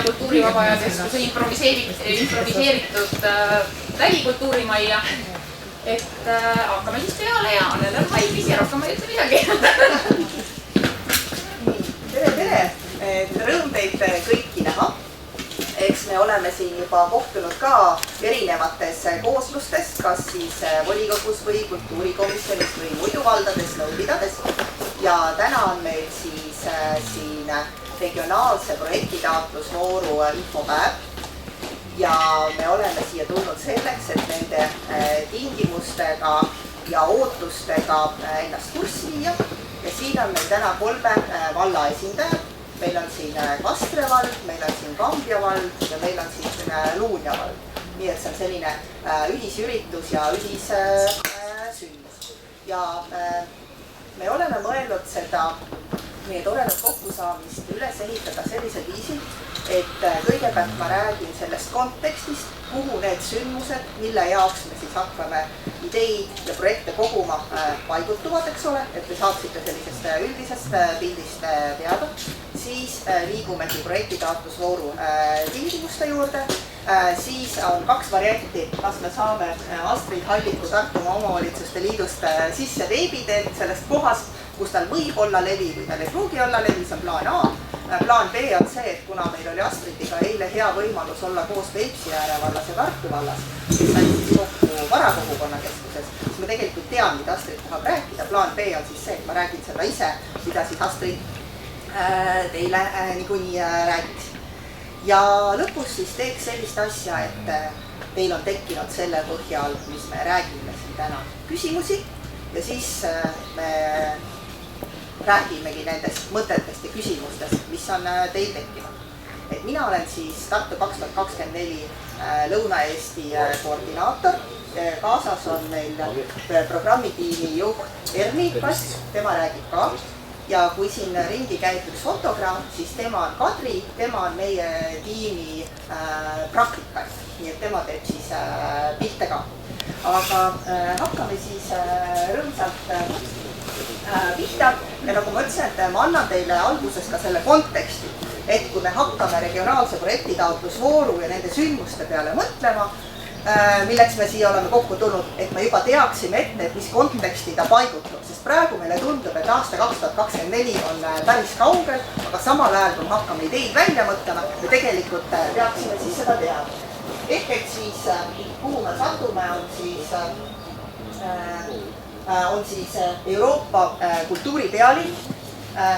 kultuurivaba keskuse improviseeritud välikultuurimajja. Et hakkame siis peale ja Annele on valmis ja rohkem ma ei ütle midagi. Tere! Rõõm teid kõiki näha. Eks me oleme siin juba kohtunud ka erinevates kooslustes, kas siis volikogus või kultuurikomisjonis või muidu valdades, nõupidades. Ja täna on meil siis siin regionaalse projektitaotlusvooru infopäev. Ja me oleme siia tulnud selleks, et nende tingimustega ja ootustega ennast kurssi viia. Ja siin on meil täna 3 valla esindajad. Meil on siin Kastre vald, meil on siin Kambja vald ja meil on siin Luunja vald. Nii et see on selline ühisüritus ja ühissündmus. Ja me oleme mõelnud seda meie toredat kokkusaamist üles ehitada sellisel viisil, et kõigepealt ma räägin sellest kontekstist, kuhu need sündmused, mille jaoks me siis hakkame ideid ja projekte koguma paigutuvad, eks ole, et te saaksite sellisest üldisest pildist teada. Siis liigumegi projektitaotlusvooru tingimuste juurde. Siis on 2 varianti, kas me saame Astrid Halliku Tartumaa Omavalitsuste Liidust sisse veebiteed sellest kohast, kus tal võib olla levi või tal ei pruugi olla levi, see on plaan A. Plaan B on see, et kuna meil oli Astridiga eile hea võimalus olla koos Peipsiääre vallas ja Tartu vallas, kes said siis kokku varakogukonna keskuses, siis ma tegelikult tean, mida Astrid tahab rääkida. Plaan B on siis see, et ma räägin seda ise, mida siis Astrid teile niikuinii räägiks. Ja lõpus siis teeks sellist asja, et teil on tekkinud selle põhjal, mis me räägime siin täna küsimusi ja siis me räägimegi nendest mõtetest ja küsimustest, mis on teil tekkinud. Et mina olen siis Tartu 2024 Lõuna-Eesti koordinaator. Kaasas on meil programmitiimi juht Erni Kass, tema räägib ka. Ja kui siin ringi käib üks fotograaf, siis tema on Kadri, tema on meie tiimi praktikaid. Nii et tema teeb siis pilte ka. Aga hakkame siis rõõmsalt pihta. Ja nagu ma ütlesin, et ma annan teile alguses ka selle konteksti, et kui me hakkame regionaalse projektitaotlusvooru ja nende sündmuste peale mõtlema, milleks me siia oleme kokku tulnud, et me juba teaksime ette, et mis konteksti ta paigutub. Sest praegu meile tundub, et aasta 2024 on päris kaugel, aga samal ajal, kui me hakkame ideid välja mõtlema, me tegelikult peaksime siis seda teada. Ehk et siis, kuhu me satume, on siis Euroopa kultuuripealinn,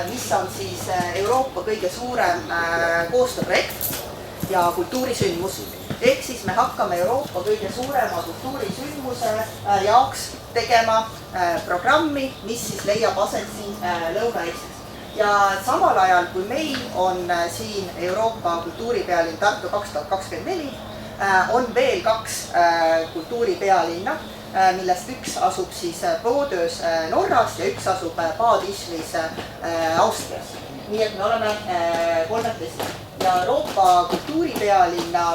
mis on siis Euroopa kõige suurem koostööprojekt ja kultuurisündmus. Ehk siis me hakkame Euroopa kõige suurema kultuurisündmuse jaoks tegema programmi, mis siis leiab aset siin Lõuna-Eestis. Ja samal ajal, kui meil on siin Euroopa kultuuripealinn Tartu 2024, on veel 2 kultuuripealinna, millest üks asub siis Bodøs Norras ja üks asub Bad Ischlis Austrias. Nii et me oleme 3 ja Euroopa kultuuripealinna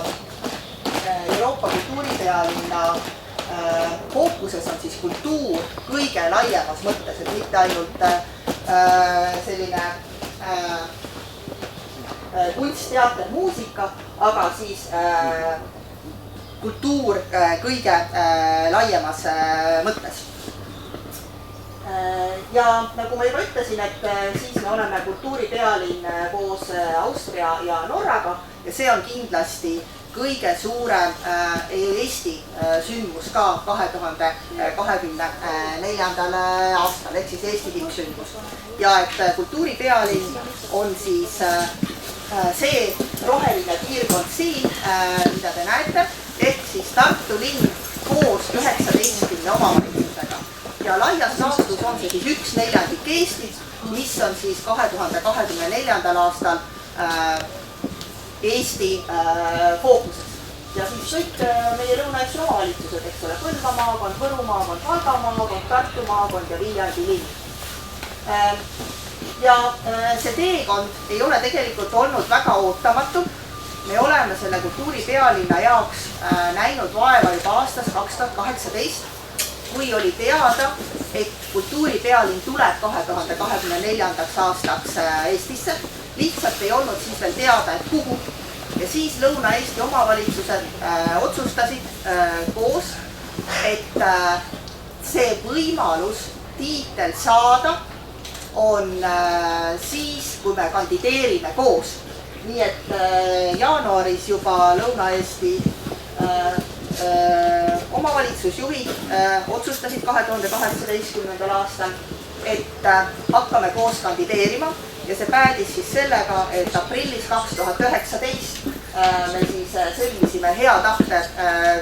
fookuses on siis kultuur kõige laiemas mõttes, et mitte ainult selline kunst, teater, muusika, aga siis kultuur kõige laiemas mõttes. Ja nagu ma juba ütlesin, et siis me oleme kultuuripealinn koos Austria ja Norraga ja see on kindlasti kõige suurem Eesti sündmus ka 2024. aastal, ehk siis Eesti tippsündmus. Ja et kultuuripealinn on siis see roheline piirkond siin, mida te näete, ehk siis Tartu linn koos 19 omavalitsusega. Ja laias laastus on see siis 1/4 Eestis, mis on siis 2024. aastal Eesti fookuses. Ja siis kõik meie Lõuna-Eesti omavalitsused, eks ole, Põlva maakond, Võru maakond, Valga maakond, Tartu maakond ja Viljandi linn. Ja see teekond ei ole tegelikult olnud väga ootamatu. Me oleme selle kultuuripealinna jaoks näinud vaeva juba aastast 2018, kui oli teada, et kultuuripealinn tuleb 2024. aastaks Eestisse. Lihtsalt ei olnud siis veel teada, et kuhu. ja siis Lõuna-Eesti omavalitsused otsustasid koos, et see võimalus tiitel saada on siis, kui me kandideerime koos. Nii et jaanuaris juba Lõuna-Eesti omavalitsusjuhid otsustasid 2018. aastal, et hakkame koos kandideerima ja see päädis siis sellega, et aprillis 2019 me siis sõlmisime hea tahte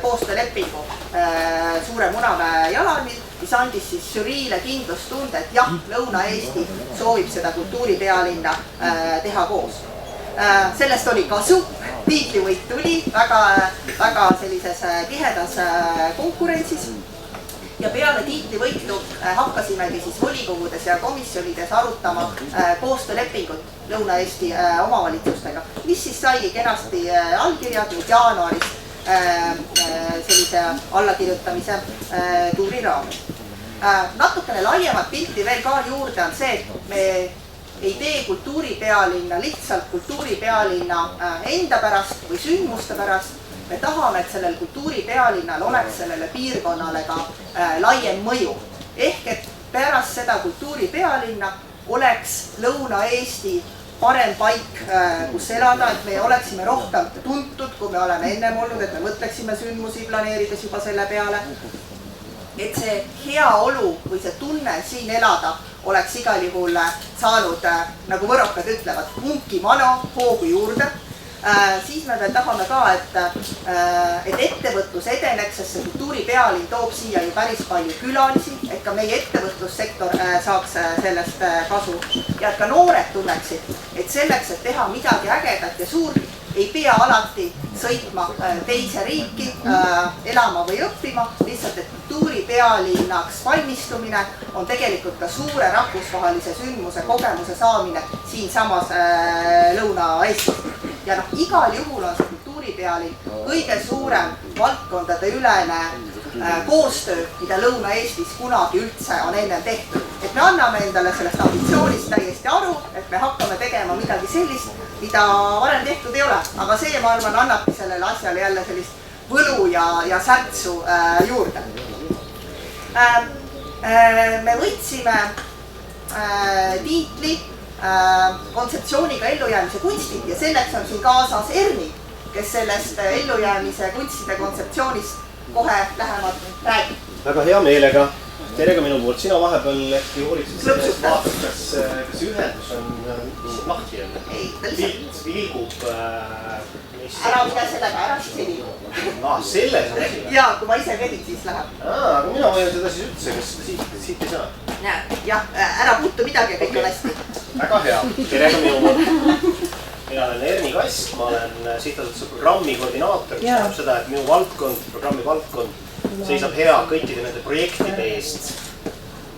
koostöölepingu Suure Munamäe jalamil, mis andis siis žüriile kindlustunde, et jah, Lõuna-Eesti soovib seda kultuuripealinna teha koos. Sellest oli kasu, tiitlivõit tuli väga sellises tihedas konkurentsis ja peale tiitlivõitu hakkasimegi siis volikogudes ja komisjonides arutama koostöölepingut Lõuna-Eesti omavalitsustega, mis siis sai kenasti allkirjad nüüd jaanuaris sellise allakirjutamise tuuri raames. Natukene laiemat pilti veel ka juurde on see, et me ei tee kultuuripealinna lihtsalt kultuuripealinna enda pärast või sündmuste pärast. Me tahame, et sellel kultuuripealinnal oleks sellele piirkonnale ka laiem mõju. Ehk et pärast seda kultuuripealinna oleks Lõuna-Eesti parem paik, kus elada, et me oleksime rohkem tuntud, kui me oleme ennem olnud, et me mõtleksime sündmusi planeerides juba selle peale. Et see hea olu või see tunne siin elada oleks igal juhul saanud, nagu võrokad ütlevad, punki mano hoogu juurde. Siis me veel tahame ka, et ettevõtlus edeneks, sest see kultuuripealinn toob siia ju päris palju külalisi, et ka meie ettevõtlussektor saaks sellest kasu ja et ka noored tunneksid, et selleks, et teha midagi ägedat ja suurt, ei pea alati sõitma teise riiki, elama või õppima, lihtsalt et kultuuripealinnaks valmistumine on tegelikult ka suure rahvusvahelise sündmuse kogemuse saamine siinsamas Lõuna-Eestis. Ja igal juhul on see kultuuripealinn kõige suurem valdkondade ülene koostöö, mida Lõuna-Eestis kunagi üldse on ennem tehtud. Et me anname endale sellest ambitsioonist täiesti aru, et me hakkame tegema midagi sellist, mida varem tehtud ei ole. Aga see, ma arvan, annabki sellele asjale jälle sellist võlu ja särtsu juurde. Me võtsime tiitli kontseptsiooniga ellujäämise kunstid ja selleks on siin kaasas Erni, kes sellest ellujäämise kunstide kontseptsioonist kohe lähemalt räägib. Väga hea meelega. Tere ka minu poolt. Sina vahepeal äkki hoolitsid sellest vaatad, kas ühendus on lahti jälle? Pilt vilgub. Ära mida sellega, ära siis heli. Selles on asi. Jaa, kui ma ise helid, siis läheb. Aga mina võin seda siis üldse, kas siit ei saa? Jah, ära puutu midagi, kõik on hästi. Väga hea. Tere ka minu poolt. Mina olen Erni Kask, ma olen sihtasutuse programmi koordinaator, mis tähendab seda, et minu valdkond, programmi valdkond seisab hea kõikide nende projektide eest.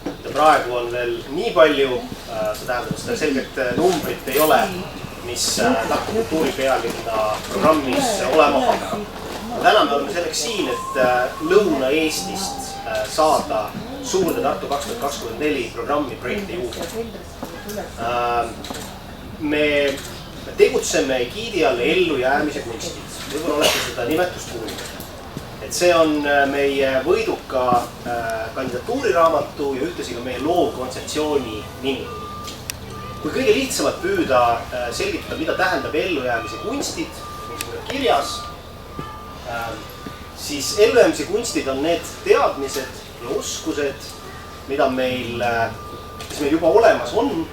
Ja praegu on veel nii palju, see tähendab, seda selget numbrit ei ole, mis Tartu kultuuripealinna programmis olema hakkab. Täna me oleme selleks siin, et Lõuna-Eestist saada Suurde Tartu 2024 programmi projekti juurde. Me tegutseme egiidi all ellujäämise kunstid. Võib-olla olete seda nimetust kuulnud. Et see on meie võiduka kandidatuuriraamatu ja ühtlasi ka meie loovkontseptsiooni nimi. Kui kõige lihtsamalt püüda selgitada, mida tähendab ellujäämise kunstid, mis on kirjas, siis ellujäämise kunstid on need teadmised ja oskused, mida meil juba olemas on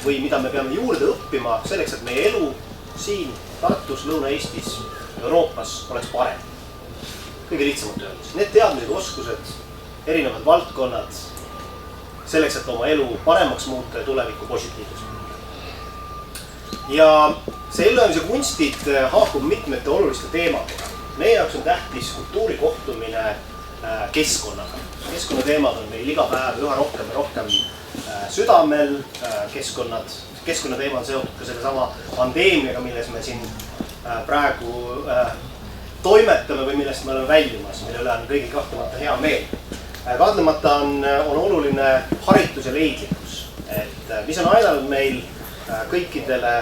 või mida me peame juurde õppima selleks, et meie elu siin Tartus, Lõuna-Eestis, Euroopas oleks parem. Kõige lihtsamalt öeldes. Need teadmised, oskused, erinevad valdkonnad selleks, et oma elu paremaks muuta ja tulevikku positiivseks. Ja see ellujäämise kunstid haakub mitmete oluliste teemadega. Meie jaoks on tähtis kultuuri kohtumine keskkonnaga. Keskkonnateemad on meil iga päev üha rohkem ja rohkem südamel. Keskkonnateema on seotud ka selle sama pandeemiaga, milles me siin praegu toimetame või millest me oleme väljumas, mille üle on kõigil kahtlemata hea meel. Kahtlemata on oluline haritus ja leidlikkus, et mis on aidanud meil kõikidele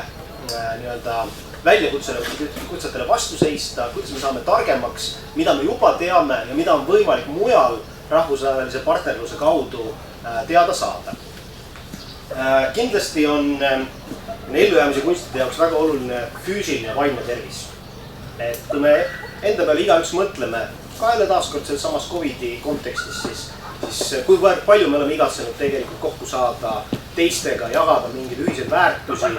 väljakutsetele vastu seista, kuidas me saame targemaks, mida me juba teame ja mida on võimalik mujal rahvusvahelise partnerluse kaudu teada saada. Kindlasti on ellujäämise kunstide jaoks väga oluline füüsiline vaimne tervis. Et kui me enda peale igaüks mõtleme, ka jälle taaskord selles samas Covidi kontekstis, siis kui palju me oleme igatsenud tegelikult kokku saada teistega, jagada mingeid ühiseid väärtusi,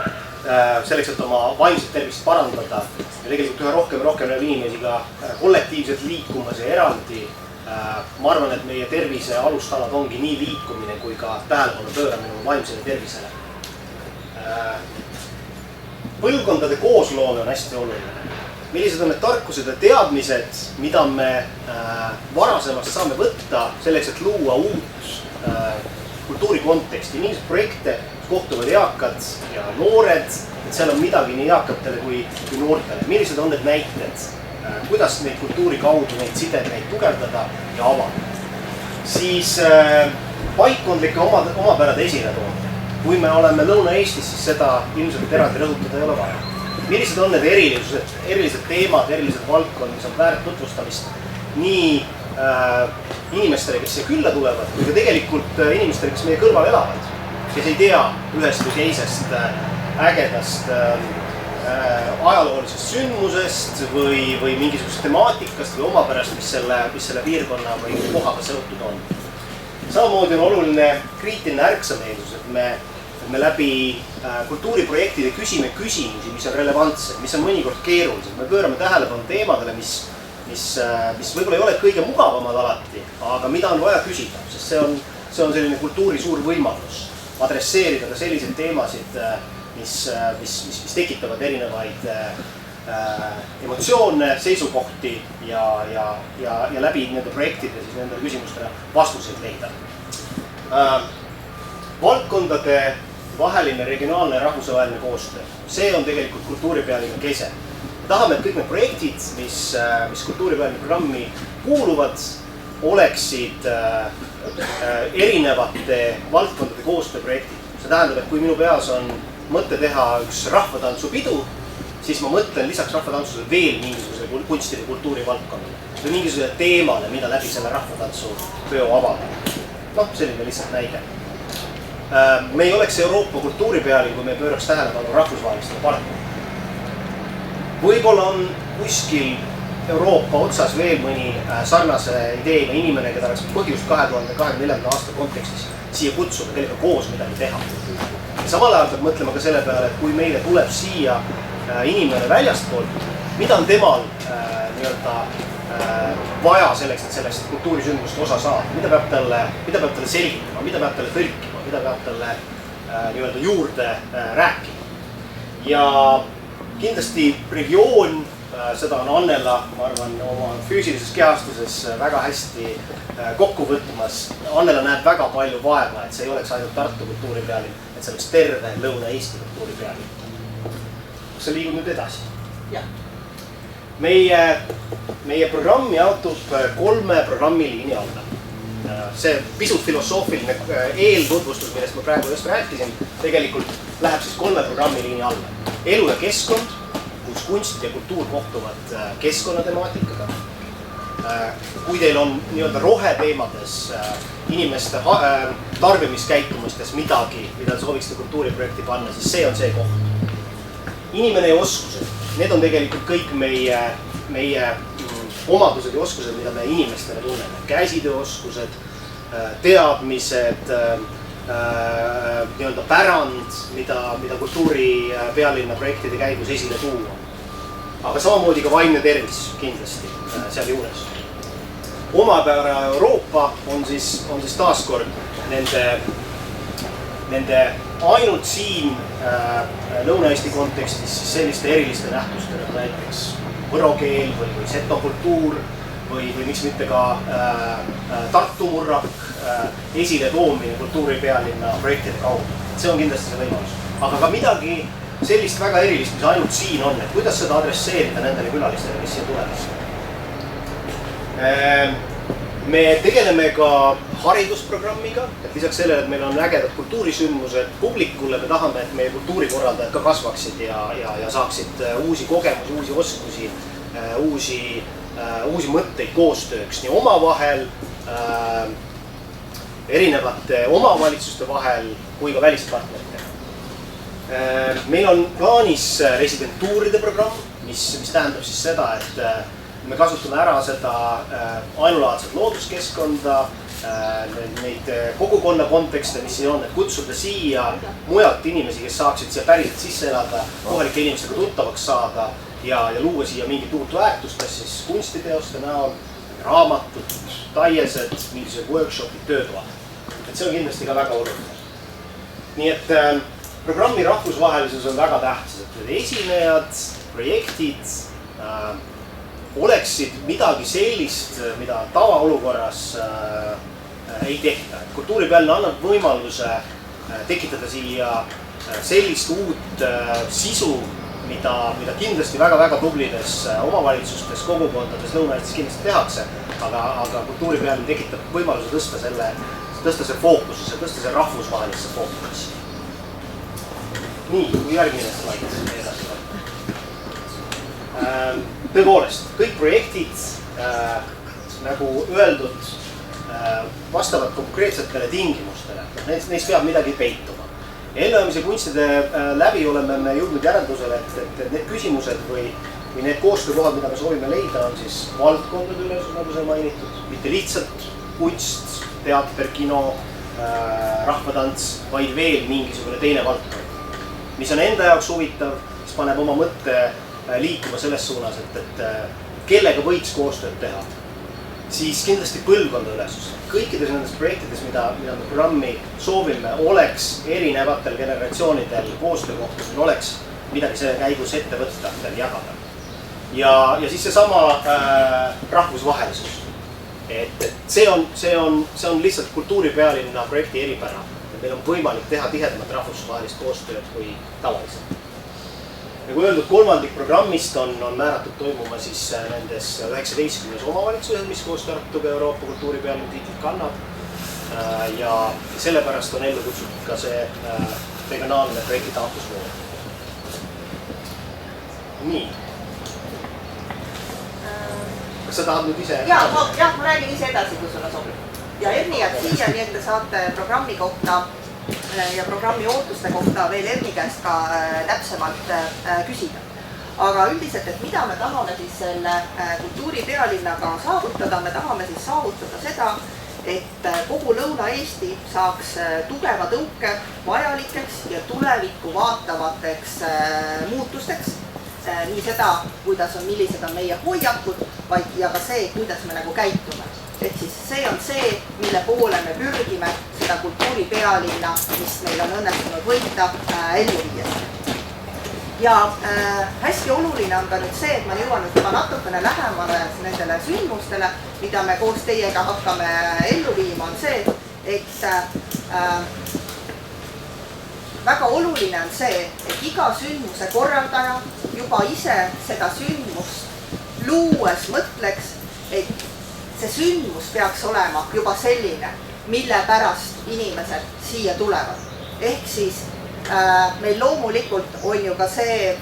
selleks, et oma vaimset tervist parandada. Ja tegelikult üha rohkem ja rohkem inimesi ka kollektiivselt liikumas ja eraldi. Ma arvan, et meie tervise alustalad ongi nii liikumine kui ka tähelepanu pööramine vaimsele tervisele. Põlvkondade koosloome on hästi oluline. Millised on need tarkused ja teadmised, mida me varasemast saame võtta selleks, et luua uut kultuurikonteksti, milliseid projekte kohtuvad eakad ja noored, et seal on midagi nii eakatele kui noortele. Millised on need näited, kuidas neid kultuuri kaudu neid sidemeid tugevdada ja avada. Siis paikkondlike omapärade esiletoomine. Kui me oleme Lõuna-Eestis, siis seda ilmselt eraldi rõhutada ei ole vaja. Millised on need erilised teemad, erilised valdkond, mis on väärt tutvustamist nii inimestele, kes siia külla tulevad, kui ka tegelikult inimestele, kes meie kõrval elavad, kes ei tea ühest või teisest ägedast ajaloolisest sündmusest või mingisugusest temaatikast või omapärast, mis selle piirkonna või kohaga seotud on. Samamoodi on oluline kriitiline ärksameelsus, et me läbi kultuuriprojektide küsime küsimusi, mis on relevantsed, mis on mõnikord keerulised. Me pöörame tähelepanu teemadele, mis võib-olla ei ole kõige mugavamad alati, aga mida on vaja küsida, sest see on selline kultuuri suur võimalus adresseerida ka selliseid teemasid, mis tekitavad erinevaid emotsioone, seisukohti ja läbi nende projektide siis nendele küsimustele vastuseid leida. Valdkondade vaheline regionaalne ja rahvusvaheline koostöö. See on tegelikult kultuuripealinna kese. Me tahame, et kõik need projektid, mis kultuuripealinna programmi kuuluvad, oleksid erinevate valdkondade koostööprojektid. See tähendab, et kui minu peas on mõte teha üks rahvatantsupidu, siis ma mõtlen lisaks rahvatantsusele veel mingisugusele kunsti- või kultuurivaldkonnale või mingisugusele teemale, mida läbi selle rahvatantsupeo avada. Selline lihtsalt näide. Me ei oleks Euroopa kultuuripealinn, kui me pööraks tähelepanu rahvusvahelistele partneritele. Võib-olla on kuskil Euroopa otsas veel mõni sarnase ideega inimene, keda oleks põhjust 2024. aasta kontekstis siia kutsuda, kellega koos midagi teha. Samal ajal peab mõtlema ka selle peale, et kui meile tuleb siia inimene väljastpoolt, mida on temal vaja selleks, et sellest kultuurisündmust osa saada, mida peab talle selgitama, mida peab talle tõlkima, mida peab talle juurde rääkima. Ja kindlasti regioon, seda on Annela, ma arvan, oma füüsilises kehastuses väga hästi kokku võtmas. Annela näeb väga palju vaeva, et see ei oleks ainult Tartu kultuuripealinn, et see oleks terve Lõuna-Eesti kultuuripealinn. Kas sa liigud nüüd edasi? Jah. Meie programm jaotub 3 programmiliini alla. See pisut filosoofiline eeltutvustus, millest ma praegu just rääkisin, tegelikult läheb siis 3 programmiliini alla. Elu ja keskkond, kus kunst ja kultuur kohtuvad keskkonnatemaatikaga. Kui teil on roheteemades inimeste tarbimiskäitumistes midagi, mida sooviksite kultuuriprojekti panna, siis see on see koht. Inimene ja oskused, need on tegelikult kõik meie omadused ja oskused, mida me inimestele tunneme. Käsitööoskused, teadmised, pärand, mida kultuuripealinna projektide käigus esile tuua. Aga samamoodi ka vaimne tervis kindlasti seal juures. Omapära Euroopa on siis taaskord nende ainult siin Lõuna-Eesti kontekstis selliste eriliste nähtustele, näiteks võrokeel või setokultuur või miks mitte ka Tartu murrak esile toomine kultuuripealinna projektide kaudu. See on kindlasti see võimalus. Aga ka midagi sellist väga erilist, mis ainult siin on, et kuidas seda adresseerida nendele külalistele, kes siia tulevad. me tegeleme ka haridusprogrammiga, et lisaks sellele, et meil on ägedad kultuurisündmused publikule, me tahame, et meie kultuurikorraldajad ka kasvaksid ja saaksid uusi kogemusi, uusi oskusi, uusi mõtteid koostööks nii omavahel, erinevate omavalitsuste vahel kui ka välispartneritega. Meil on plaanis residentuuride programm, mis tähendab siis seda, et me kasutame ära seda ainulaadset looduskeskkonda, neid kogukonna kontekste, mis siin on, et kutsuda siia mujalt inimesi, kes saaksid siia päriselt sisse elada, kohalike inimestega tuttavaks saada ja luua siia mingit uut väärtust, siis kunstiteoste näol, raamatud, taiesed, mingisugused workshopid, töötoad. Et see on kindlasti ka väga oluline. Nii et programmi rahvusvahelisus on väga tähtsas, et need esinejad, projektid oleksid midagi sellist, mida tavaolukorras ei tehta. Kultuuripealine annab võimaluse tekitada siia sellist uut sisu, mida kindlasti väga tublides omavalitsustes, kogukondades Lõuna-Eestis kindlasti tehakse, aga kultuuripealine tekitab võimaluse tõsta see fookusesse, tõsta see rahvusvahelisse fookusesse. Nii, kui järgmine slaid edasi. Tõepoolest, kõik projektid, nagu öeldud, vastavad konkreetsetele tingimustele. Neist peab midagi peituma. Ellujäämise kunstide läbi oleme me jõudnud järeldusele, et need küsimused või need koostöökohad, mida me soovime leida, on siis valdkondade üles, nagu see mainitud. Mitte lihtsalt kunst, teater, kino, rahvatants, vaid veel mingisugune teine valdkond. Mis on enda jaoks huvitav, mis paneb oma mõtte liikuma selles suunas, et kellega võiks koostööd teha, siis kindlasti põlvkonda ülesus. Kõikides nendes projektides, mida me programmi soovime, oleks erinevatel generatsioonidel koostöökohtus, oleks midagi selle käigus ette võtta, midagi jagada. Ja siis seesama rahvusvahelisus. Et see on lihtsalt kultuuripealinna projekti eripära. Meil on võimalik teha tihedamat rahvusvahelist koostööd kui tavaliselt. Nagu öeldud, kolmandik programmist on määratud toimuma siis nendes 19 omavalitsuses, mis koos Tartuga Euroopa kultuuripealine tiitlit kannab. Ja sellepärast on ellu kutsutud ka see regionaalne projekti taotlusvoor. Nii. Kas sa tahad nüüd ise? Jah, ma räägin ise edasi, kui sulle sobib. Ja Erni jääb siia, nii et te saate programmi kohta ja programmi ootuste kohta veel Erni käest ka täpsemalt küsida. Aga üldiselt, et mida me tahame siis selle kultuuripealinnaga saavutada, me tahame siis saavutada seda, et kogu Lõuna-Eesti saaks tugeva tõuke vajalikeks ja tulevikku vaatavateks muutusteks. Nii seda, millised on meie hoiakud, vaid ja ka see, kuidas me nagu käitume. Et siis see on see, mille poole me pürgime seda kultuuripealinna, mis meil on õnnestunud võita ellu viies. Ja hästi oluline on ka nüüd see, et ma jõuan nüüd juba natukene lähemale nendele sündmustele, mida me koos teiega hakkame ellu viima, on see, et väga oluline on see, et iga sündmuse korraldaja juba ise seda sündmust luues mõtleks, et see sündmus peaks olema juba selline, mille pärast inimesed siia tulevad. Ehk siis meil loomulikult on ju ka see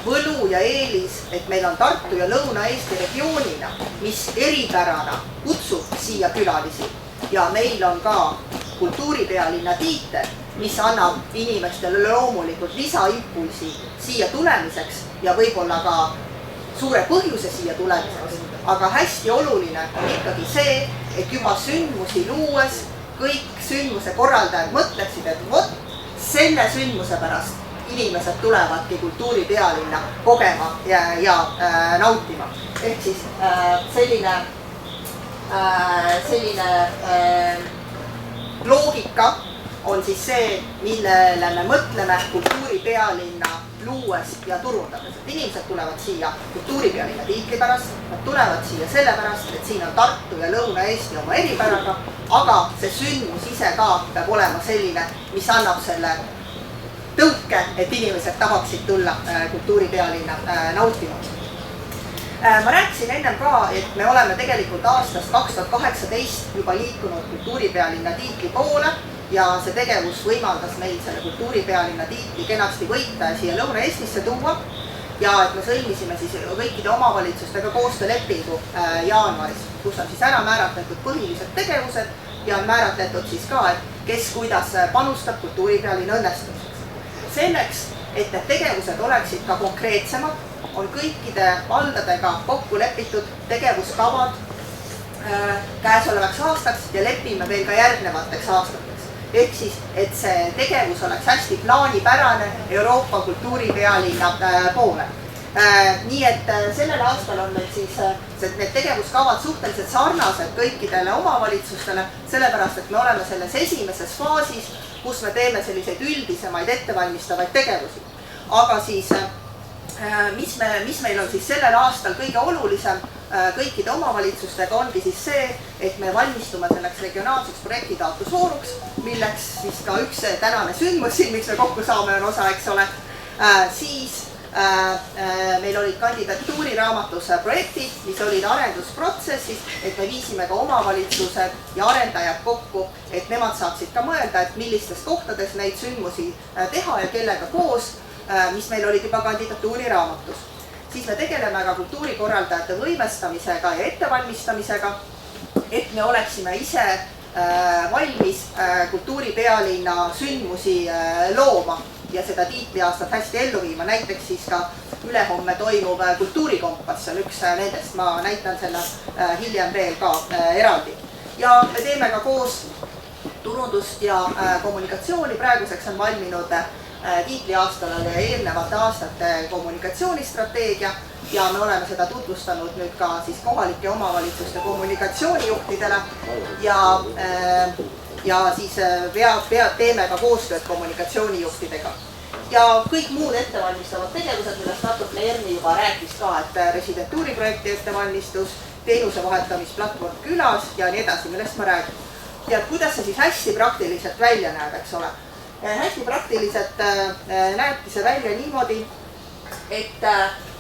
võlu ja eelis, et meil on Tartu ja Lõuna-Eesti regioonina, mis eripärana kutsub siia külalisi. Ja meil on ka kultuuripealinna tiitel, mis annab inimestele loomulikult lisaimpulsi siia tulemiseks ja võib-olla ka suure põhjuse siia tulemiseks. Aga hästi oluline on ikkagi see, et juba sündmusi luues kõik sündmuse korraldajad mõtleksid, et vot selle sündmuse pärast inimesed tulevadki kultuuripealinna kogema ja nautima. Ehk siis selline loogika on siis see, millele me mõtleme kultuuripealinna luues ja turundades. Inimesed tulevad siia kultuuripealinna tiitli pärast, nad tulevad siia sellepärast, et siin on Tartu ja Lõuna-Eesti oma eripäraga, aga see sündmus ise ka peab olema selline, mis annab selle tõuke, et inimesed tahaksid tulla kultuuripealinna nautima. ma rääkisin ennem ka, et me oleme tegelikult aastast 2018 juba liikunud kultuuripealinna tiitli poole ja see tegevus võimaldas meil selle kultuuripealinna tiitli kenasti võita ja siia Lõuna-Eestisse tuua. Ja et me sõlmisime siis kõikide omavalitsustega koostöölepingu jaanuaris, kus on siis ära määratletud põhilised tegevused ja on määratletud siis ka, et kes kuidas panustab kultuuripealinna õnnestumiseks. Selleks, et need tegevused oleksid ka konkreetsemad, on kõikide valdadega kokku lepitud tegevuskavad käesolevaks aastaks ja lepime veel ka järgnevateks aastateks. Ehk siis, et see tegevus oleks hästi plaanipärane Euroopa kultuuripealinna poole. Nii et sellel aastal on meil siis need tegevuskavad suhteliselt sarnased kõikidele omavalitsustele, sellepärast et me oleme selles esimeses faasis, kus me teeme selliseid üldisemaid ettevalmistavaid tegevusi. Aga siis, mis meil on siis sellel aastal kõige olulisem kõikide omavalitsustega ongi siis see, et me valmistume selleks regionaalseks projektitaotlusvooruks, milleks siis ka üks tänane sündmus siin, miks me kokku saame, on osa, eks ole. Siis meil olid kandidatuuriraamatus projektid, mis olid arendusprotsessis, et me viisime ka omavalitsused ja arendajad kokku, et nemad saaksid ka mõelda, et millistes kohtades neid sündmusi teha ja kellega koos, mis meil olid juba kandidatuuriraamatus. Siis me tegeleme ka kultuurikorraldajate võimestamisega ja ettevalmistamisega, et me oleksime ise valmis kultuuripealinna sündmusi looma ja seda tiitliaastat hästi ellu viima. Näiteks siis ka ülehomme toimuv kultuurikompass on üks nendest, ma näitan selle hiljem veel ka eraldi. Ja me teeme ka koos turundust ja kommunikatsiooni, praeguseks on valminud tiitliaastale eelnevate aastate kommunikatsioonistrateegia ja me oleme seda tutvustanud nüüd ka siis kohalike omavalitsuste kommunikatsioonijuhtidele ja siis teeme ka koostööd kommunikatsioonijuhtidega. Ja kõik muud ettevalmistavad tegevused, millest natuke Erni juba rääkis ka, et residentuuriprojekti ettevalmistus, teenuse vahetamisplatvorm külas ja nii edasi, millest ma räägin. Ja kuidas see siis hästi praktiliselt välja näeb, eks ole. Hästi praktiliselt näebki see välja niimoodi, et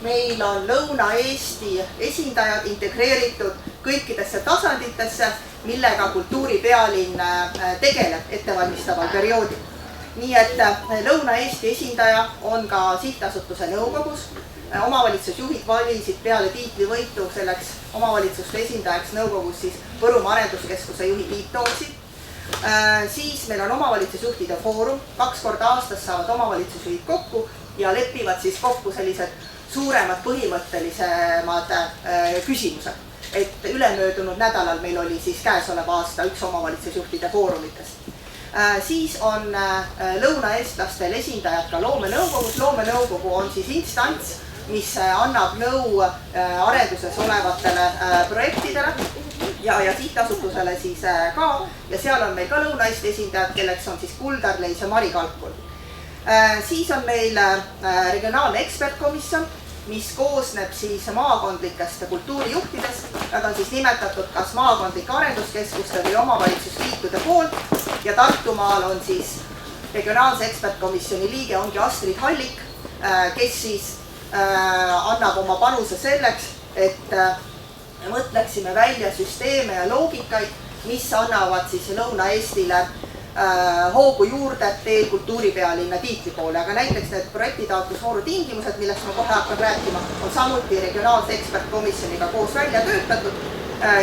meil on Lõuna-Eesti esindajad integreeritud kõikidesse tasanditesse, millega kultuuripealinn tegeleb ettevalmistaval perioodil. Nii et Lõuna-Eesti esindaja on ka sihtasutuse nõukogus. Omavalitsusjuhid valisid peale tiitlivõitu selleks omavalitsuste esindajaks nõukogus siis Võrumaa Arenduskeskuse juhi Tiit Tootsi. Siis meil on omavalitsusjuhtide foorum, 2 korda aastas saavad omavalitsusjuhid kokku ja lepivad siis kokku sellised suuremad põhimõttelisemad küsimused. Et ülemöödunud nädalal meil oli siis käesoleva aasta üks omavalitsusjuhtide foorumitest. Siis on lõunaeestlastel esindajad ka loomenõukogus. Loomenõukogu on siis instants, mis annab nõu arenduses olevatele projektidele ja sihtasutusele siis ka. Ja seal on meil ka Lõuna-Eesti esindajad, kelleks on siis Kuldar Leis ja Mari Kalkul. Siis on meil regionaalne ekspertkomisjon, mis koosneb siis maakondlikest kultuurijuhtidest. Nad on siis nimetatud kas maakondlike arenduskeskuste või omavalitsusliitude poolt ja Tartumaal on siis regionaalse ekspertkomisjoni liige ongi Astrid Hallik, kes siis annab oma panuse selleks, et mõtleksime välja süsteeme ja loogikaid, mis annavad siis Lõuna-Eestile hoogu juurde teel kultuuripealinna tiitli poole. Aga näiteks need projektitaotlusvooru tingimused, millest ma kohe hakkan rääkima, on samuti regionaalse ekspertkomisjoniga koos välja töötatud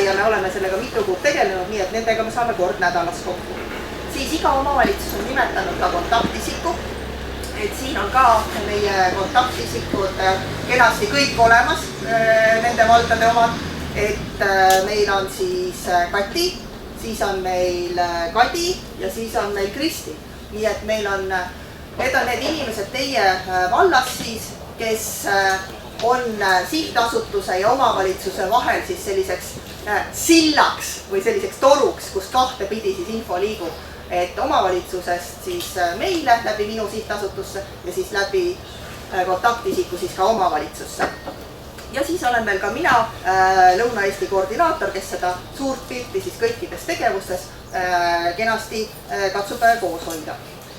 ja me oleme sellega mitu kuud tegelenud, nii et nendega me saame kord nädalas kokku. Siis iga omavalitsus on nimetanud ka kontaktisiku. Et siin on ka meie kontaktisikud kenasti kõik olemas, nende valdade omad. Et meil on siis Kati, siis on meil Kadi ja siis on meil Kristi. Nii et meil on, need on need inimesed teie vallas siis, kes on sihtasutuse ja omavalitsuse vahel siis selliseks sillaks või selliseks toruks, kus kahte pidi siis info liigub. Et omavalitsusest siis meile läbi minu sihtasutusse ja siis läbi kontaktisiku siis ka omavalitsusse. Ja siis olen veel ka mina Lõuna-Eesti koordinaator, kes seda suurt pilti siis kõikides tegevustes kenasti katsub koos hoida.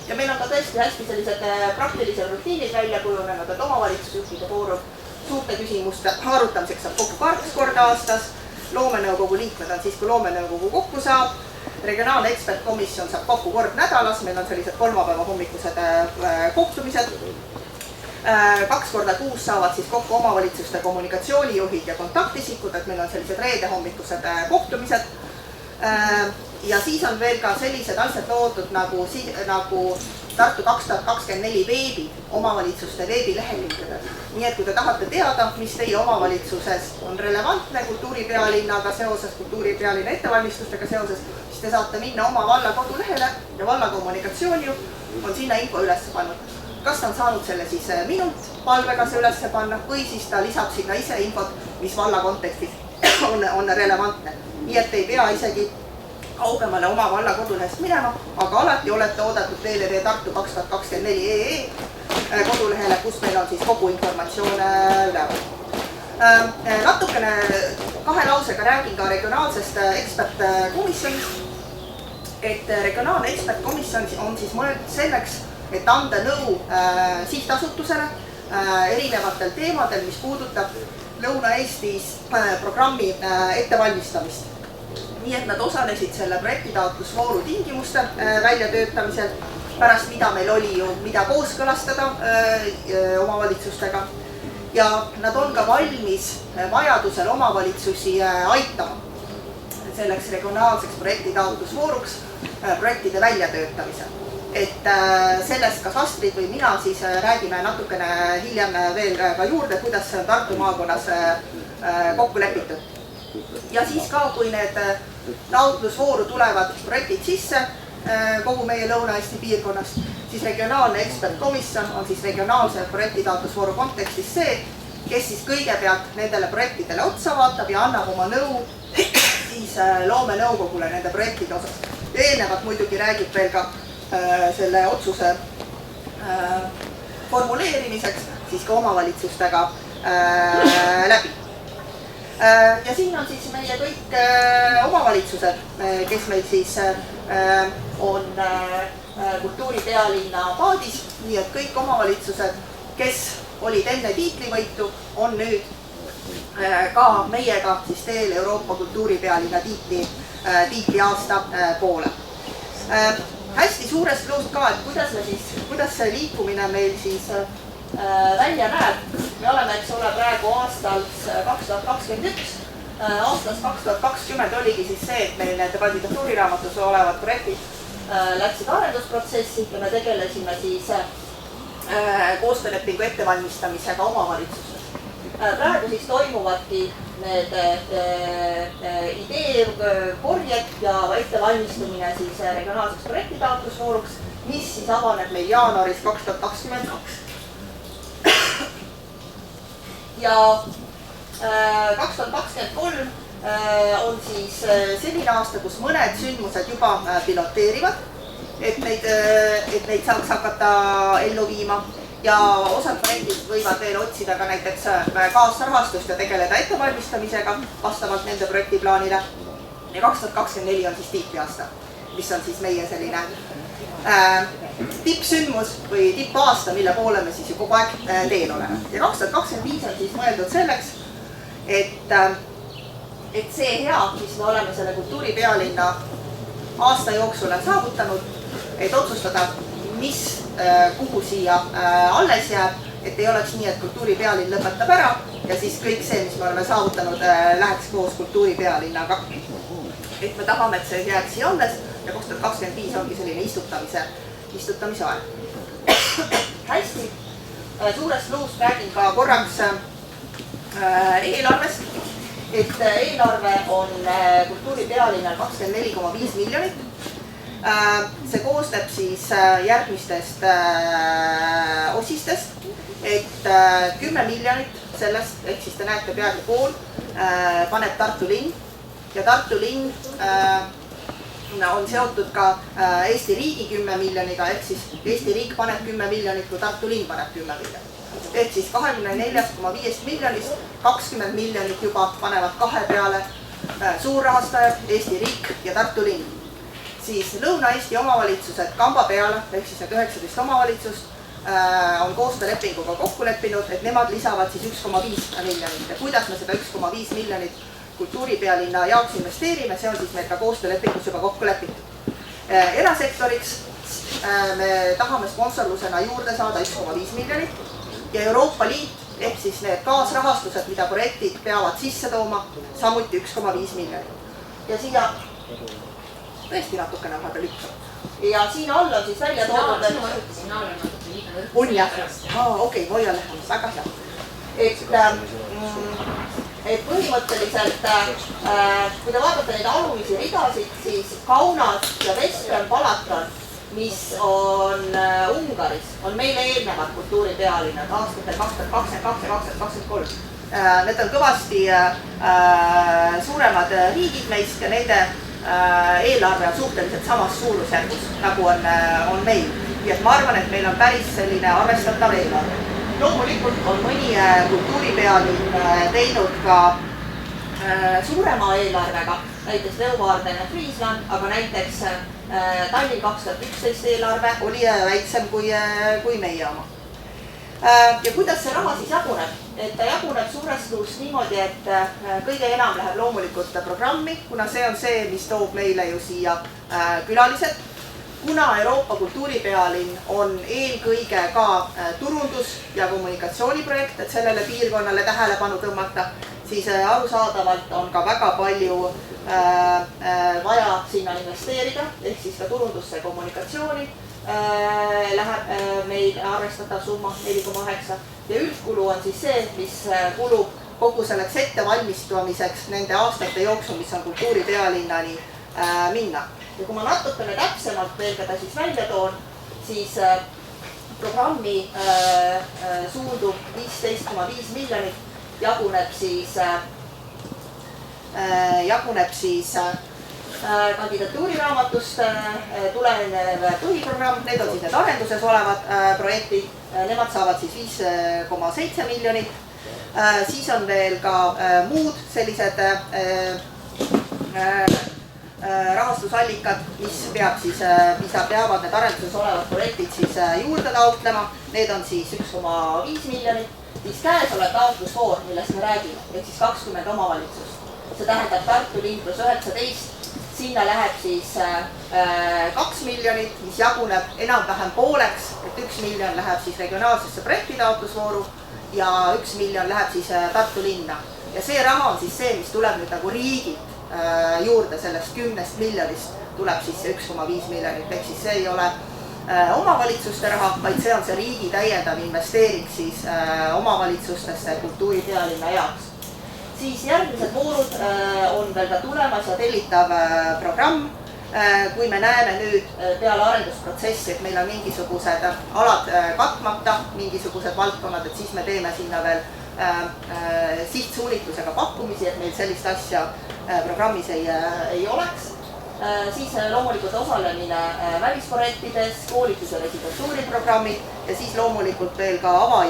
Ja meil on ka tõesti hästi sellised praktilised rutiinid välja kujunenud, et omavalitsusjuhtide foorum suurte küsimuste arutamiseks saab kokku 2 korda aastas. Loomenõukogu liikmed on siis, kui loomenõukogu kokku saab. Regionaalne ekspertkomisjon saab kokku kord nädalas, meil on sellised kolmapäeva hommikused kohtumised. 2 korda kuus saavad siis kokku omavalitsuste kommunikatsioonijuhid ja kontaktisikud, et meil on sellised reede hommikused kohtumised. Ja siis on veel ka sellised asjad loodud nagu Tartu 2024 veebid, omavalitsuste veebilehekülgedel. Nii et kui te tahate teada, mis teie omavalitsuses on relevantne kultuuripealinnaga seoses, kultuuripealinna ettevalmistustega seoses, siis te saate minna oma valla kodulehele ja valla kommunikatsioonijuht on sinna info üles pannud. Kas ta on saanud selle siis minult palvega see üles panna või siis ta lisab sinna ise infot, mis valla kontekstis on relevantne. Nii et ei pea isegi kaugemale oma valla kodulehest minema, aga alati olete oodatud www.tartu2024.ee kodulehele, kus meil on siis kogu informatsioon üleval. Natukene 2 lausega räägin ka regionaalsest ekspertkomisjonist. Et regionaalne ekspertkomisjon on siis mõeldud selleks, et anda nõu sihtasutusele erinevatel teemadel, mis puudutab Lõuna-Eestis programmi ettevalmistamist. Nii et nad osalesid selle projektitaotlusvooru tingimuste väljatöötamisel, pärast mida meil oli ju mida kooskõlastada omavalitsustega. Ja nad on ka valmis vajadusel omavalitsusi aitama selleks regionaalseks projektitaotlusvooruks projektide väljatöötamisel. Et sellest kas Astrid või mina siis räägime natukene hiljem veel ka juurde, kuidas see on Tartu maakonnas kokku lepitud. Ja siis ka, kui need taotlusvooru tulevad projektid sisse kogu meie Lõuna-Eesti piirkonnast, siis regionaalne ekspertkomisjon on siis regionaalse projektitaotlusvooru kontekstis see, kes siis kõigepealt nendele projektidele otsa vaatab ja annab oma nõu siis loomenõukogule nende projektide osas. Ja eelnevalt muidugi räägib veel ka selle otsuse formuleerimiseks siis ka omavalitsustega läbi. Ja siin on siis meie kõik omavalitsused, kes meil siis on kultuuripealinna paadis, nii et kõik omavalitsused, kes olid enne tiitlivõitu, on nüüd ka meiega siis teel Euroopa kultuuripealinna tiitli aasta poole. Hästi suurest luust ka, et kuidas see liikumine meil siis välja näeb. Me oleme, eks ole, praegu aastal 2021. Aastas 2020 oligi siis see, et meil need kandidatuuriraamatus olevad projektid läksid arendusprotsessi ja me tegelesime siis koostöölepingu ettevalmistamisega omavalitsustes. Praegu siis toimuvadki need ideekorjed ja ettevalmistumine siis regionaalseks projektitaotlusvooruks, mis siis avaneb meil jaanuaris 2022. Ja 2023 on siis selline aasta, kus mõned sündmused juba piloteerivad, et neid saaks hakata ellu viima ja osad projektid võivad veel otsida ka näiteks kaasrahastust ja tegeleda ettevalmistamisega vastavalt nende projektiplaanile. Ja 2024 on siis tiitliaasta, mis on siis meie selline tippsündmus või tippaasta, mille poole me siis ju kogu aeg teel oleme. Ja 2025 on siis mõeldud selleks, et see hea, mis me oleme selle kultuuripealinna aasta jooksul saavutanud, et otsustada, kuhu siia alles jääb, et ei oleks nii, et kultuuripealinn lõpetab ära ja siis kõik see, mis me oleme saavutanud, läheks koos kultuuripealinnaga. Et me tahame, et see jääks siia alles ja 2025 ongi selline istutamise aeg. Hästi suurest luust räägin ka korraks eelarvest, et eelarve on kultuuripealinnal 24,5 miljonit. See koosneb siis järgmistest osistest, et 10 miljonit sellest, ehk siis te näete peaaegu pool, paneb Tartu linn ja Tartu linn on seotud ka Eesti riigi 10 miljoniga, ehk siis Eesti riik paneb 10 miljonit, kui Tartu linn paneb 10 miljonit. Ehk siis 24,5 miljonist 20 miljonit juba panevad kahe peale suurrahastajad, Eesti riik ja Tartu linn. Siis Lõuna-Eesti omavalitsused kamba peale, ehk siis need 19 omavalitsust, on koostöölepinguga kokku leppinud, et nemad lisavad siis 1,5 miljonit ja kuidas me seda 1,5 miljonit kultuuripealinna jaoks investeerime, see on siis meil ka koostöölepingus juba kokku lepitud. Erasektoriks me tahame sponsorlusena juurde saada 1,5 miljonit ja Euroopa Liit ehk siis need kaasrahastused, mida projektid peavad sisse tooma, samuti 1,5 miljonit. Ja siia tõesti natukene vahepeal ütleb. Ja siin all on siis välja toodud, on jah, okei, ma hoian lähemas, väga hea. Et põhimõtteliselt, kui te vaatate neid alumisi ridasid, siis Kaunas ja Veszprém Balaton, mis on Ungaris, on meile eelnevad kultuuripealinnad aastatel 2022 ja 2023. Need on kõvasti suuremad riigid meist ja nende eelarve on suhteliselt samas suurusjärgus, nagu on meil. Nii et ma arvan, et meil on päris selline arvestatav eelarve. Loomulikult on mõni kultuuripealinn teinud ka suurema eelarvega, näiteks Leeuwarden ja Friesland, aga näiteks Tallinn 2011 eelarve oli väiksem kui meie oma. Ja kuidas see raha siis jaguneb? Et ta jaguneb suures luus niimoodi, et kõige enam läheb loomulikult programmi, kuna see on see, mis toob meile ju siia külalised. Kuna Euroopa kultuuripealinn on eelkõige ka turundus- ja kommunikatsiooniprojekt, et sellele piirkonnale tähelepanu tõmmata, siis arusaadavalt on ka väga palju vaja sinna investeerida, ehk siis ka turundusse ja kommunikatsiooni läheb meil arvestatav summa 4,9 ja üldkulu on siis see, mis kulub kogu selleks ettevalmistumiseks nende aastate jooksul, mis on kultuuripealinnani minna. Ja kui ma natukene täpsemalt veel keda siis välja toon, siis programmi suundub 15,5 miljonit, jaguneb siis kandidatuuriraamatust tulenev põhiprogramm, need on siis need arenduses olevad projektid, nemad saavad siis 5,7 miljonit. Siis on veel ka muud sellised rahastusallikad, mis peavad need arenduses olevad projektid siis juurde taotlema. Need on siis 1,5 miljonit. Siis käesolev taotlusvoor, millest me räägime, ehk siis 20 omavalitsust. See tähendab Tartu linn pluss 19. Sinna läheb siis 2 miljonit, mis jaguneb enam-vähem pooleks, et 1 miljon läheb siis regionaalsesse projektitaotlusvooru ja 1 miljon läheb siis Tartu linna. Ja see raha on siis see, mis tuleb nüüd nagu riigilt juurde, sellest 10 miljonist tuleb siis 1,5 miljonit, ehk siis see ei ole omavalitsuste raha, vaid see on see riigi täiendav investeering siis omavalitsustesse kultuuripealinna jaoks. Siis järgmised voorud on veel ka tulemas ja tellitav programm. Kui me näeme nüüd peale arendusprotsessi, et meil on mingisugused alad katmata, mingisugused valdkonnad, et siis me teeme sinna veel sihtsuunitlusega pakkumisi, et meil sellist asja programmis ei oleks. Siis loomulikult osalemine välisprojektides, koolitus- ja residentuuriprogrammid ja siis loomulikult veel ka ava-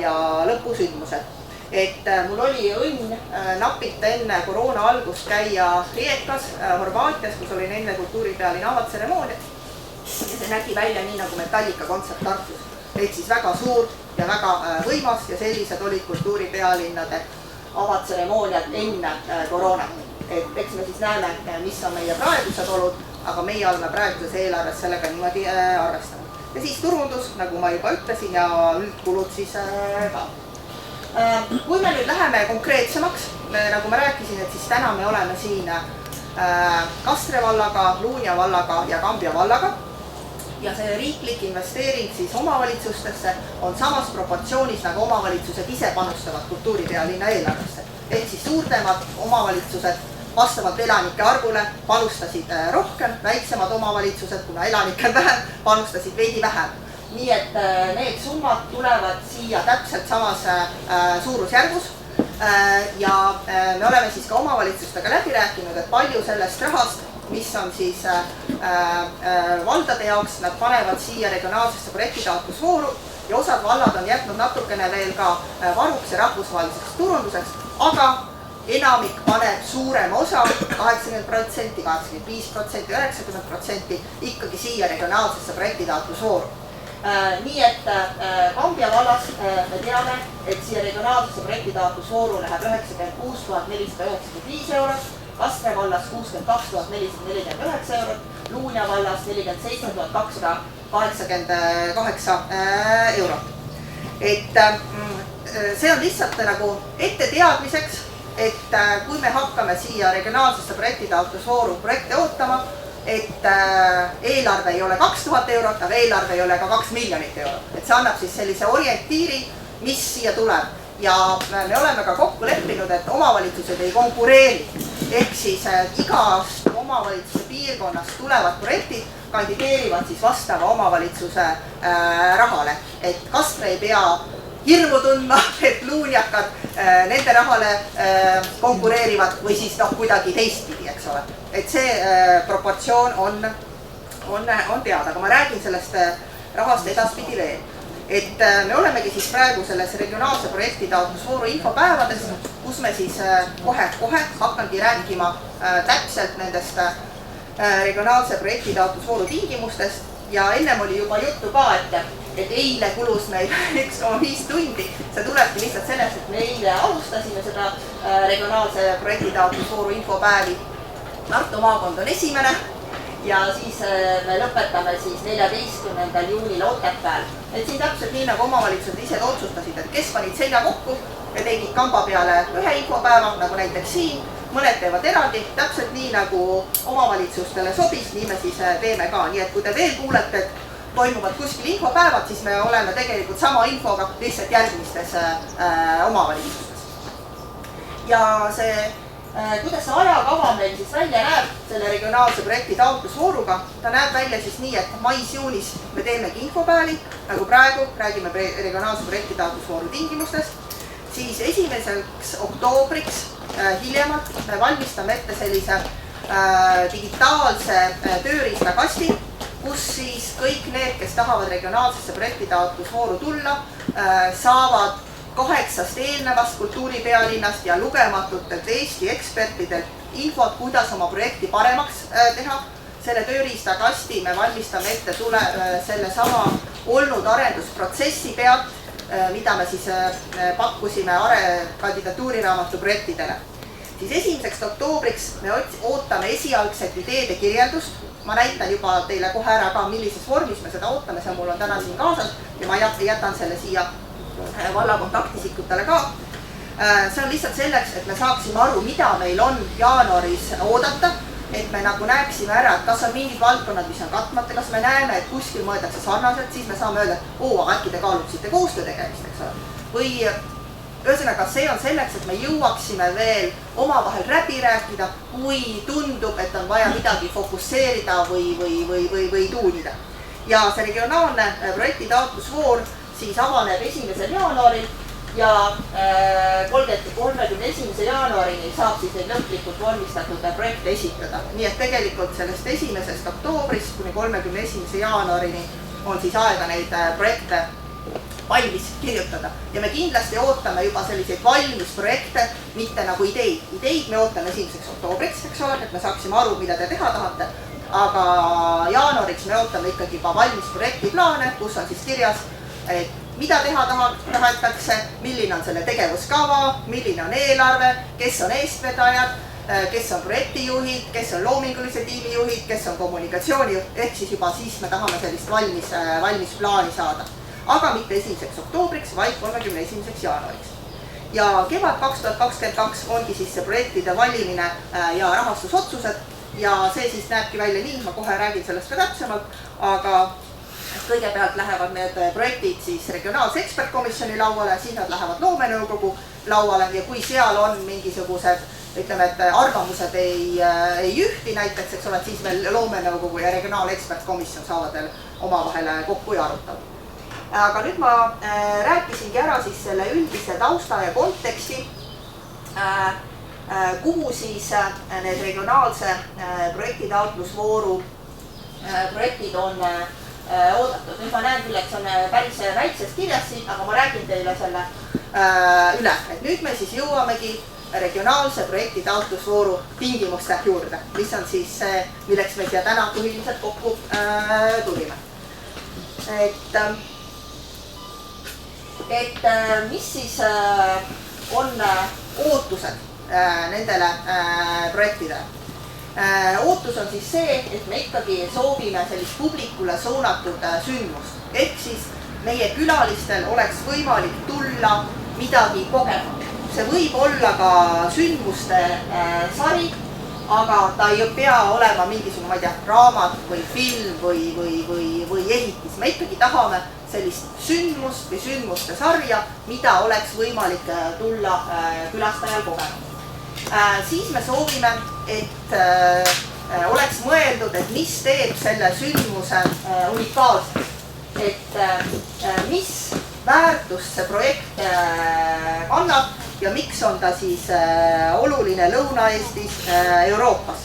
ja lõpusündmused. Et mul oli õnn napilt enne koroona algust käia Rijekas, Horvaatias, kus oli nende kultuuripealinna avatseremoonia. Ja see nägi välja nii nagu Metallica kontsert Tartus. Ehk siis väga suur ja väga võimas ja sellised olid kultuuripealinnade avatseremooniad enne koroonat. Et eks me siis näeme, mis on meie praegused olud, aga meie oleme praeguses eelarves sellega niimoodi arvestanud. Ja siis turundus, nagu ma juba ütlesin, ja üldkulud siis ka. Kui me nüüd läheme konkreetsemaks, nagu ma rääkisin, et siis täna me oleme siin Kastre vallaga, Luunja vallaga ja Kambja vallaga. Ja see riiklik investeering siis omavalitsustesse on samas proportsioonis nagu omavalitsused ise panustavad kultuuripealinna eelarvesse. Ehk siis suurtemad omavalitsused vastavalt elanike arvule panustasid rohkem, väiksemad omavalitsused, kuna elanikke vähem, panustasid veidi vähem. Nii et need summad tulevad siia täpselt samas suurusjärgus ja me oleme siis ka omavalitsustega läbi rääkinud, et palju sellest rahast, mis on siis valdade jaoks, nad panevad siia regionaalsesse projektitaotlusvooru ja osad vallad on jätnud natukene veel ka varuks ja rahvusvaheliseks turunduseks, aga enamik paneb suurem osa, 80%, 85%, 90% ikkagi siia regionaalsesse projektitaotlusvooru. Nii et Kambja vallas me teame, et siia regionaalsesse projektitaotlusvooru läheb 96 495 eurot, Kastre vallas 62 449 eurot, Luunja vallas 47 288 eurot. Et see on lihtsalt nagu ette teadmiseks, et kui me hakkame siia regionaalsesse projektitaotlusvooru projekte ootama, et eelarve ei ole 2000 eurot, aga eelarve ei ole ka 2 miljonit eurot. Et see annab siis sellise orientiiri, mis siia tuleb. Ja me oleme ka kokku leppinud, et omavalitsused ei konkureeri. Ehk siis igast omavalitsuse piirkonnast tulevad projektid kandideerivad siis vastava omavalitsuse rahale. Et Kastre ei pea hirmu tundma, et luunjakad nende rahale konkureerivad või siis kuidagi teistpidi, eks ole. Et see proportsioon on teada, aga ma räägin sellest rahast edaspidi veel. Et me olemegi siis praegu selles regionaalse projektitaotlusvooru infopäevades, kus me siis kohe hakkangi rääkima täpselt nendest regionaalse projektitaotlusvooru tingimustest ja ennem oli juba juttu ka, et eile kulus meil 1,5 tundi. See tulebki lihtsalt sellest, et me eile alustasime seda regionaalse projektitaotlusvooru infopäevi. Tartu maakond on esimene ja siis me lõpetame siis 14. juunil Otepääl. Et siin täpselt nii nagu omavalitsused ise otsustasid, et kes panid selja kokku ja tegid kamba peale ühe infopäeva, nagu näiteks siin, mõned teevad eraldi, täpselt nii nagu omavalitsustele sobis, nii me siis teeme ka. Nii et kui te veel kuulete, et toimuvad kuskil infopäevad, siis me oleme tegelikult sama infoga lihtsalt järgmistes omavalitsustes. Ja see, kuidas see ajakava meil siis välja näeb selle regionaalse projekti taotlusvooruga, ta näeb välja siis nii, et mais-juunis me teemegi infopäevi, nagu praegu räägime regionaalse projekti taotlusvooru tingimustest, siis 1. oktoobriks hiljemalt me valmistame ette sellise digitaalse tööriistakasti, kus siis kõik need, kes tahavad regionaalsesse projektitaotlusvooru tulla, saavad 8 eelnevast kultuuripealinnast ja lugematutelt Eesti ekspertidelt infot, kuidas oma projekti paremaks teha. Selle tööriistakasti me valmistame ette selle sama olnud arendusprotsessi pealt, mida me siis pakkusime kandidatuuriraamatu projektidele. Siis 1. oktoobriks me ootame esialgset ideede kirjeldust. Ma näitan juba teile kohe ära ka, millises vormis me seda ootame, see mul on täna siin kaasas ja ma jätan selle siia valla kontaktisikutele ka. See on lihtsalt selleks, et me saaksime aru, mida meil on jaanuaris oodata, et me nagu näeksime ära, et kas on mingid valdkonnad, mis on katmata, kas me näeme, et kuskil mõeldakse sarnaselt, siis me saame öelda, et äkki te kaaluksite koostöö tegemist, eks ole. Või ühesõnaga, see on selleks, et me jõuaksime veel omavahel läbi rääkida, kui tundub, et on vaja midagi fokusseerida või tuunida. Ja see regionaalne projektitaotlusvoor siis avaneb 1. jaanuaril ja 31. jaanuarini saab siis neid lõplikult vormistatud projekte esitada. Nii et tegelikult sellest 1. oktoobrist kuni 31. jaanuarini on siis aega neid projekte valmis kirjutada. Ja me kindlasti ootame juba selliseid valmis projekte, mitte nagu ideid. Ideid me ootame 1. oktoobriks, eks ole, et me saaksime aru, mida te teha tahate. Aga jaanuariks me ootame ikkagi juba valmis projektiplaane, kus on siis kirjas, et mida teha tahetakse, milline on selle tegevuskava, milline on eelarve, kes on eestvedajad, kes on projektijuhid, kes on loomingulise tiimi juhid, kes on kommunikatsioonijuht, ehk siis juba siis me tahame sellist valmis plaani saada. Aga mitte 1. oktoobriks, vaid 31. jaanuariks. Ja kevad 2022 ongi siis see projektide valimine ja rahastusotsused ja see siis näebki välja nii, ma kohe räägin sellest ka täpsemalt, aga kõigepealt lähevad need projektid siis regionaalse ekspertkomisjoni lauale, siis nad lähevad loomenõukogu lauale ja kui seal on mingisugused, ütleme, et arvamused ei ühti näiteks, eks ole, siis meil loomenõukogu ja regionaalekspertkomisjon saavad veel omavahel kokku ja arutavad. Aga nüüd ma rääkisingi ära siis selle üldise tausta ja konteksti, kuhu siis need regionaalse projektitaotlusvooru projektid on oodatud. Nüüd ma näen küll, et see on päris väikses kirjas siin, aga ma räägin teile selle üle. Et nüüd me siis jõuamegi regionaalse projektitaotlusvooru tingimuste juurde, mis on siis see, milleks me siia täna põhiliselt kokku tulime. et mis siis on ootused nendele projektidele. Ootus on siis see, et me ikkagi soovime sellist publikule suunatud sündmust. Ehk siis meie külalistel oleks võimalik tulla midagi kogema. See võib olla ka sündmuste sari, aga ta ei pea olema mingisugune, ma ei tea, raamat või film või ehitis. Me ikkagi tahame sellist sündmust või sündmuste sarja, mida oleks võimalik tulla külastajal kogema. Siis me soovime, et oleks mõeldud, et mis teeb selle sündmuse unikaalseks. Et mis väärtust see projekt kannab ja miks on ta siis oluline Lõuna-Eestis, Euroopas.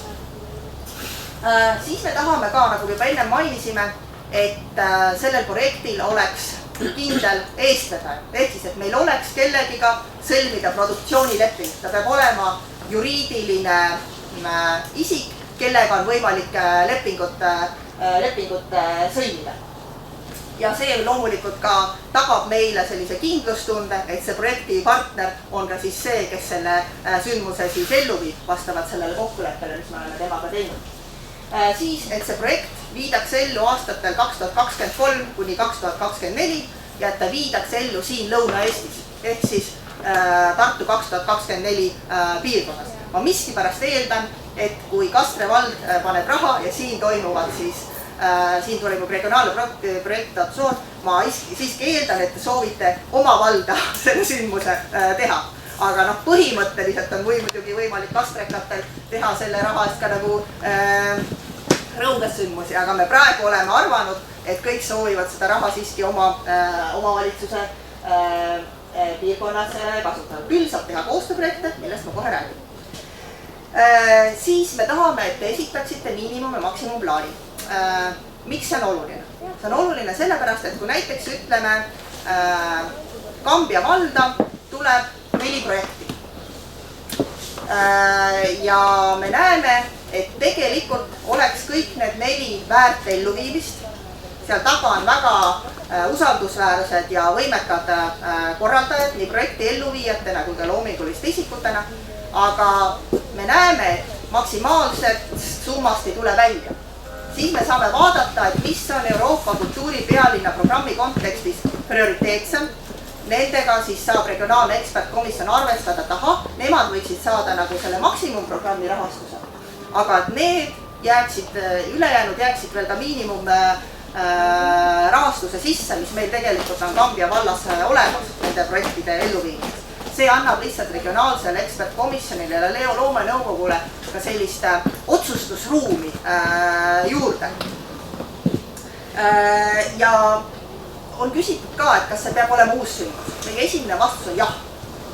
Siis me tahame ka, nagu juba enne mainisime, et sellel projektil oleks kindel eestvedaja. Ehk siis, et meil oleks kellegiga sõlmida produktsioonileping. Ta peab olema juriidiline isik, kellega on võimalik lepingut sõlmida. Ja see loomulikult ka tagab meile sellise kindlustunde, et see projektipartner on ka siis see, kes selle sündmuse siis ellu viib vastavalt sellele kokkuleppele, mis me oleme temaga teinud. Siis, et see projekt viidaks ellu aastatel 2023 kuni 2024 ja et ta viidaks ellu siin Lõuna-Eestis ehk siis Tartu 2024 piirkonnas. Ma miskipärast eeldan, et kui Kastre vald paneb raha ja siin toimuvad siis siin toimub regionaalne projektatsioon, ma siiski eeldan, et te soovite oma valda selle sündmuse teha. Aga põhimõtteliselt on muidugi võimalik kastrekatel teha selle raha eest ka nagu rõuges sündmusi, aga me praegu oleme arvanud, et kõik soovivad seda raha siiski oma omavalitsuse piirkonnas kasutada. Küll saab teha koostööprojekte, millest ma kohe räägin. Siis me tahame, et te esitaksite miinimum- ja maksimumplaani. Miks see on oluline? See on oluline sellepärast, et kui näiteks ütleme Kambja valda tuleb 4 projekti. Ja me näeme, et tegelikult oleks kõik need 4 väärt elluviimist. Seal taga on väga usaldusväärsed ja võimekad korraldajad, nii projekti elluviijatena kui ka loominguliste isikutena. Aga me näeme, et maksimaalselt summast ei tule välja. Siis me saame vaadata, et mis on Euroopa kultuuripealinna programmi kontekstis prioriteetsem. Nendega siis saab regionaalne ekspertkomisjon arvestada, et aha, nemad võiksid saada nagu selle maksimumprogrammi rahastuse. Aga et need jääksid, ülejäänud jääksid veel ka miinimum rahastuse sisse, mis meil tegelikult on Kambja vallas olemas nende projektide elluviimiseks. See annab lihtsalt regionaalsele ekspertkomisjonile ja Leo loomenõukogule ka sellist otsustusruumi juurde. Ja on küsitud ka, et kas see peab olema uus sündmus. Meie esimene vastus on jah.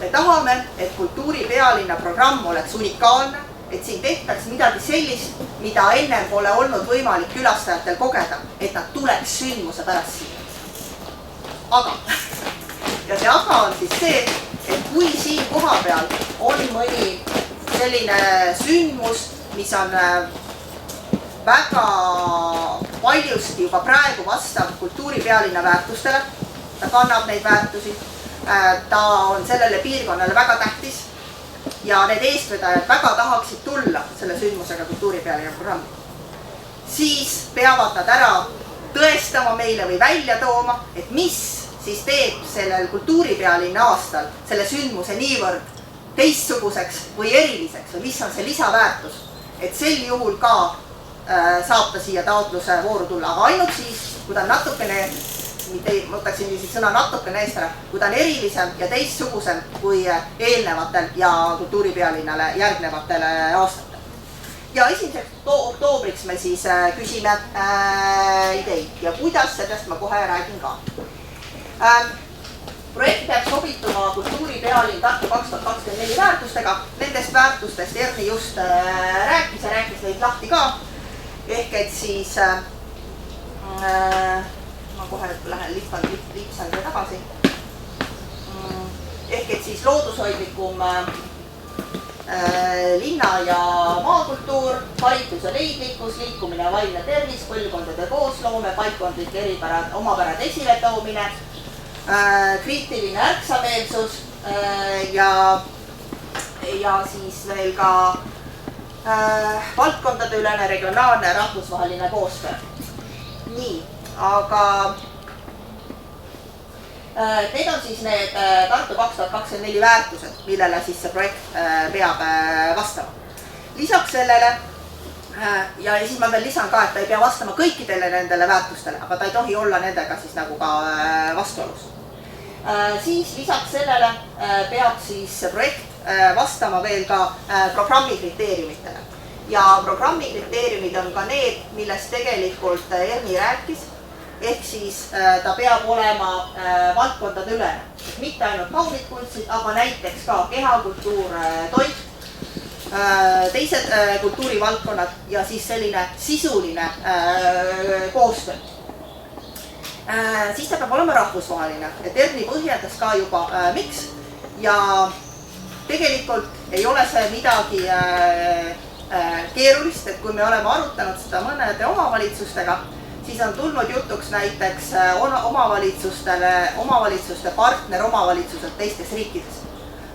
Me tahame, et kultuuripealinna programm oleks unikaalne, et siin tehtaks midagi sellist, mida ennem pole olnud võimalik külastajatel kogeda, et nad tuleks sündmuse pärast siia. Aga, ja see aga on siis see, et kui siin koha peal on mõni selline sündmus, mis on väga paljusti juba praegu vastav kultuuripealinna väärtustele, ta kannab neid väärtusi, ta on sellele piirkonnale väga tähtis ja need eestvedajad väga tahaksid tulla selle sündmusega kultuuripealinna programmi, siis peavad nad ära tõestama meile või välja tooma, et mis siis teeb sellel kultuuripealinna aastal selle sündmuse niivõrd teistsuguseks või eriliseks või mis on see lisaväärtus, et sel juhul ka saab ta siia taotluse vooru tulla, aga ainult siis, kui ta on natukene, võtaksin siis sõna natukene eest ära, kui ta on erilisem ja teistsugusem kui eelnevatel ja kultuuripealinnale järgnevatel aastatel. Ja 1. oktoobriks me siis küsime ideid ja kuidas, sellest ma kohe räägin ka. Projekt peab sobituma kultuuripealinn Tartu 2024 väärtustega. Nendest väärtustest Erni just rääkis ja rääkis neid lahti ka. Ehk et siis, ma kohe lähen lipsan ka tagasi. Ehk et siis loodushoidlikum linna- ja maakultuur, haritus ja leidlikkus, liikumine ja vaimne tervis, põlvkondade koosloome, paikkondlike omapärade esiletoomine, kriitiline ärksameelsus ja siis veel ka valdkondadeülene regionaalne ja rahvusvaheline koostöö. Nii, aga need on siis need Tartu 2024 väärtused, millele siis see projekt peab vastama. Lisaks sellele, ja siis ma veel lisan ka, et ta ei pea vastama kõikidele nendele väärtustele, aga ta ei tohi olla nendega siis nagu ka vastuolus. Siis lisaks sellele peab siis see projekt vastama veel ka programmi kriteeriumitele. Ja programmi kriteeriumid on ka need, millest tegelikult Erni rääkis. Ehk siis ta peab olema valdkondade ülene. Mitte ainult kaunid kunstid, aga näiteks ka kehakultuur, toit, teised kultuurivaldkonnad ja siis selline sisuline koostöö. Siis ta peab olema rahvusvaheline, et Erni põhjendas ka juba miks ja tegelikult ei ole see midagi keerulist, et kui me oleme arutanud seda mõnede omavalitsustega, siis on tulnud jutuks näiteks omavalitsuste partneromavalitsused teistes riikides.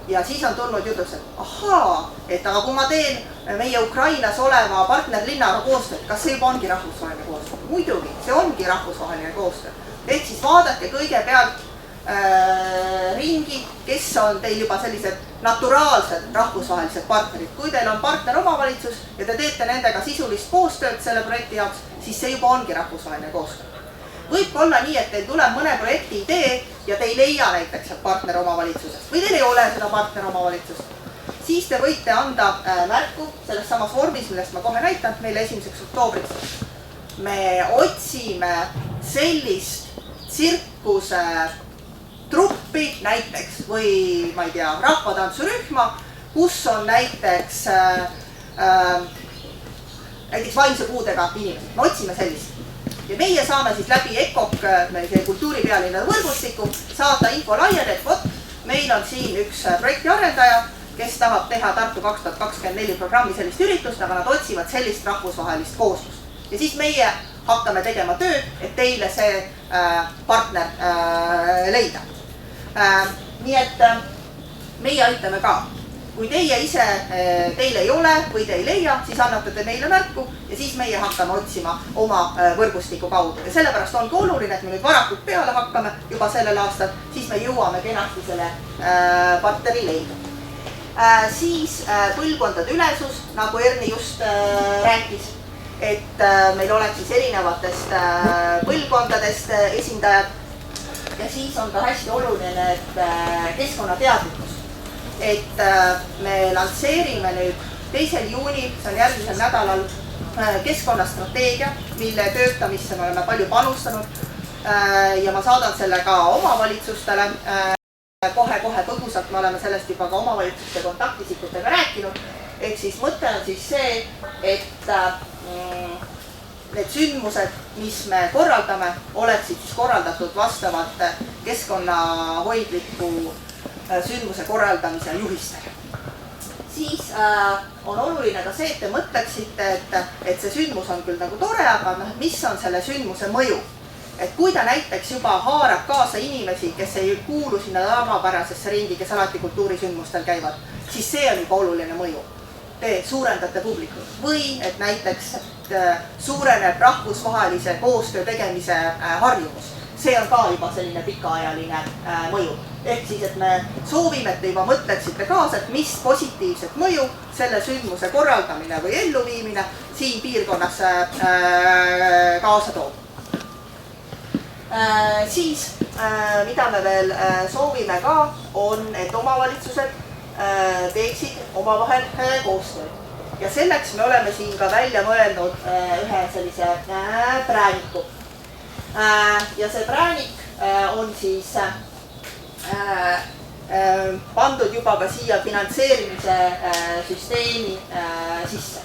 Ja siis on tulnud jutuks, et ahaa, et aga kui ma teen meie Ukrainas oleva partnerlinnaga koostööd, kas see juba ongi rahvusvaheline koostöö? Muidugi, see ongi rahvusvaheline koostöö. Ehk siis vaadake kõigepealt ringi, kes on teil juba sellised naturaalsed rahvusvahelised partnerid. Kui teil on partner omavalitsus ja te teete nendega sisulist koostööd selle projekti jaoks, siis see juba ongi rahvusvaheline koostöö. Võib ka olla nii, et teil tuleb mõne projekti idee ja te ei leia näiteks partner omavalitsusest või teil ei ole seda partner omavalitsust. Siis te võite anda märku selles samas vormis, millest ma kohe näitan meile 1. oktoobriks. Me otsime sellist tsirkuse truppi näiteks või ma ei tea, rahvatantsurühma, kus on näiteks vaimse puudega inimesed. Me otsime sellist. Ja meie saame siis läbi EKOK, meie kultuuripealinna võrgustiku, saada info laiali, et vot, meil on siin üks projektiarendaja, kes tahab teha Tartu 2024 programmi sellist üritust, aga nad otsivad sellist rahvusvahelist kooslust. Ja siis meie hakkame tegema tööd, et teile see partner leida. Nii et meie aitame ka. Kui teie ise teil ei ole või te ei leia, siis annate te meile märku ja siis meie hakkame otsima oma võrgustiku kaudu. Ja sellepärast ongi oluline, et me nüüd varakult peale hakkame juba sellel aastal, siis me jõuame kenasti selle partneri leida. Siis põlvkondade ülesus, nagu Erni just rääkis, et meil oleks siis erinevatest põlvkondadest esindajad. Ja siis on ka hästi oluline, et keskkonnateadlikkus. Et me lansseerime nüüd 2. juunil, see on järgmisel nädalal, keskkonnastrateegia, mille töötamisse me oleme palju panustanud ja ma saadan selle ka omavalitsustele. Kohe põgusalt me oleme sellest juba ka omavalitsuste kontaktisikutega rääkinud. Ehk siis mõte on siis see, et need sündmused, mis me korraldame, oleksid siis korraldatud vastavalt keskkonnahoidliku sündmuse korraldamise juhistele. Siis on oluline ka see, et te mõtleksite, et see sündmus on küll nagu tore, aga mis on selle sündmuse mõju? Et kui ta näiteks juba haarab kaasa inimesi, kes ei kuulu sinna tavapärasesse ringi, kes alati kultuurisündmustel käivad, siis see on juba oluline mõju. Te suurendate publikut või et näiteks suureneb rahvusvahelise koostöö tegemise harjumus. See on ka juba selline pikaajaline mõju. Ehk siis, et me soovime, et te juba mõtleksite kaasa, et mis positiivset mõju selle sündmuse korraldamine või elluviimine siin piirkonnas kaasa toob. Siis, mida me veel soovime ka, on, et omavalitsused teeksid omavahel koostööd. Ja selleks me oleme siin ka välja mõelnud ühe sellise prääniku. Ja see präänik on siis pandud juba ka siia finantseerimise süsteemi sisse.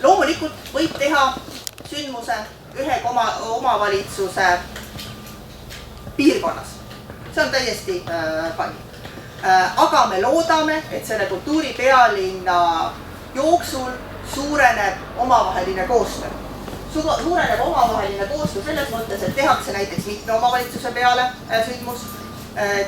Loomulikult võib teha sündmuse ühe omavalitsuse piirkonnas. See on täiesti fine. aga me loodame, et selle kultuuripealinna jooksul suureneb omavaheline koostöö. Suureneb omavaheline koostöö selles mõttes, et tehakse näiteks mitme omavalitsuse peale sündmus.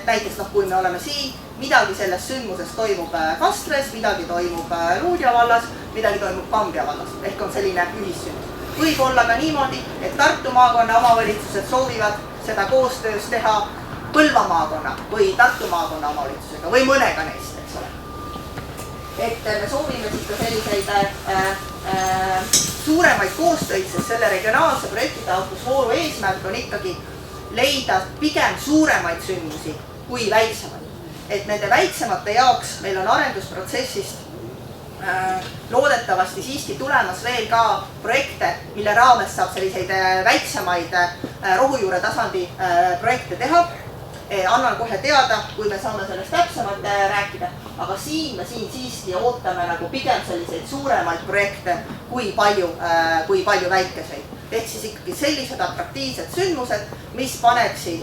Näiteks kui me oleme siin, midagi sellest sündmusest toimub Kastres, midagi toimub Luudja vallas, midagi toimub Kambja vallas. Ehk on selline ühissündmus. Võib olla ka niimoodi, et Tartu maakonna omavalitsused soovivad seda koostöös teha Põlva maakonna või Tartu maakonna omavalitsusega või mõnega neist, eks ole. Et me soovime siis ka selliseid suuremaid koostöid, sest selle regionaalse projektitaotlusvooru eesmärk on ikkagi leida pigem suuremaid sündmusi kui väiksemaid. Et nende väiksemate jaoks meil on arendusprotsessist loodetavasti siiski tulemas veel ka projekte, mille raames saab selliseid väiksemaid rohujuure tasandi projekte teha. Annan kohe teada, kui me saame sellest täpsemalt rääkida, aga siin me siiski ootame nagu pigem selliseid suuremaid projekte kui palju väikeseid. Ehk siis ikkagi sellised atraktiivsed sündmused, mis paneksid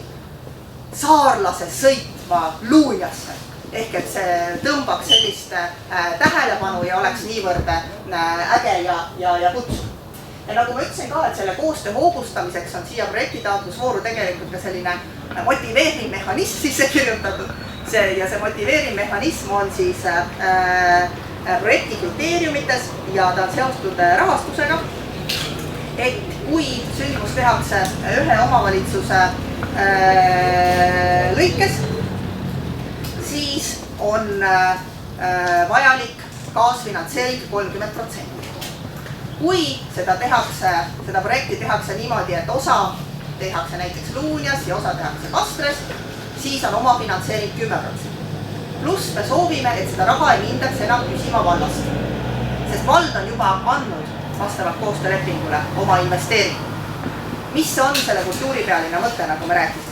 saarlase sõitma Luunjasse. Ehk et see tõmbaks sellist tähelepanu ja oleks niivõrd äge ja kutsuv. Ja nagu ma ütlesin ka, et selle koostöö hoogustamiseks on siia projektitaotlusvooru tegelikult ka selline motiveeriv mehhanism sisse kirjutatud. Ja see motiveeriv mehhanism on siis projekti kriteeriumites ja ta on seotud rahastusega. Et kui sündmus tehakse ühe omavalitsuse lõikes, siis on vajalik kaasfinantseering 30%. Kui seda projekti tehakse niimoodi, et osa tehakse näiteks Luunjas ja osa tehakse Kastres, siis on omafinantseering 10%. Pluss me soovime, et seda raha ei mindaks enam küsima vallast. Sest vald on juba andnud vastavalt koostöölepingule oma investeeringu. Mis on selle kultuuripealinna mõte, nagu me rääkisime?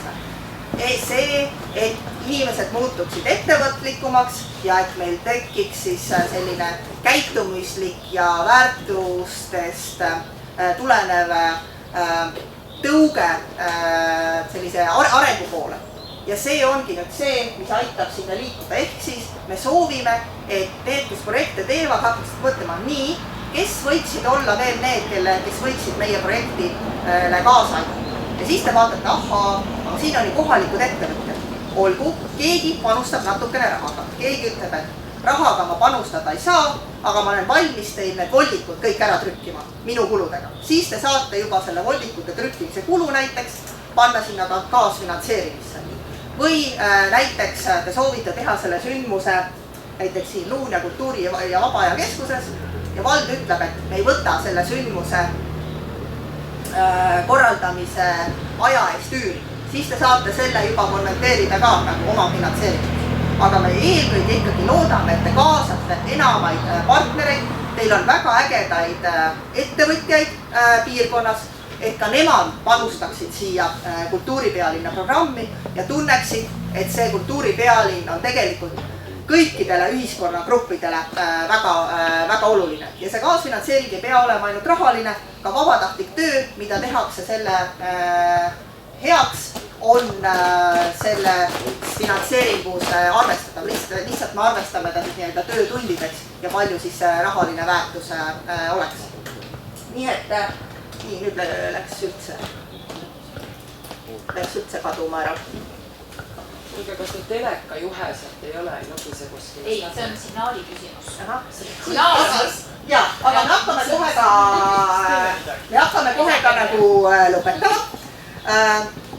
See, et inimesed muutuksid ettevõtlikumaks ja et meil tekiks siis selline käitumislik ja väärtustest tulenev tõuge sellise arengu poole. Ja see ongi nüüd see, mis aitab sinna liikuda. Ehk siis me soovime, et need, kes projekte teevad, hakkaksid mõtlema nii, kes võiksid olla veel need, kes võiksid meie projektile kaasa aidata. Ja siis te vaatate, aga siin on ju kohalikud ettevõtted. Olgu, keegi panustab natukene rahaga. Keegi ütleb, et rahaga ma panustada ei saa, aga ma olen valmis teil need voldikud kõik ära trükkima minu kuludega. Siis te saate juba selle voldikute trükkimise kulu näiteks panna sinna ka kaasfinantseerimisse. Või näiteks te soovite teha selle sündmuse näiteks siin Luunja kultuuri- ja vabaaja keskuses ja vald ütleb, et me ei võta selle sündmuse korraldamise aja eest üüri. Siis te saate selle juba konverteerida ka nagu oma finantseerimiseks. Aga me eelkõige ikkagi loodame, et te kaasate enamaid partnereid. Teil on väga ägedaid ettevõtjaid piirkonnas, et ka nemad panustaksid siia kultuuripealinna programmi ja tunneksid, et see kultuuripealinn on tegelikult kõikidele ühiskonnagruppidele väga oluline. Ja see kaasfinantseering ei pea olema ainult rahaline, ka vabatahtlik töö, mida tehakse selle heaks, on selle finantseeringus arvestatav. Lihtsalt me arvestame ta nii-öelda töötundideks ja palju siis rahaline väärtus oleks. Nii et nüüd läks üldse kaduma ära. Kuulge, kas nüüd teleka juheselt ei ole lugise kuskil? Ei, see on signaali küsimus. Jaa, aga me hakkame kohe ka nagu lõpetama.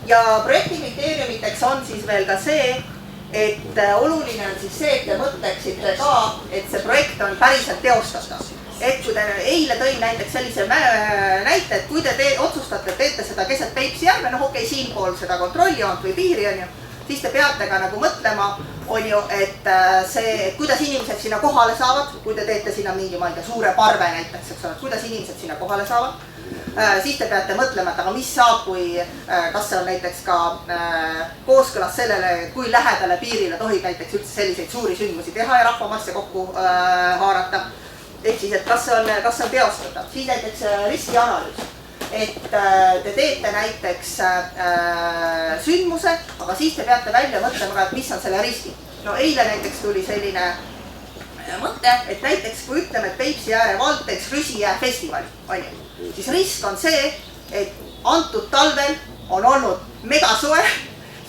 Ja projekti kriteeriumiteks on siis veel ka see, et oluline on siis see, et te mõtleksite ka, et see projekt on päriselt teostatav. Et kui te eile tõin näiteks sellise näite, et kui te otsustate, teete seda keset Peipsi järve, okei, siinpool seda kontrolljoont või piiri on ju, siis te peate ka nagu mõtlema, on ju, et kuidas inimesed sinna kohale saavad, kui te teete sinna mingi, ma ei tea, suure parve näiteks, eks ole, kuidas inimesed sinna kohale saavad. Siis te peate mõtlema, et aga mis saab, kas see on näiteks ka kooskõlas sellele, kui lähedale piirile tohib näiteks üldse selliseid suuri sündmusi teha ja rahvamasse kokku haarata. Ehk siis, et kas see on teostatav. Siis näiteks riskianalüüs. Et te teete näiteks sündmuse, aga siis te peate välja mõtlema ka, et mis on selle riskid. no eile näiteks tuli selline mõte, et näiteks kui ütleme, et Peipsi ääre vald teeks Rüsijää festivali, on ju, siis risk on see, et antud talvel on olnud megasoe,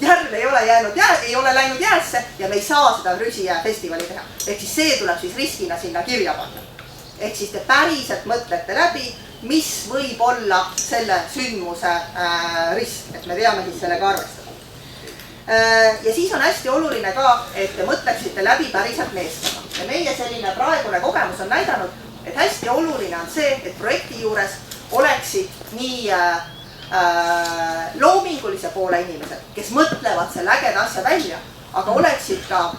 järv ei ole läinud jäässe ja me ei saa seda Rüsijää festivali teha. Ehk siis see tuleb siis riskina sinna kirja panna. Ehk siis te päriselt mõtlete läbi, mis võib olla selle sündmuse risk, et me teame siis sellega arvestada. Ja siis on hästi oluline ka, et te mõtleksite läbi päriselt meeskonna. Ja meie selline praegune kogemus on näidanud, et hästi oluline on see, et projekti juures oleksid nii loomingulise poole inimesed, kes mõtlevad selle ägeda asja välja, aga oleksid ka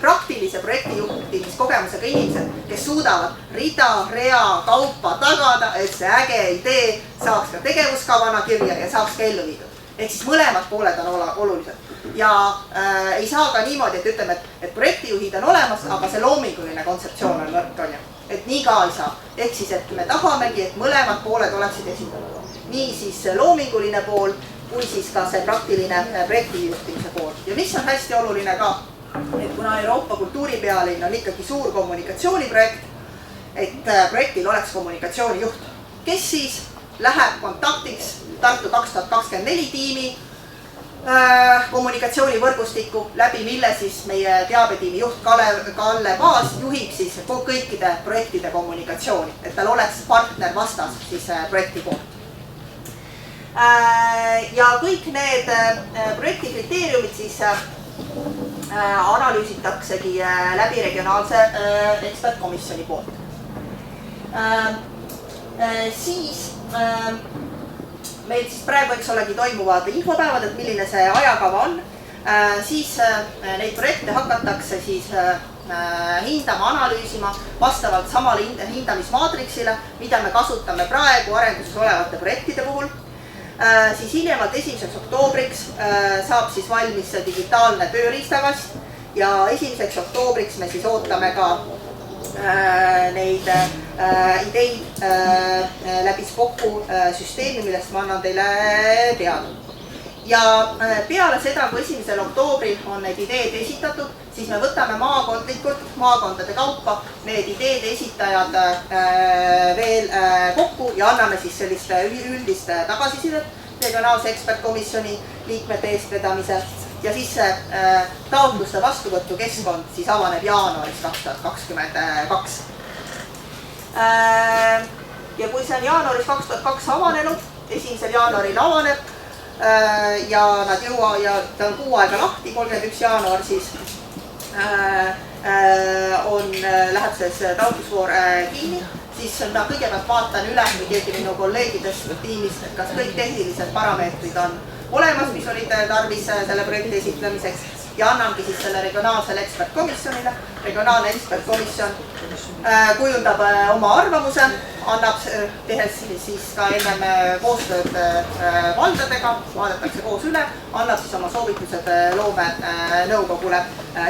praktilise projektijuhtimiskogemusega inimesed, kes suudavad rea kaupa tagada, et see äge idee saaks ka tegevuskavana kirja ja saaks ka ellu viidud. Ehk siis mõlemad pooled on olulised. Ja ei saa ka niimoodi, et ütleme, et projektijuhid on olemas, aga see loominguline kontseptsioon on nõrk, on ju. Et nii ka ei saa. Ehk siis, et me tahamegi, et mõlemad pooled oleksid esindatud. Nii siis loominguline pool, kui siis ka see praktiline projektijuhtimise pool. Ja mis on hästi oluline ka, et kuna Euroopa kultuuripealinn on ikkagi suur kommunikatsiooniprojekt, et projektil oleks kommunikatsioonijuht, kes siis läheb kontaktiks Tartu 2024 tiimi kommunikatsioonivõrgustikku, läbi mille siis meie teabetiimi juht Kalle Paas juhib siis kõikide projektide kommunikatsiooni, et tal oleks partner vastas siis projekti poolt. Ja kõik need projekti kriteeriumid siis analüüsitaksegi läbi regionaalse ekspertkomisjoni poolt. Siis meil siis praegu, eks olegi, toimuvad infopäevad, et milline see ajakava on. Siis neid projekte hakatakse siis hindama, analüüsima vastavalt samale hindamismaatriksile, mida me kasutame praegu arenduses olevate projektide puhul. Siis hiljemalt 1. oktoobriks saab siis valmis digitaalne tööriistakast ja 1. oktoobriks me siis ootame ka neid ideid läbi Spoku süsteemi, millest ma annan teile teada. Ja peale seda, kui 1. oktoobril on need ideed esitatud, siis me võtame maakondade kaupa need ideede esitajad veel kokku ja anname siis sellist üldist tagasisidet regionaalse ekspertkomisjoni liikmete eestvedamisel. Ja siis taotluste vastuvõtu keskkond siis avaneb jaanuaris 2022. Ja kui see on jaanuaris 2022 avanenud, 1. jaanuaril avaneb ja nad ja ta on 6 aega lahti, 31. jaanuar siis läheb see taotlusvoor kinni, siis ma kõigepealt vaatan üle, või keegi minu kolleegidest tiimist, et kas kõik tehnilised parameetrid on olemas, mis olid tarvis selle projekti esitlemiseks ja annangi siis selle regionaalsele ekspertkomisjonile. Regionaalne ekspertkomisjon kujundab oma arvamuse, annab, tehes siis ka enne koostööd valdadega, vaadatakse koos üle, annab siis oma soovitused loomenõukogule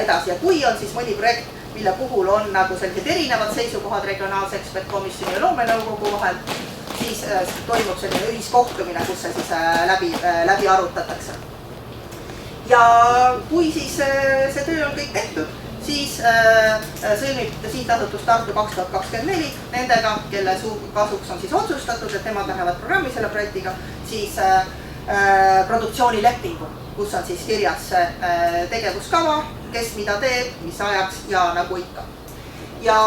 edasi. Ja kui on siis mõni projekt, mille puhul on nagu sellised erinevad seisukohad regionaalse ekspertkomisjoni ja loomenõukogu vahel, siis toimub selline ühiskohtumine, kus see siis läbi arutatakse. Ja kui siis see töö on kõik tehtud, siis sõlmib sihtasutus Tartu 2024 nendega, kelle kasuks on siis otsustatud, et nemad lähevad programmi selle projektiga, siis produktsioonilepingu, kus on siis kirjas tegevuskava, kes mida teeb, mis ajaks ja nagu ikka. Ja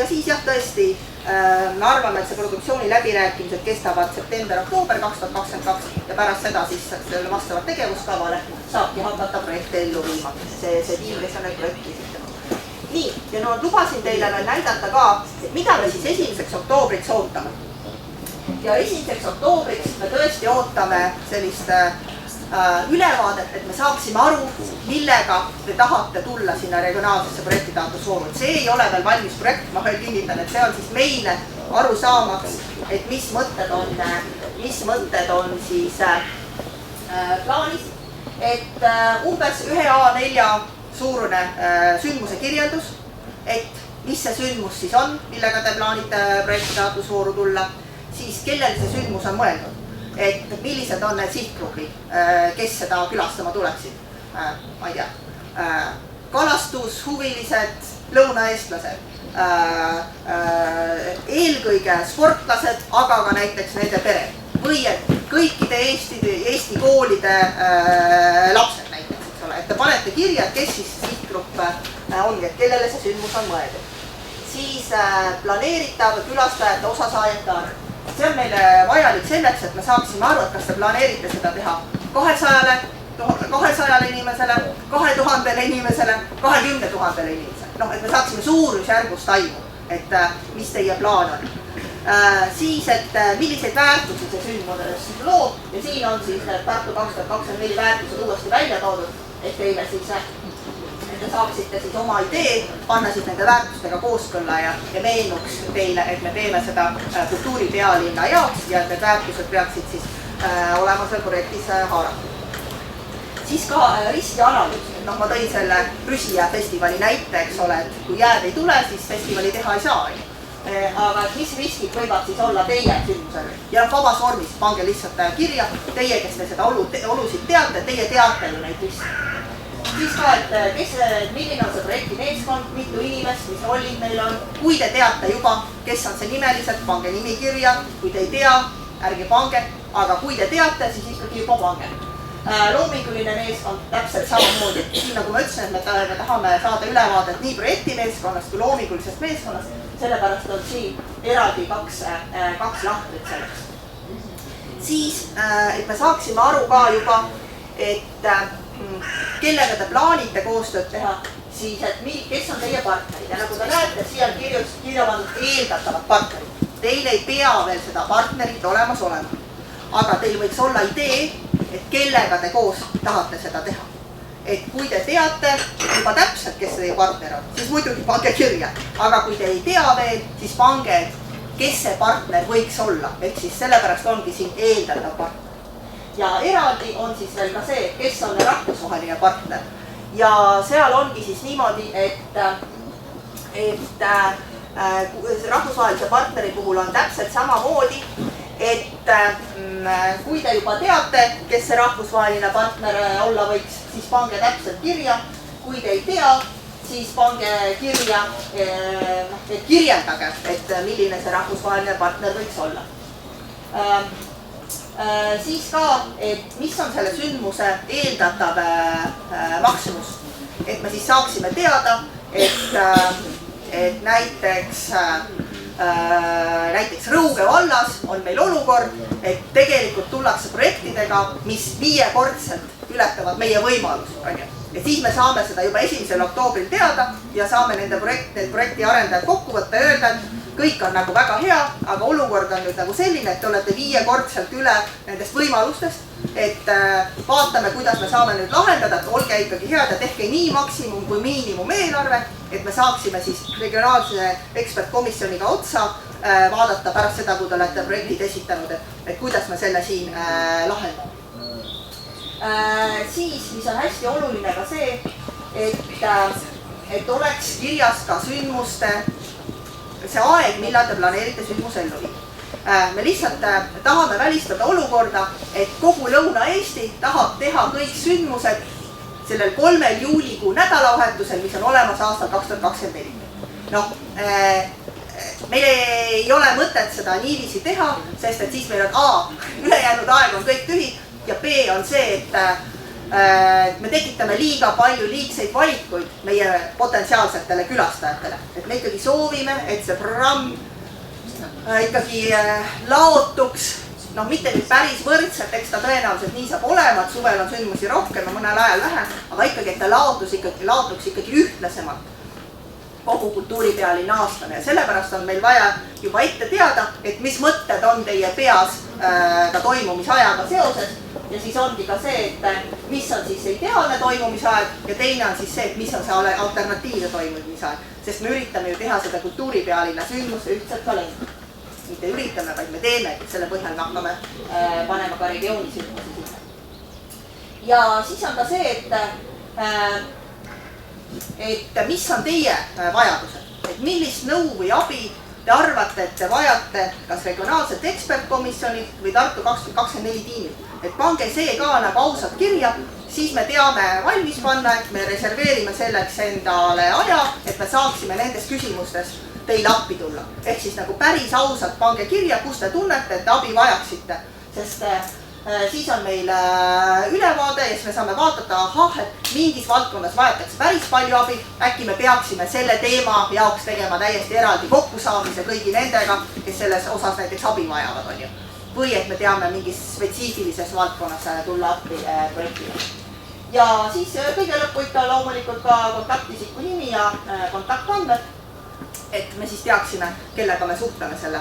siis jah, tõesti, me arvame, et see produktsiooni läbirääkimised kestavad september-oktoober 2022 ja pärast seda siis vastavalt tegevuskavale saabki hakata projekte ellu viima. See tiim, kes on need projekti esitanud. Nii, ja no lubasin teile veel näidata ka, et mida me siis 1. oktoobriks ootame. Ja 1. oktoobriks me tõesti ootame sellist ülevaadet, et me saaksime aru, millega te tahate tulla sinna regionaalsesse projektitaotlusvooru. See ei ole veel valmis projekt, ma veel kinnitan, et see on siis meile aru saamaks, et mis mõtted on siis plaanis. Et umbes 1 A4 suurune sündmuse kirjeldus, et mis see sündmus siis on, millega te plaanite projektitaotlusvooru tulla, siis kellel see sündmus on mõeldud. Et millised on need sihtgrupid, kes seda külastama tuleksid, ma ei tea, kalastushuvilised lõunaeestlased, eelkõige sportlased, aga ka näiteks nende pered või et kõikide Eesti koolide lapsed näiteks, eks ole, et te panete kirja, et kes siis sihtgrupp ongi, et kellele see sündmus on mõeldud. Siis planeeritav külastajate osasaajate arv. See on meile vajalik selleks, et me saaksime aru, et kas te planeerite seda teha 200 inimesele, 2000 inimesele, 20 000 inimesele. Noh, et me saaksime suurusjärgust aimu, et mis teie plaan on. Siis, et milliseid väärtusi see sündmus loob ja siin on siis Tartu 2024 väärtused uuesti välja toodud, et teile siis te saaksite siis oma idee panna siis nende väärtustega kooskõlla ja meenuks teile, et me teeme seda kultuuripealinna jaoks ja need väärtused peaksid siis olema seal projektis haaratud. Siis ka riskianalüüs. Noh, ma tõin selle Rüsijää festivali näite, eks ole, et kui jääd ei tule, siis festivali teha ei saa. Aga mis riskid võivad siis olla teie sündmusel? Ja vabas vormis, pange lihtsalt kirja. Teie, kes te seda olusid teate, teie teate ju neid riske. Siis ka, et milline on see projekti meeskond, mitu inimest, mis rollid neil on. Kui te teate juba, kes on see nimeliselt, pange nimi kirja. Kui te ei tea, ärge pange. Aga kui te teate, siis ikkagi juba pange. Loominguline meeskond täpselt samamoodi. Siin nagu ma ütlesin, et me tahame saada ülevaadet nii projektimeeskonnast kui loomingulisest meeskonnast. Sellepärast on siin eraldi kaks lahtrit selleks. Siis, et me saaksime aru ka juba, et kellega te plaanite koostööd teha, siis et kes on teie partnerid. Ja nagu te näete, siia on kirja pandud eeldatavad partnerid. Teil ei pea veel seda partnerit olemas olema. Aga teil võiks olla idee, et kellega te koos tahate seda teha. Et kui te teate juba täpselt, kes teie partner on, siis muidugi pange kirja. Aga kui te ei tea veel, siis pange, kes see partner võiks olla. Ehk siis sellepärast ongi siin eeldatav partner. Ja eraldi on siis veel ka see, kes on rahvusvaheline partner. Ja seal ongi siis niimoodi, et rahvusvahelise partneri puhul on täpselt samamoodi, et kui te juba teate, kes see rahvusvaheline partner olla võiks, siis pange täpselt kirja. Kui te ei tea, siis pange kirja, kirjeldage, et milline see rahvusvaheline partner võiks olla. Siis ka, et mis on selle sündmuse eeldatav maksumus. Et me siis saaksime teada, et näiteks Rõuge vallas on meil olukord, et tegelikult tullakse projektidega, mis 5-kordselt ületavad meie võimalust. Et siis me saame seda juba 1. oktoobril teada ja saame need projekti arendajad kokku võtta ja öelda, et kõik on nagu väga hea, aga olukord on nüüd nagu selline, et te olete 5-kordselt üle nendest võimalustest, et vaatame, kuidas me saame nüüd lahendada, et olge ikkagi head ja tehke nii maksimum kui miinimum eelarve, et me saaksime siis regionaalse ekspertkomisjoniga otsa vaadata pärast seda, kui te olete projektid esitanud, et kuidas me selle siin lahendame. Siis, mis on hästi oluline ka see, et oleks kirjas ka sündmuste, see aeg, millal te planeerite sündmuse ellu viia. Me lihtsalt tahame välistada olukorda, et kogu Lõuna-Eesti tahab teha kõik sündmused sellel 3. juulikuu nädalavahetusel, mis on olemas aastal 2024. Noh, meil ei ole mõtet seda niiviisi teha, sest et siis meil on A, ülejäänud aeg on kõik tühi ja B on see, et me tekitame liiga palju liigseid valikuid meie potentsiaalsetele külastajatele. Et me ikkagi soovime, et see programm ikkagi laotuks, noh mitte nüüd päris võrdselt, eks ta tõenäoliselt nii saab olema, et suvel on sündmusi rohkem ja mõnel ajal vähem, aga ikkagi, et ta laotuks ikkagi ühtlasemalt kogu kultuuripealinna aastane ja sellepärast on meil vaja juba ette teada, et mis mõtted on teie peas ka toimumisajaga seoses ja siis ongi ka see, et mis on siis ideaalne toimumisaeg ja teine on siis see, et mis on see alternatiivne toimumisaeg, sest me üritame ju teha seda kultuuripealinna sündmuse ühtset kalendrit. Mitte üritame, vaid me teeme, et selle põhjal me hakkame panema ka regiooni sündmusi sinna. Ja siis on ka see, et mis on teie vajadused, et millist nõu või abi te arvate, et te vajate kas regionaalset ekspertkomisjonilt või Tartu 2024 tiimilt. Et pange see ka nagu ausalt kirja, siis me teame valmis panna, et me reserveerime selleks endale aja, et me saaksime nendes küsimustes teile appi tulla. Ehk siis nagu päris ausalt pange kirja, kus te tunnete, et te abi vajaksite. Sest siis on meil ülevaade ja siis me saame vaadata, et mingis valdkonnas vajatakse päris palju abi. Äkki me peaksime selle teema jaoks tegema täiesti eraldi kokkusaamise kõigi nendega, kes selles osas näiteks abi vajavad, on ju. Või et me teame mingis spetsiifilises valdkonnas tulla appi projektile. Ja siis kõige lõppu ikka loomulikult ka kontaktisiku nimi ja kontaktandmed, et me siis teaksime, kellega me suhtleme selle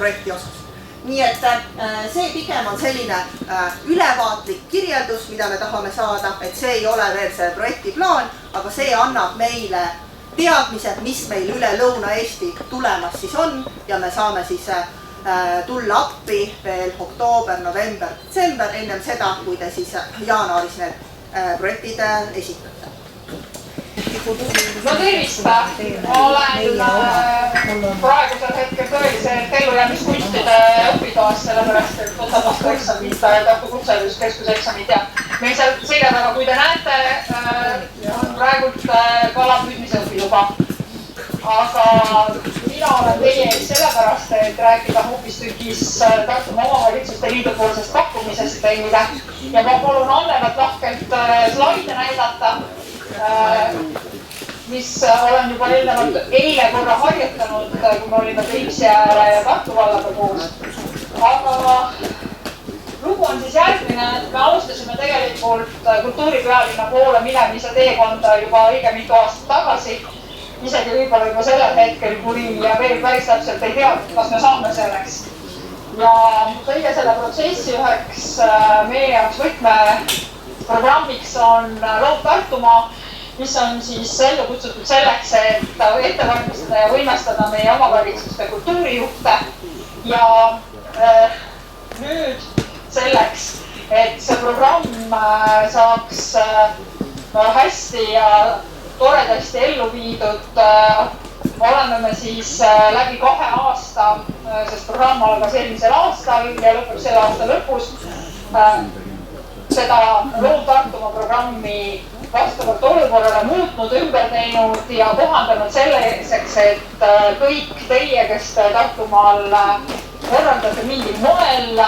projekti osas. Nii et see pigem on selline ülevaatlik kirjeldus, mida me tahame saada, et see ei ole veel see projektiplaan, aga see annab meile teadmised, mis meil üle Lõuna-Eesti tulemas siis on ja me saame siis tulla appi veel oktoober, november, detsember ennem seda, kui te siis jaanuaris need projektid esitate. No tervist! Olen praegusel hetkel tõeliselt ellujäämiskunstide õpitoas, sellepärast et võtab vastu eksamid, Tartu Kutsehariduse eksamid ja meil seal selja taga, kui te näete, on praegult kalapüüdmise õpiluba. Aga mina olen teie ees sellepärast, et rääkida hoopistükkis Tartumaa Omavalitsuste Liidu poolsest pakkumisest teile ja ma palun Annevat lahkelt slaide näidata, mis olen juba eile korra harjutanud, kui me olime Peipsiääre ja Tartu vallaga koos. Aga lugu on siis järgmine, et me alustasime tegelikult kultuuripealinna poole minemise teekonda juba õige mitu aastat tagasi. Isegi võib-olla juba sellel hetkel, kui veel päris täpselt ei teadnud, kas me saame selleks. Ja kõige selle protsessi üheks meie jaoks võtmeprogrammiks on Loov Tartumaa, mis on siis ellu kutsutud selleks, et ette valmistada ja võimestada meie omavalitsuste kultuurijuhte. Ja nüüd selleks, et see programm saaks hästi ja toredasti ellu viidud, oleme me siis läbi 2 aasta, sest programm algas eelmisel aastal ja lõpeb selle aasta lõpus, seda Loov Tartumaa programmi vastavalt olukorrale muutnud, ümber teinud ja kohandanud selliseks, et kõik teie, kes Tartumaal korraldate mingil moel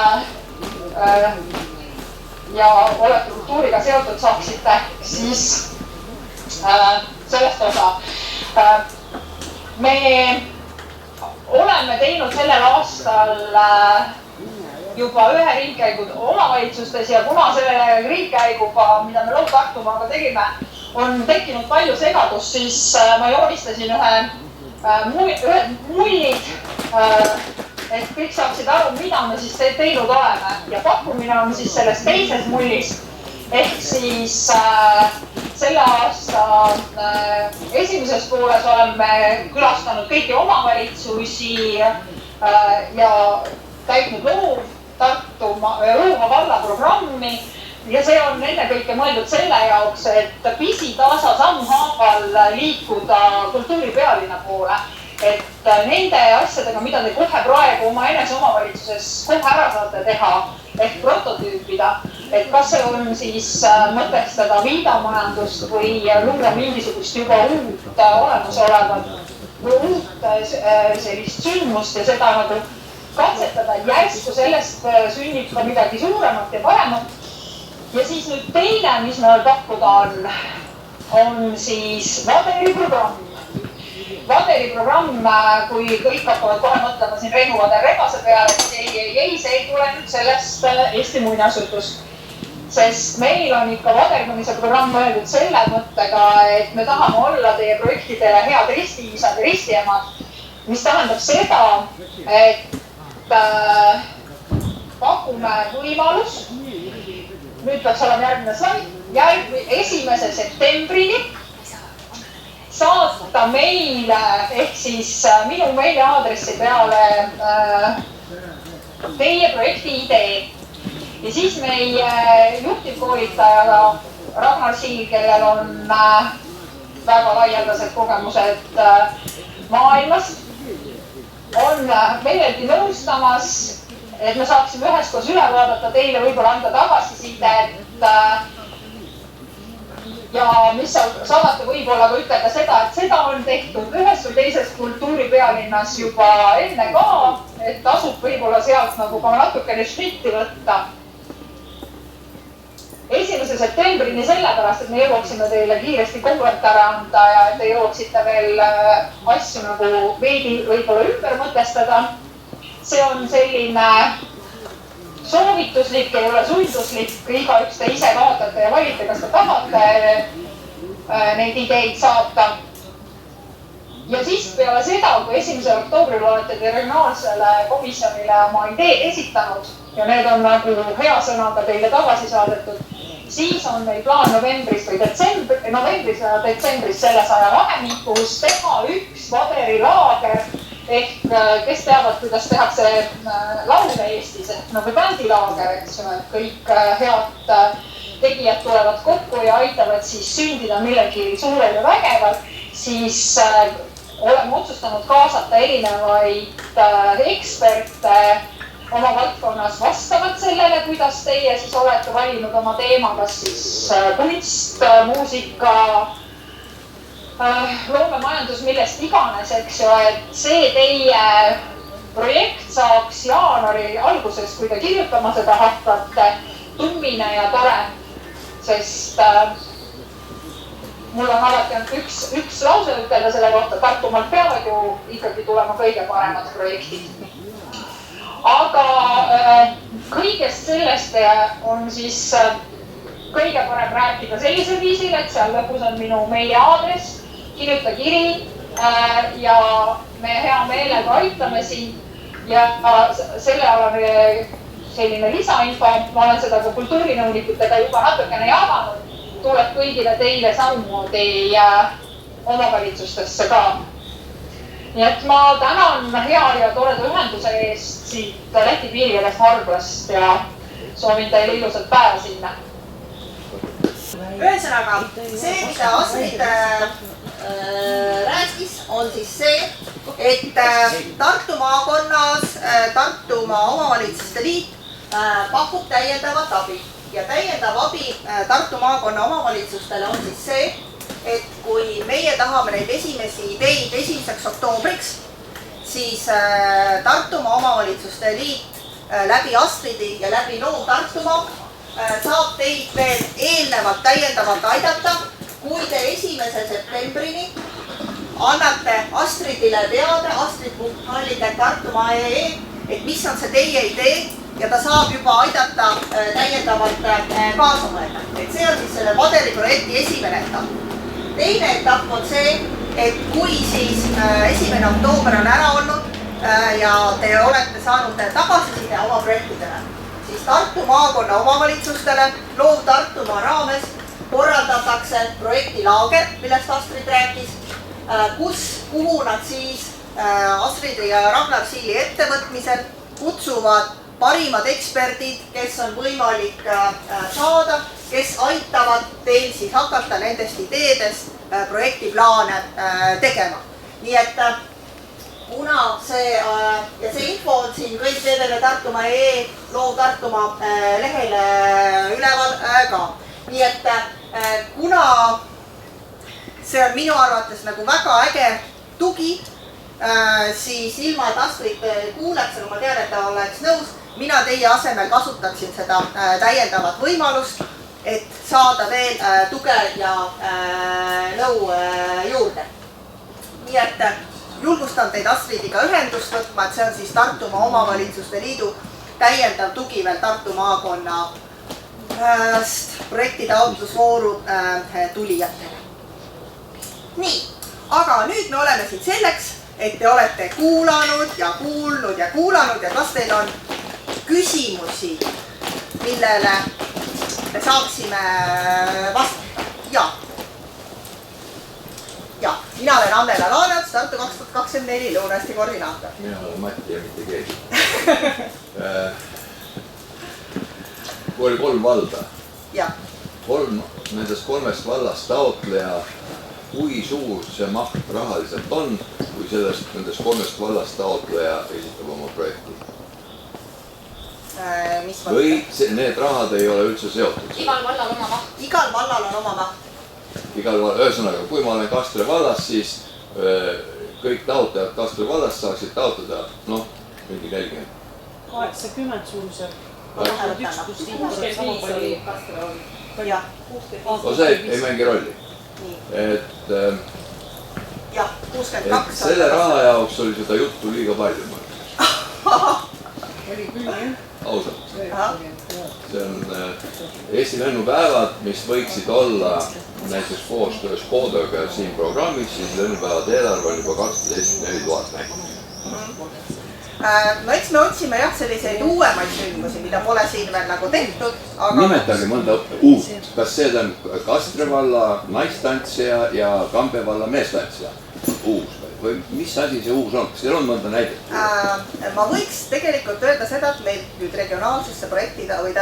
ja olete kultuuriga seotud, saaksite siis sellest osa. Me oleme teinud sellel aastal juba ühe ringkäigu omavalitsustes ja kuna selle ringkäiguga, mida me Loov Tartumaaga tegime, on tekkinud palju segadust, siis ma joonistasin ühe mullid, et kõik saaksid aru, mida me siis teinud oleme. Ja pakkumine on siis selles teises mullis, ehk siis selle aasta esimeses pooles oleme külastanud kõiki omavalitsusi ja täitnud Lõuna valla programmi ja see on ennekõike mõeldud selle jaoks, et pisitasa sammhaaval liikuda kultuuripealinna poole. Et nende asjadega, mida te kohe praegu oma enese omavalitsuses kohe ära saate teha, ehk prototüüpida, et kas see on siis mõtestada viidamajandust või luua mingisugust juba uut olemasolevat või uut sellist sündmust ja seda nagu katsetada järsku, sellest sünnib ka midagi suuremat ja paremat. Ja siis nüüd teine, mis meil pakkuda on siis vaderiprogramm. Vaderiprogramm, kui kõik hakkavad kohe mõtlema siin Reinu Vader Rebase peale, et ei, see ei tule nüüd sellest Eesti muinasjutust. Sest meil on ikka vaderdamise programm mõeldud selle mõttega, et me tahame olla teie projektidele head ristiisad ja ristiemad, mis tähendab seda, et pakume võimalust, nüüd peaks olema järgmine slaid, 1. septembrini saata meile ehk siis minu meiliaadressi peale teie projekti idee. Ja siis meie juhtivkoolitaja Ragnar Siil, kellel on väga laialdased kogemused maailmas, on meeleldi nõustamas, et me saaksime üheskoos üle vaadata, teile võib-olla anda tagasisidet. Ja mis saadate võib-olla ka ütelda seda, et seda on tehtud ühes või teises kultuuripealinnas juba enne ka, et tasub võib-olla sealt nagu ka natukene šritti võtta. 1. septembrini sellepärast, et me jõuaksime teile kiiresti kommentaare anda ja et te jõuaksite veel asju nagu veidi võib-olla ümber mõtestada. See on selline soovituslik, ei ole sunduslik, igaüks te ise vaatate ja valite, kas te tahate neid ideid saata. Ja siis peale seda, kui 1. oktoobril olete te regionaalsele komisjonile oma ideed esitanud ja need on nagu hea sõnaga teile tagasi saadetud, siis on meil plaan novembris ja detsembris selles ajavahemikus teha üks paberilaager ehk kes teavad, kuidas tehakse laule Eestis ehk nagu bändilaager, eks ju, et kõik head tegijad tulevad kokku ja aitavad siis sündida millegi suurel ja vägeval, siis oleme otsustanud kaasata erinevaid eksperte oma valdkonnas vastavalt sellele, kuidas teie siis olete valinud oma teema, kas siis kunst, muusika, loomemajandus, millest iganes, eks ju, et see teie projekt saaks jaanuari alguses, kui te kirjutama seda hakkate, tummine ja tore, sest mul on alati üks lause ütelda selle kohta, Tartumaalt peavad ju ikkagi tulema kõige paremad projektid. Aga kõigest sellest on siis kõige parem rääkida sellisel viisil, et seal lõpus on minu meiliaadress, kirjuta kiri ja me hea meelega aitame sind ja selle alane selline lisainfo, ma olen seda ka kultuurinõunikutega juba natukene jaganud, tuleb kõigile teile samamoodi omavalitsustesse ka. Nii et ma tänan hea ja toreda ühenduse eest siit Läti piirialast Varglast ja soovin teile ilusat päeva sinna. Ühesõnaga, see, mida Astrid rääkis, on siis see, et Tartu maakonnas Tartumaa Omavalitsuste Liit pakub täiendavat abi. Ja täiendav abi Tartu maakonna omavalitsustele on siis see, et kui meie tahame neid esimesi ideid 1. oktoobriks, siis Tartumaa Omavalitsuste Liit läbi Astridi ja läbi Loov Tartumaa saab teid veel eelnevalt täiendavalt aidata, kui te 1. septembrini annate Astridile teada astrid.hallide.tartumaa.ee, et mis on see teie idee ja ta saab juba aidata täiendavalt kaasa mõelda. Et see on siis selle paderiprojekti esimene etapp. Teine etapp on see, et kui siis 1. oktoober on ära olnud ja te olete saanud tagasiside oma projektidele, siis Tartu maakonna omavalitsustele Loov Tartumaa raames korraldatakse projektilaager, millest Astrid rääkis, kuhu nad siis Astridi ja Ragnar Siili ettevõtmisel kutsuvad parimad eksperdid, kes on võimalik saada, kes aitavad teil siis hakata nendest ideedest projektiplaane tegema. Nii et kuna see info on siin kõik www.tartumaa.ee Loov Tartumaa lehele üleval ka. Nii et kuna see on minu arvates nagu väga äge tugi, siis ilma, et Astrid kuuleks, aga ma tean, et ta oleks nõus, mina teie asemel kasutaksin seda täiendavat võimalust, et saada veel tuge ja nõu juurde. Nii et julgustan teid Astridiga ühendust võtma, et see on siis Tartumaa Omavalitsuste Liidu täiendav tugi veel Tartu maakonna projektide taotlusvooru tulijatele. Nii, aga nüüd me oleme siin selleks, et te olete kuulanud ja kuulnud ja kuulanud ja kas teil on küsimusi, millele me saaksime vastata? Ja, mina olen Annela Laanets, Tartu 2024 Lõuna-Eesti koordinaator. Mina olen Mati ja mitte keegi. Oli 3 valda. Nendest 3 vallast taotleja kui suur see maht rahaliselt on, kui nendest 3 vallast taotleja esitab oma projekti? Või need rahad ei ole üldse seotud? Igal vallal oma maht. Igal vallal on oma maht. Ühesõnaga, kui ma olen Kastre vallas, siis kõik taotlejad Kastre vallast saaksid taotleda, mingi 40. 80 suurusjärk. Jah. See ei mängi rolli. Et selle raha jaoks oli seda juttu liiga palju. Oli küll, jah. Ausalt. See on Eesti lennupäevad, mis võiksid olla näiteks koostöös Koodöga siin programmis, siis lennupäevad eelarve on juba 274 000 näinud. No eks me otsime selliseid uuemaid sündmusi, mida pole siin veel nagu tehtud, aga... Nimetage mõnda uut. Kas see on Kastre valla naistantsija ja Kambe valla meestantsija? Uus või mis asi see uus on? Kas teil on mõnda näidet? Ma võiks tegelikult öelda seda, et meil nüüd regionaalsesse projektida või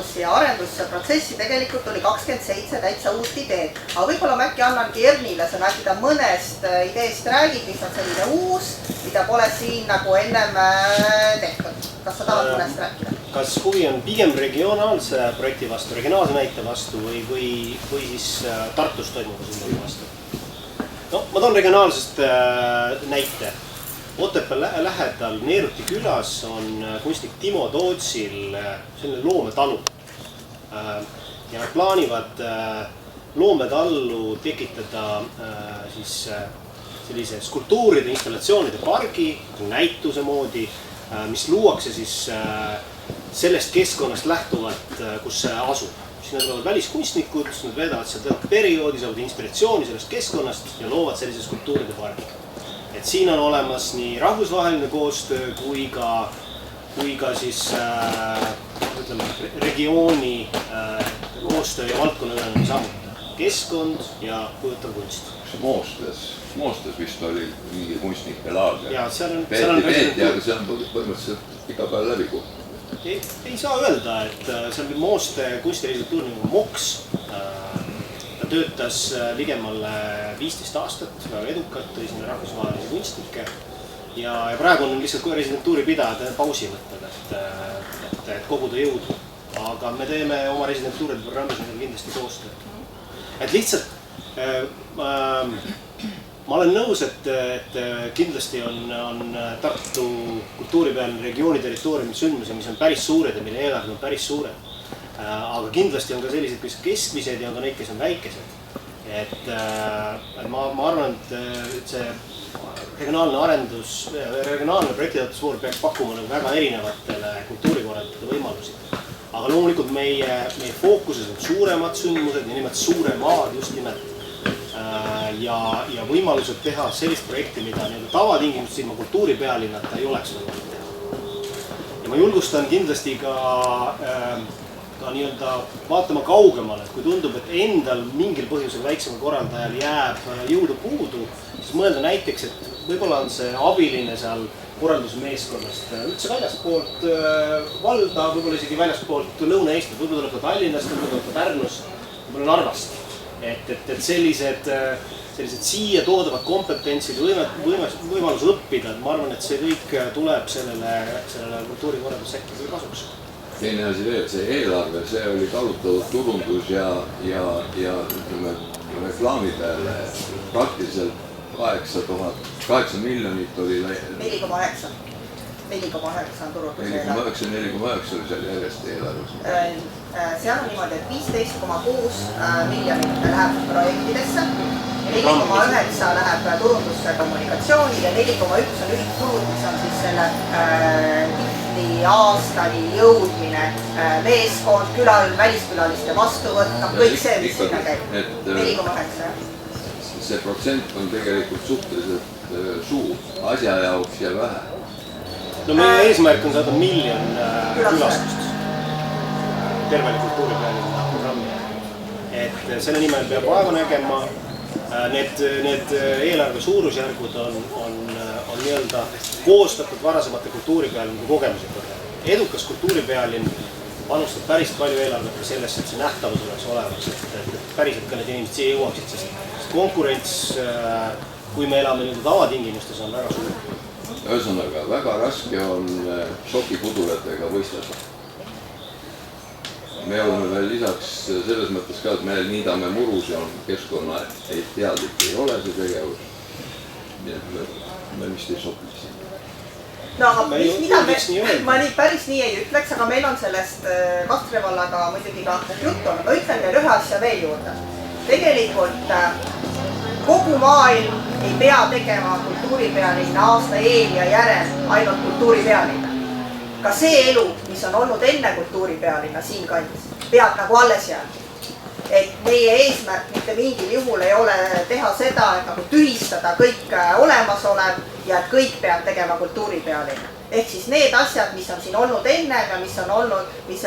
siia arendusse protsessi tegelikult oli 27 täitsa uut ideed. Aga võib-olla ma äkki annangi Ernile sõna, äkki ta mõnest ideest räägib, mis on selline uus, mida pole siin nagu ennem tehtud. Kas sa tahad mõnest rääkida? Kas huvi on pigem regionaalse projekti vastu, regionaalse näite vastu või siis Tartus toimuva sündmuste vastu? No, ma toon regionaalsest näite. Otepää lähedal Neeruti külas on kunstnik Timo Tootsil selline loometalu. Ja nad plaanivad loometallu tekitada sellise skulptuuride installatsioonide pargi, näituse moodi, mis luuakse siis sellest keskkonnast lähtuvalt, kus see asub. Sinna tulevad väliskunstnikud, nad vedavad seda perioodi, saavad inspiratsiooni sellest keskkonnast ja loovad sellise skulptuuride pargi. Et siin on olemas nii rahvusvaheline koostöö kui ka siis regiooni koostöö ja valdkonnaülene samuti. Keskkond ja kujutav kunst. Moostes vist oli mingi kunstnike laager. Ja seal on... Peeti, aga see on põhimõtteliselt iga päev läbi kuhtud. Ei saa öelda, et see on Mooste kunstiresidatuur nagu MOX. Ta töötas ligemale 15 aastat, väga edukalt, tõi sinna rahvusvahelisi kunstnikke. Ja praegu on lihtsalt residentuuri pidajad pausi võtnud, et koguda jõudu. Aga me teeme oma residentuuride programmis kindlasti koostööd. Et lihtsalt ma olen nõus, et kindlasti on Tartu kultuuripealine regiooni territooriumil sündmusi, mis on päris suured ja mille eelarve on päris suured. Aga kindlasti on ka sellised, kes on keskmised ja on ka neid, kes on väikesed. Et ma arvan, et see regionaalne projektitoetusvoor peaks pakkuma väga erinevatele kultuurikorraldajate võimalusi. Aga loomulikult meie fookuses on suuremad sündmused ja nimelt suuremad just nimelt. Ja võimalused teha sellist projekti, mida tavatingimust ilma kultuuripealinnata ei oleks võimalik teha. Ja ma julgustan kindlasti ka vaatama kaugemale, et kui tundub, et endal mingil põhjusel väiksemal korraldajal jääb jõudu puudu, siis mõelda näiteks, et võib-olla on see abiline seal korraldusmeeskonnast üldse väljaspoolt valda, võib-olla isegi väljaspoolt Lõuna-Eestit, võib-olla tuleb ka Tallinnast, võib-olla tuleb ka Pärnust, võib-olla Narvast. Et sellised siia toodavad kompetentsid ja võimalus õppida, ma arvan, et see kõik tuleb sellele kultuurikorraldussektori kasuks. Teine asi veel, see eelarve, see oli kallutatud turundus ja reklaami peale praktiliselt 8 miljonit oli 4,9 on turunduse eelarve. 4,9 oli seal järjest eelarves. Seal on niimoodi, et 15,6 miljonit läheb projektidesse, 4,9 läheb turundusse kommunikatsiooni ja 4,1 on üldkulud, mis on siis selle tihti aastani jõudmine, meeskond, väliskülaliste vastuvõtt, kõik see, mis sinna käib. 4,9. See protsent on tegelikult suhteliselt suur, asja jaoks ja vähe. No meie eesmärk on saada 1 miljon külastust tervele kultuuripealinna programmi. Et selle nimel peab vaeva nägema. Need eelarve suurusjärgud on nii-öelda koostatud varasemate kultuuripealinna kogemused. Edukas kultuuripealinn panustad päris palju eelarvet sellesse, et see nähtavus oleks olemas, et päriselt ka need inimesed siia jõuaksid, sest konkurents, kui me elame nüüd tavatingimustes, on väga suur. Ühesõnaga, väga raske on šokipudulatega võistelda. Me oleme veel lisaks selles mõttes ka, et me niidame murus ja keskkonna teadlik ei ole see tegevus. Me vist ei sobi siin. No aga ma päris nii ei ütleks, aga meil on sellest Kastre vallaga muidugi ka juttu, aga ütlen veel ühe asja veel juurde. Tegelikult kogu maailm ei pea tegema kultuuripealinna aasta eel ja järel ainult kultuuripealinna. Ka see elu, mis on olnud enne kultuuripealinna siinkandis, peab nagu alles jääma. Et meie eesmärk mitte mingil juhul ei ole teha seda, et nagu tühistada kõik olemasolev ja et kõik peab tegema kultuuripealinna. Ehk siis need asjad, mis on siin olnud enne ja mis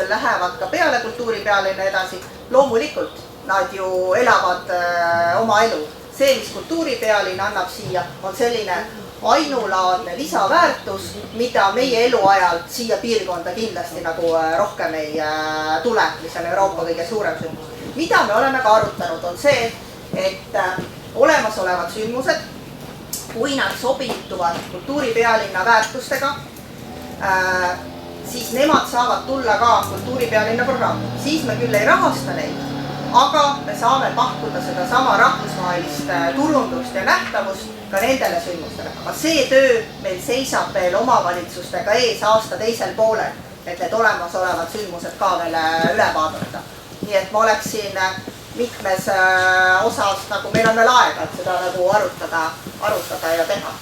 lähevad ka peale kultuuripealinna edasi, loomulikult nad ju elavad oma elu. See, mis kultuuripealinna annab siia, on selline ainulaadne lisaväärtus, mida meie eluajal siia piirkonda kindlasti nagu rohkem ei tule, mis on Euroopa kõige suurem sündmus. Mida me oleme ka arutanud, on see, et olemasolevad sündmused, kui nad sobituvad kultuuripealinna väärtustega, siis nemad saavad tulla ka kultuuripealinna programmi. Siis me küll ei rahasta neid, aga me saame pakkuda seda sama rahvusvahelist turundust ja nähtavust ka nendele sündmustele. Aga see töö meil seisab veel omavalitsustega ees aasta teisel poolel, et need olemasolevad sündmused ka veel üle vaadata. Nii et ma oleksin mitmes osas, nagu meil on veel aega, et seda nagu arutada ja teha.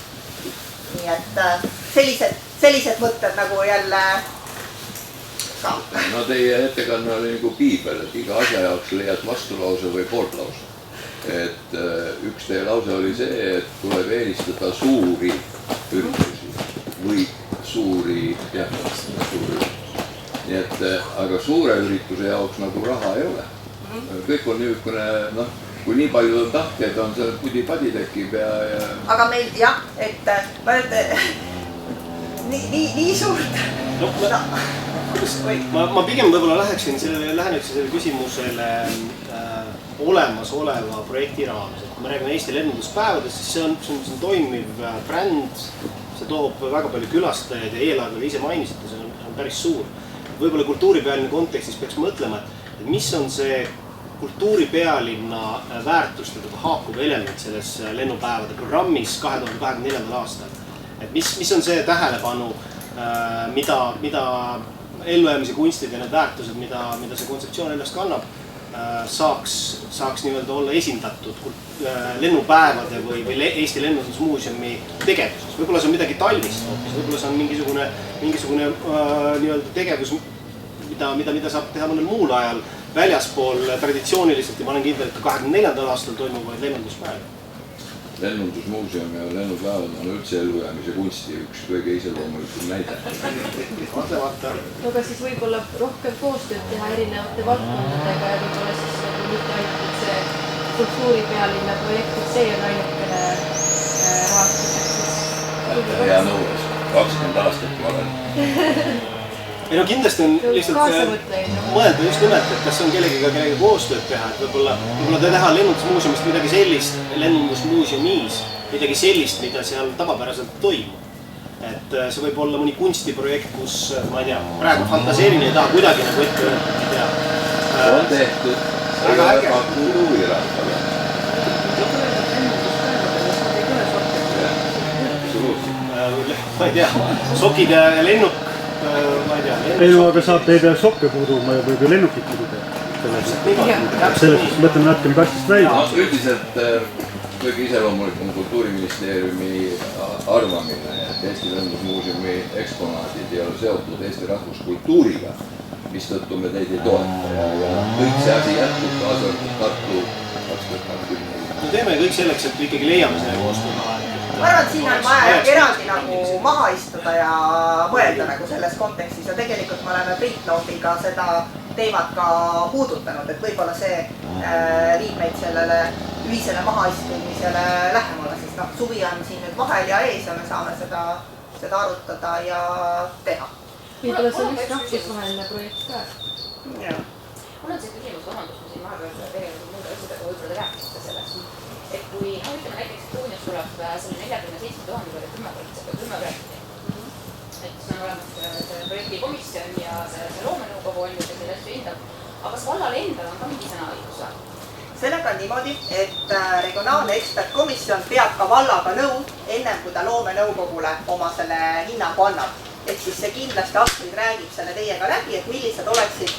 Nii et sellised mõtted nagu jälle ka. No teie ettekanne oli nagu piibel, et iga asja jaoks leiad vastulause või pooltlause. Et üks teie lause oli see, et tuleb eelistada suuri üritusi või suuri üritusi. Nii et, aga suure ürituse jaoks nagu raha ei ole. Kõik on niisugune, kui nii palju on tahkeid, on see pudi-padi tekib ja... Aga meil, jah, et nii suurt... Ma pigem võib-olla läheneksin selle küsimusele olemasoleva projekti raames. Kui me räägime Eesti lennunduspäevadest, siis see on toimiv bränd, see toob väga palju külastajaid ja eelarvele ise mainisite, see on päris suur. Võib-olla kultuuripealinna kontekstis peaks mõtlema, et mis on see kultuuripealinna väärtustega haakuv element selles lennupäevade programmis 2024. aastal. Et mis on see tähelepanu, mida ellujäämise kunstid ja need väärtused, mida see kontseptsioon ennast kannab, saaks nii-öelda olla esindatud lennupäevade või Eesti Lennundusmuuseumi tegevuses. Võib-olla see on midagi talvist hoopis, võib-olla see on mingisugune nii-öelda tegevus, mida saab teha mõnel muul ajal väljaspool traditsiooniliselt ja ma olen kindel, et 24. aastal toimuvaid lennunduspäevi. Lennundusmuuseum ja lennupäevad on üldse ellujäämise kunsti üks kõige iseloomulikum näide. Aga siis võib-olla rohkem koostööd teha erinevate valdkondadega ja võib-olla siis mitte ainult see kultuuripealinna projekt, et see on ainukene rahastuseks. Hea nõues, 20 aastat ma olen. Ei no kindlasti on lihtsalt mõelda just nimelt, et kas on kellegagi koostööd teha, et võib-olla teha lennundusmuuseumist midagi sellist, lennundusmuuseumis midagi sellist, mida seal tavapäraselt toimub. Et see võib olla mõni kunstiprojekt, kus, ma ei tea, praegu fantaseerini ei taha kuidagi nagu ette öelda, ei tea. On tehtud, aga pakkunud huvirahvale. Ma ei tea, sokid ja lennuk, ma ei tea. Ei no, aga saab, ei pea sokke puduma ja võib ju lennukit pududa. Sellest mõtleme natuke kastist välja. Üldiselt kõige iseloomulikum Kultuuriministeeriumi arvamine, et Eesti Lennundusmuuseumi eksponaadid ei ole seotud Eesti rahvuskultuuriga, mistõttu me teid ei toeta ja kõik see asi jätkub kaasarvalt Tartu 2020. Me teeme kõik selleks, et ikkagi leiame selle koostööga. Ma arvan, et siin on vaja eraldi nagu maha istuda ja mõelda nagu selles kontekstis ja tegelikult me oleme Priit Loobiga seda teemat ka puudutanud, et võib-olla see viib meid sellele ühisele mahaistumisele lähemale, sest suvi on siin nüüd vahel ja ees ja me saame seda arutada ja teha. võib-olla see on üks rahvusvaheline projekt ka. Mul on see küsimus, vabandust, ma siin vahepeal tegelikult muude asjadega võib-olla te rääkisite sellest. Et kui, ütleme näiteks Tuunias tuleb selle 47 000 peale 10 projekti. Et see on olemas see projektikomisjon ja see loomenõukogu on ju, kes selle asju hindab. Aga kas vallal endal on ka mingi sõnaõigus? Sellega on niimoodi, et regionaalne ekspertkomisjon peab ka vallaga nõu ennem, kui ta loomenõukogule oma selle hinnangu annab. Et siis see kindlasti Astrid räägib selle teiega läbi, et millised oleksid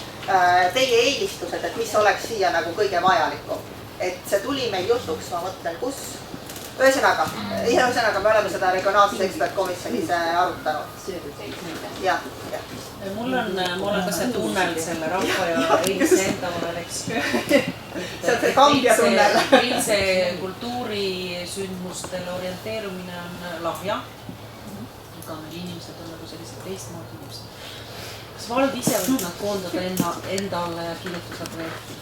teie eelistused, et mis oleks siia nagu kõige vajalikum. Et see tuli meil jutuks, ma mõtlen, kus. Ühesõnaga, me oleme seda regionaalses ekspertkomisjonis arutanud. Jah. Mul on ka see tunnel selle rahva ja eilse enda vahel, eks. See on see Kambja tunnel. Eilse kultuurisündmustele orienteerumine on lahja. Aga meil inimesed on nagu sellised teistmoodi inimesed. Kas vald ise võib nad koondada enda alla ja kirjutada projekti?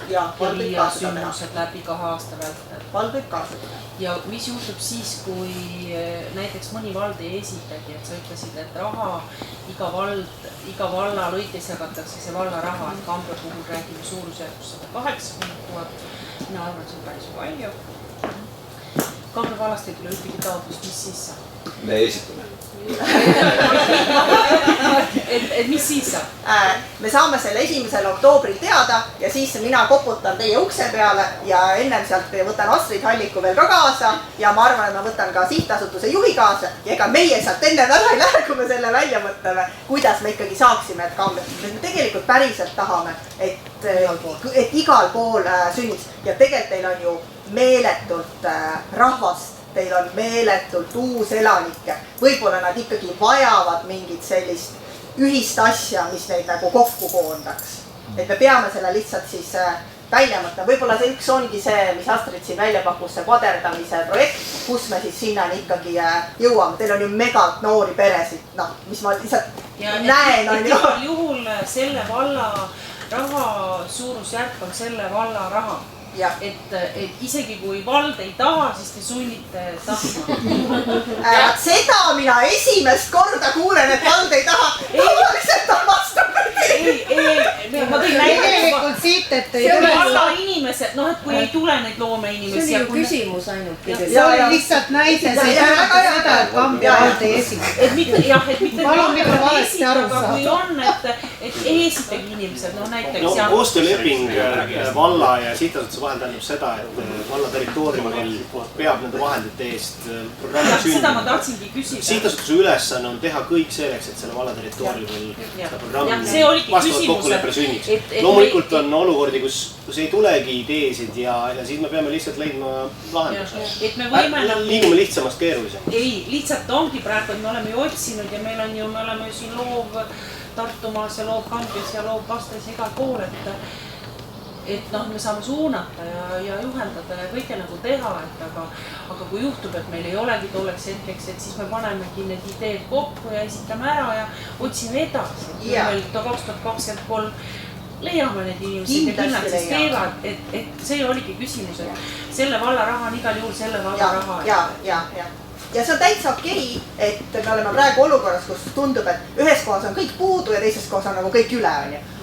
Ja viia sündmused läbi 2 aasta vältel. Vald võib kaasada. Ja mis juhtub siis, kui näiteks mõni vald ei esitagi, et sa ütlesid, et raha iga valla lõikes jagatakse see valla raha, et Kambja puhul räägime suurusjärgus 180 000. Mina arvan, et see on päris palju. Kambja vallast ei tule ühtegi taotlust, mis siis saab? Me esitame. Et mis siis saab? Me saame selle 1. oktoobril teada ja siis mina koputan teie ukse peale ja ennem sealt võtan Astrid Halliku veel ka kaasa ja ma arvan, et ma võtan ka sihtasutuse juhi kaasa ja ega meie sealt enne ära ei lähe, kui me selle välja mõtleme, kuidas me ikkagi saaksime, et me tegelikult päriselt tahame, et igal pool sünniks ja tegelikult teil on ju meeletult rahvast. Teil on meeletult uuselanikke. Võib-olla nad ikkagi vajavad mingit sellist ühist asja, mis neid nagu kokku koondaks. Et me peame selle lihtsalt siis välja mõtlema. Võib-olla see üks ongi see, mis Astrid siin välja pakkus, see kvaderdamise projekt, kus me siis sinnani ikkagi jõuame. Teil on ju megalt noori peresid, mis ma lihtsalt näen. Igal juhul selle valla raha suurusjärk on selle valla raha. Et isegi kui vald ei taha, siis te sunnite tahtma. Seda mina esimest korda kuulen, et vald ei taha. Tavaliselt on vastupidi. Ma tõin tegelikult siit, et ei tule valla inimesed, et kui ei tule neid loomeinimesi. See oli ju küsimus ainult. See oli lihtsalt näide, see ei tähenda seda, et Kambja vald ei esita. Et mitte esitada, kui on, et ei esitagi inimesed, näiteks. Koostööleping valla ja sihtasutuse vahel tähendab seda, et valla territooriumil peab nende vahendite eest programmi sündima. Seda ma tahtsingi küsida. Sihtasutuse ülesanne on teha kõik selleks, et selle valla territooriumil seda programmi vastavalt kokkuleppele sünniks. Loomulikult on olukordi, kus ei tulegi ideesid ja siis me peame lihtsalt leidma lahenduse. Liigume lihtsamast keerulisem. Ei, lihtsalt ongi praegu, et me oleme ju otsinud ja me oleme ju siin loov Tartumaas ja loov Kambjas ja loov Vastas igal pool, et me saame suunata ja juhendada ja kõike nagu teha, aga kui juhtub, et meil ei olegi tolleks hetkeks, et siis me panemegi need ideed kokku ja esitame ära ja otsime edasi. Kui meil 2023 leiame need inimesed ja kindlad siis teevad, et see oligi küsimus, et selle valla raha on igal juhul selle valla raha. Ja see on täitsa okei, et me oleme praegu olukorras, kus tundub, et ühes kohas on kõik puudu ja teises kohas on nagu kõik üle.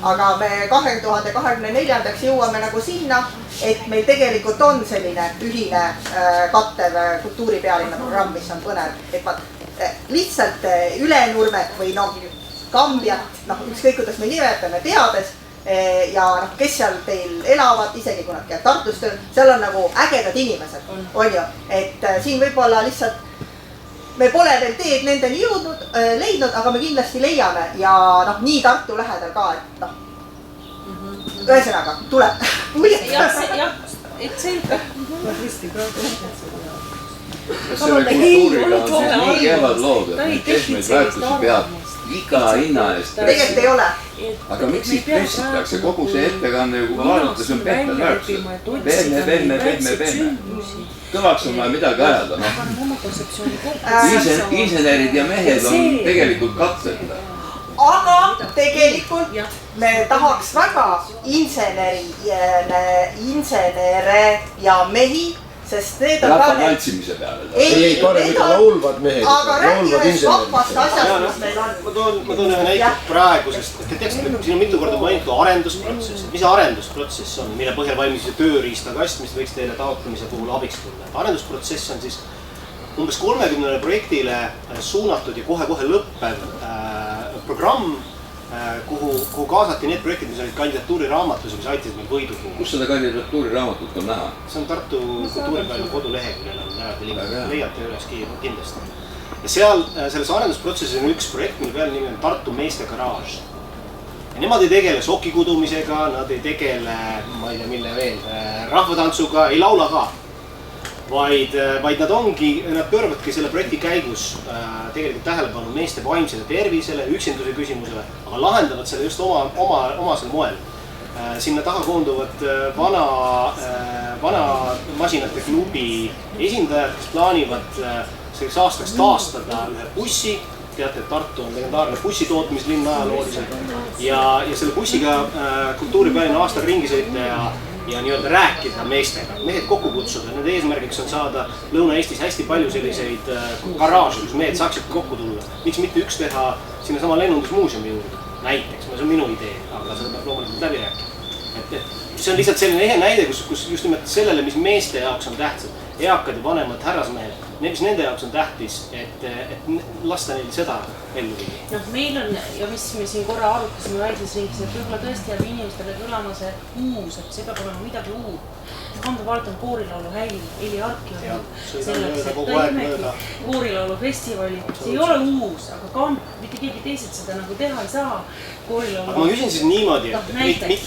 Aga me 2024-ndaks jõuame nagu sinna, et meil tegelikult on selline ühine kattev kultuuripealinna programm, mis on põnev. Et lihtsalt Ülenurmet või Kambjat, ükskõik kuidas me nimetame teades ja kes seal teil elavad, isegi kui nad käivad Tartus tööl, seal on nagu ägedad inimesed, on ju. Et siin võib-olla lihtsalt me pole veel teed nendeni leidnud, aga me kindlasti leiame ja nii Tartu lähedal ka, et ühesõnaga tuleb. Jah, et selge. Selle kultuuriga on siis nii kehvad lood, et kes meid väärtusi peab iga hinna eest tegelikult ei ole. Aga miks siis pressitakse? Kogu see ettekanne, kui vaadata, see on pehmed väärtused. Pehme. Kõvaks on vaja midagi ajada. Insenerid ja mehed on tegelikult katseta. Aga tegelikult me tahaks väga insenere ja mehi sest need on rahva ka need... tantsimise peale. Ei, paneme ikka laulvad mehed. Aga räägi ühest vahvast asjast, mis meil on. Ma toon ühe näite praegusest. Te teaksite, siin on mitu korda mainitud arendusprotsess. Mis arendusprotsess on, mille põhjal valmis tööriistakast, mis võiks teile taotlemise puhul abiks tulla. Arendusprotsess on siis umbes 30 projektile suunatud ja kohe lõppev programm, kuhu kaasati need projektid, mis olid kandidatuuriraamatus, mis aitasid meil võidu tuua. Kus seda kandidatuuriraamatut on näha? See on Tartu kultuuripäeva koduleheküljel on näete link, leiate üles kindlasti. Ja seal selles arendusprotsessis on üks projekt, mille peal nimi on Tartu meeste garaaž. Ja nemad ei tegele sokikudumisega, nad ei tegele, ma ei tea mille veel, rahvatantsuga, ei laula ka. Vaid nad pööravadki selle projekti käigus tegelikult tähelepanu meeste vaimsele tervisele, üksinduse küsimusele, aga lahendavad selle just omasel moel. Sinna taha koonduvad vana masinate klubi esindajad, kes plaanivad selleks aastaks taastada ühe bussi. Teate, et Tartu on legendaarne bussitootmislinn ajalooliselt ja selle bussiga kultuuripäevina aastal ringi sõita ja nii-öelda rääkida meestega, mehed kokku kutsuda. Nende eesmärgiks on saada Lõuna-Eestis hästi palju selliseid garaaže, kus mehed saaksid kokku tulla. Miks mitte üks teha sinna sama lennundusmuuseumi juurde näiteks, see on minu idee, aga seda peab loomulikult läbi rääkima. See on lihtsalt selline ehe näide, kus just nimelt sellele, mis meeste jaoks on tähtsad, eakad ja vanemad härrasmehed, mis nende jaoks on tähtis, et lasta neil seda ellu viia. Meil on, ja mis me siin korra arutasime välisringis, et võib-olla tõesti jääb inimestele kõlama see uus, et see peab olema midagi uut. Kambja vald on koorilaulu Heli Arki selleks, et tõimegi koorilaulufestivali. See ei ole uus, aga mitte keegi teised seda nagu teha ei saa. Aga ma küsin siis niimoodi, et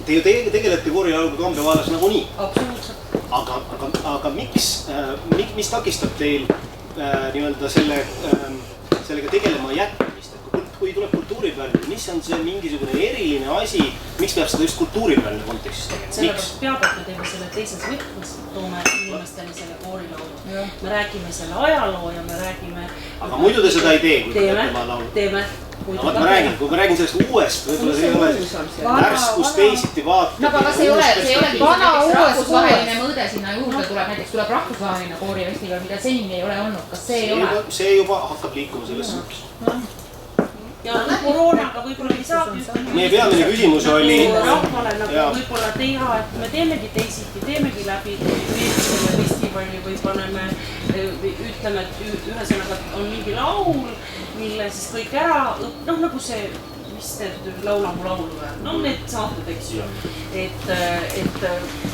te ju tegelete koorilauluga Kambja vallas nagunii. Absoluutselt. Aga mis takistab teil nii-öelda sellega tegelema jätmist? Kui tuleb kultuuripäevne, mis on see mingisugune eriline asi, miks peab seda just kultuuripäevne kontekstis tegema? Sellepärast peab, et me teeme selle teises võtmes, toome inimestele selle koorilaulu. Me räägime selle ajaloo ja me räägime... Aga muidu te seda ei tee, kui te tema laulu? Teeme. Kui ma räägin sellest uuest, võib-olla see ei ole värskus teisiti vaata. No aga see ei ole rahvusvaheline mõõde sinna juurde tuleb, näiteks tuleb rahvusvaheline koorifestival, mida senini ei ole olnud, kas see ei ole? See juba hakkab liikuma selles suhtes. Ja koroonaga võib-olla ei saab just... Meie peamine küsimus oli... Rahvale nagu võib-olla teha, et me teemegi teisiti, teemegi läbi selle festivali või paneme, ütleme, et ühesõnaga on mingi laul, mille siis kõik ära, nagu see, mis need laulamu laulu, need saated, eks ju, et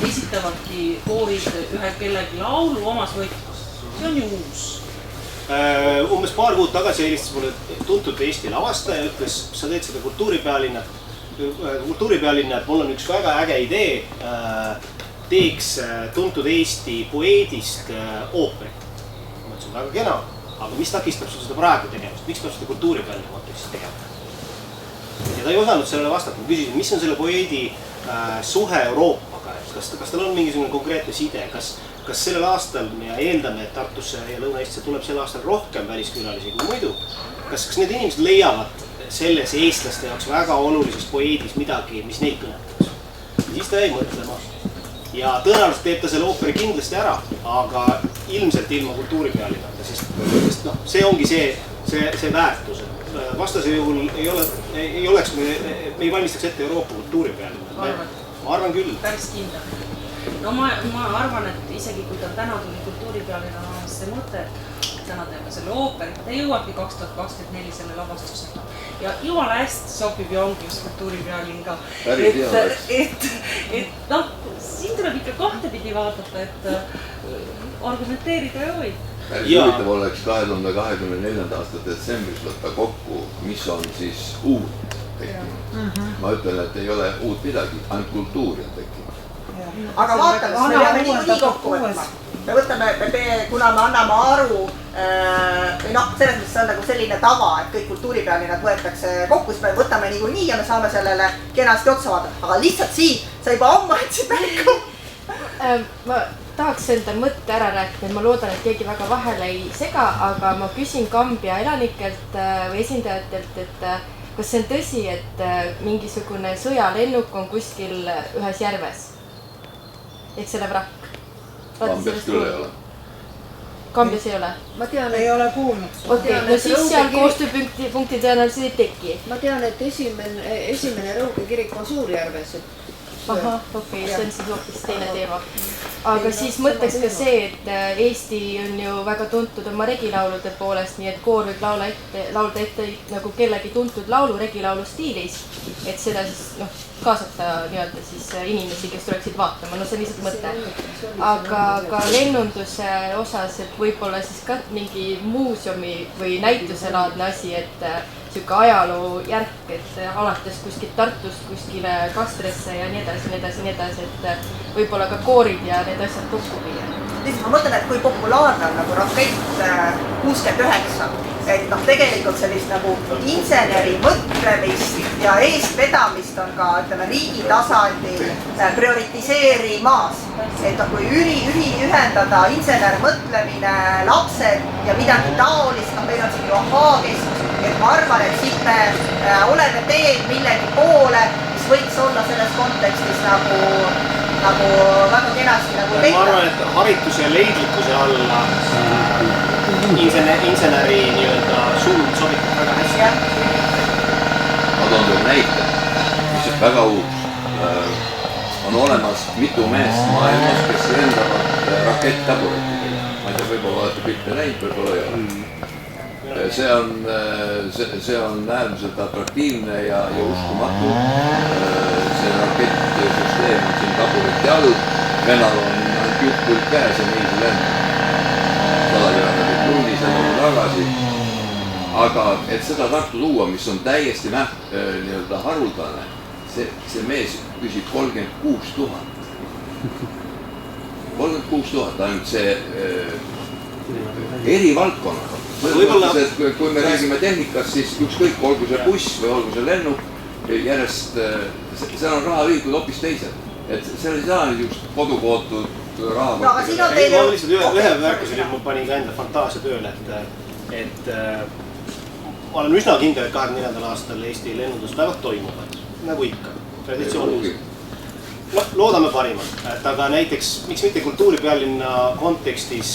esitavadki koorid ühe kellegi laulu omas võitkus. See on ju uus. Umbes paar kuud tagasi helistas mulle tuntud Eesti lavastaja, ütles, sa teed seda kultuuripealinna, et mul on üks väga äge idee, teeks tuntud Eesti poeedist ooperi. Ma ütlesin, väga kena, aga mis takistab sul seda praegu tegemist, miks peab seda kultuuripealinna kontekstis tegema? Ja ta ei osanud sellele vastata, ma küsisin, mis on selle poeedi suhe Euroopaga, kas tal on mingisugune konkreetne side, kas sellel aastal me eeldame, et Tartusse ja Lõuna-Eestisse tuleb sel aastal rohkem väliskülalisi kui muidu? Kas need inimesed leiavad selles eestlaste jaoks väga olulises poeedis midagi, mis neid kõnetaks? Siis ta jäi mõtlema. Ja tõenäoliselt teeb ta selle ooperi kindlasti ära, aga ilmselt ilma kultuuripealinnata, sest see ongi see väärtus. Vastase juhul ei oleks, me ei valmistaks ette Euroopa kultuuripealinna. Ma arvan küll. Päris kindel. No ma arvan, et isegi kui ta täna tuli kultuuripealina see mõte, et täna teeme selle ooperi, ta jõuabki 2024 selle lavastusega. Ja jumala hästi sobib ja ongi just kultuuripealin ka. Siin tuleb ikka kahtepidi vaadata, et argumenteerida ei või. Päris huvitav oleks 2024. aasta detsembris võtta kokku, mis on siis uut tekkinud. Ma ütlen, et ei ole uut midagi, ainult kultuuri on tekkinud. Aga vaatame, me peame nii kokku võtma. Me võtame, kuna me anname aru, või selles mõttes on nagu selline tava, et kõik kultuuripealinnad võetakse kokku, siis me võtame nii ja me saame sellele kenasti otsa vaadata. Aga lihtsalt siin, sa juba ammu jätsid märku. Ma tahaks enda mõtte ära rääkida, ma loodan, et keegi väga vahele ei sega, aga ma küsin Kambja elanikelt või esindajatelt, et kas see on tõsi, et mingisugune sõjalennuk on kuskil ühes järves? Ehk selle vrakk. Kambjas küll ei ole. Kambjas ei ole? Ma tean, ei ole kuulnud. Okei, no siis seal koostööpunkti tõenäoliselt ei teki. Ma tean, et esimene Rõuge kirik on Suurjärves. Ahah, okei, see on siis hoopis teine teema. Aga siis mõtleks ka see, et Eesti on ju väga tuntud oma regilaulude poolest, nii et koor võib laulda ette nagu kellegi tuntud laulu regilaulu stiilis, et seda siis kaasata nii-öelda siis inimesi, kes tuleksid vaatama, no see on lihtsalt mõte. Aga ka lennunduse osas, et võib-olla siis ka mingi muuseumi või näituselaadne asi, et sihuke ajaloo järk, et alates kuskilt Tartust kuskile Kastresse ja nii edasi, et võib-olla ka koorid ja need asjad kokku viia. Ma mõtlen, et kui populaarne on nagu Rakett 69, et tegelikult sellist nagu inseneri mõtlemist ja eestvedamist on ka, ütleme, riigi tasandil prioritiseerimas. Et kui ühendada insener mõtlemine, lapsed ja midagi taolist, meil on siin ju ahhaa-keskus, et ma arvan, et siit me oleme teel millegi poole, mis võiks olla selles kontekstis nagu väga kenasti nagu tehta. Ma arvan, et harituse ja leidlikkuse alla inseneri nii-öelda suund sobitab väga hästi. Ma toon teile näite, mis on väga uus. On olemas mitu meest maailmas, kes lendavad rakett-taburetidega. Ma ei tea, võib-olla olete pilte näinud, võib-olla ei ole. See on äärmiselt atraktiivne ja uskumatu. See rakettsüsteem on siin tabureti all. Venal on juhtpult käes ja nii see lendab. 100 kilomeetrit tunnis ja nagu tagasi. Aga et seda Tartu tuua, mis on täiesti nii-öelda haruldane, see mees küsib 36 000. 36 000 ainult see eri valdkonnaga. Kui me räägime tehnikast, siis ükskõik, olgu see buss või olgu see lennuk, järjest, seal on rahaühikud hoopis teised. Et seal ei saa niisugust kodukootud raha. No aga siin on teile... Ma lihtsalt ühe märkuseni, ma panin ka enda fantaasia tööle, et ma olen üsna kindel, et 24. aastal Eesti lennunduspäevad toimuvad, nagu ikka, traditsiooniliselt. Loodame parimat, aga näiteks, miks mitte kultuuripealinna kontekstis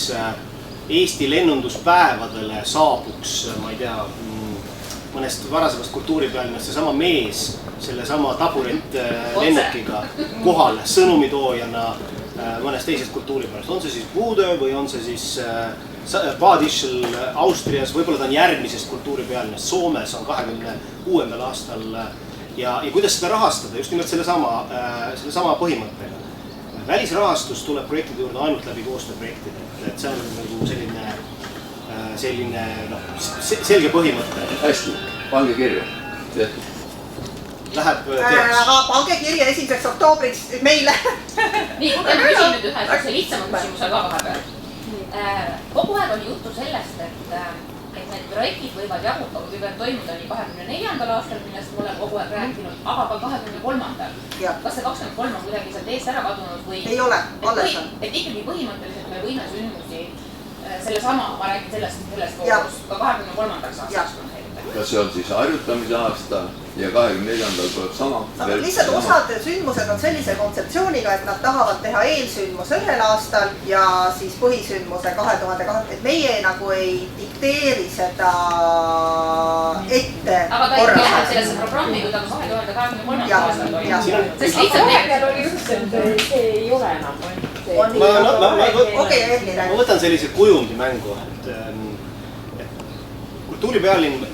Eesti lennunduspäevadele saabuks, ma ei tea, mõnest varasemast kultuuripealinnast seesama mees selle sama taburet lennukiga kohal sõnumitoojana mõnest teisest kultuuripealist. On see siis Bude või on see siis Bad Ischl Austrias, võib-olla ta on järgmisest kultuuripealinnast Soomes on 26. aastal ja kuidas seda rahastada just nimelt selle sama põhimõttega. Välisrahastus tuleb projektide juurde ainult läbi koostööprojektide, et see on nagu selline selge põhimõte. Hästi, pange kirja. Läheb teoks. Aga pange kirja 1. oktoobriks meile. Nii, ma küsin nüüd ühe lihtsama küsimuse ka vahepeal. Kogu aeg oli juttu sellest, et need projektid võivad toimuda nii 24. aastal, millest me oleme kogu aeg rääkinud, aga ka 23. Kas see 23 on kuidagi sealt eest ära kadunud või? Ei ole, alles on. Et ikkagi põhimõtteliselt me võime sündmusi sellesama, ma räägin sellest koos ka 23. aastaks planeerida. Kas see on siis harjutamise aasta ja 24. tuleb sama? Lihtsalt osad sündmused on sellise kontseptsiooniga, et nad tahavad teha eelsündmuse ühel aastal ja siis põhisündmuse 2020, et meie nagu ei dikteeri seda ette. Aga ta ei teha sellesse programmi, kui ta 2023. aastal toimub. Sest lihtsalt oli just, et see ei ole enam. Ma võtan sellise kujundi mängu, et kultuuripealinn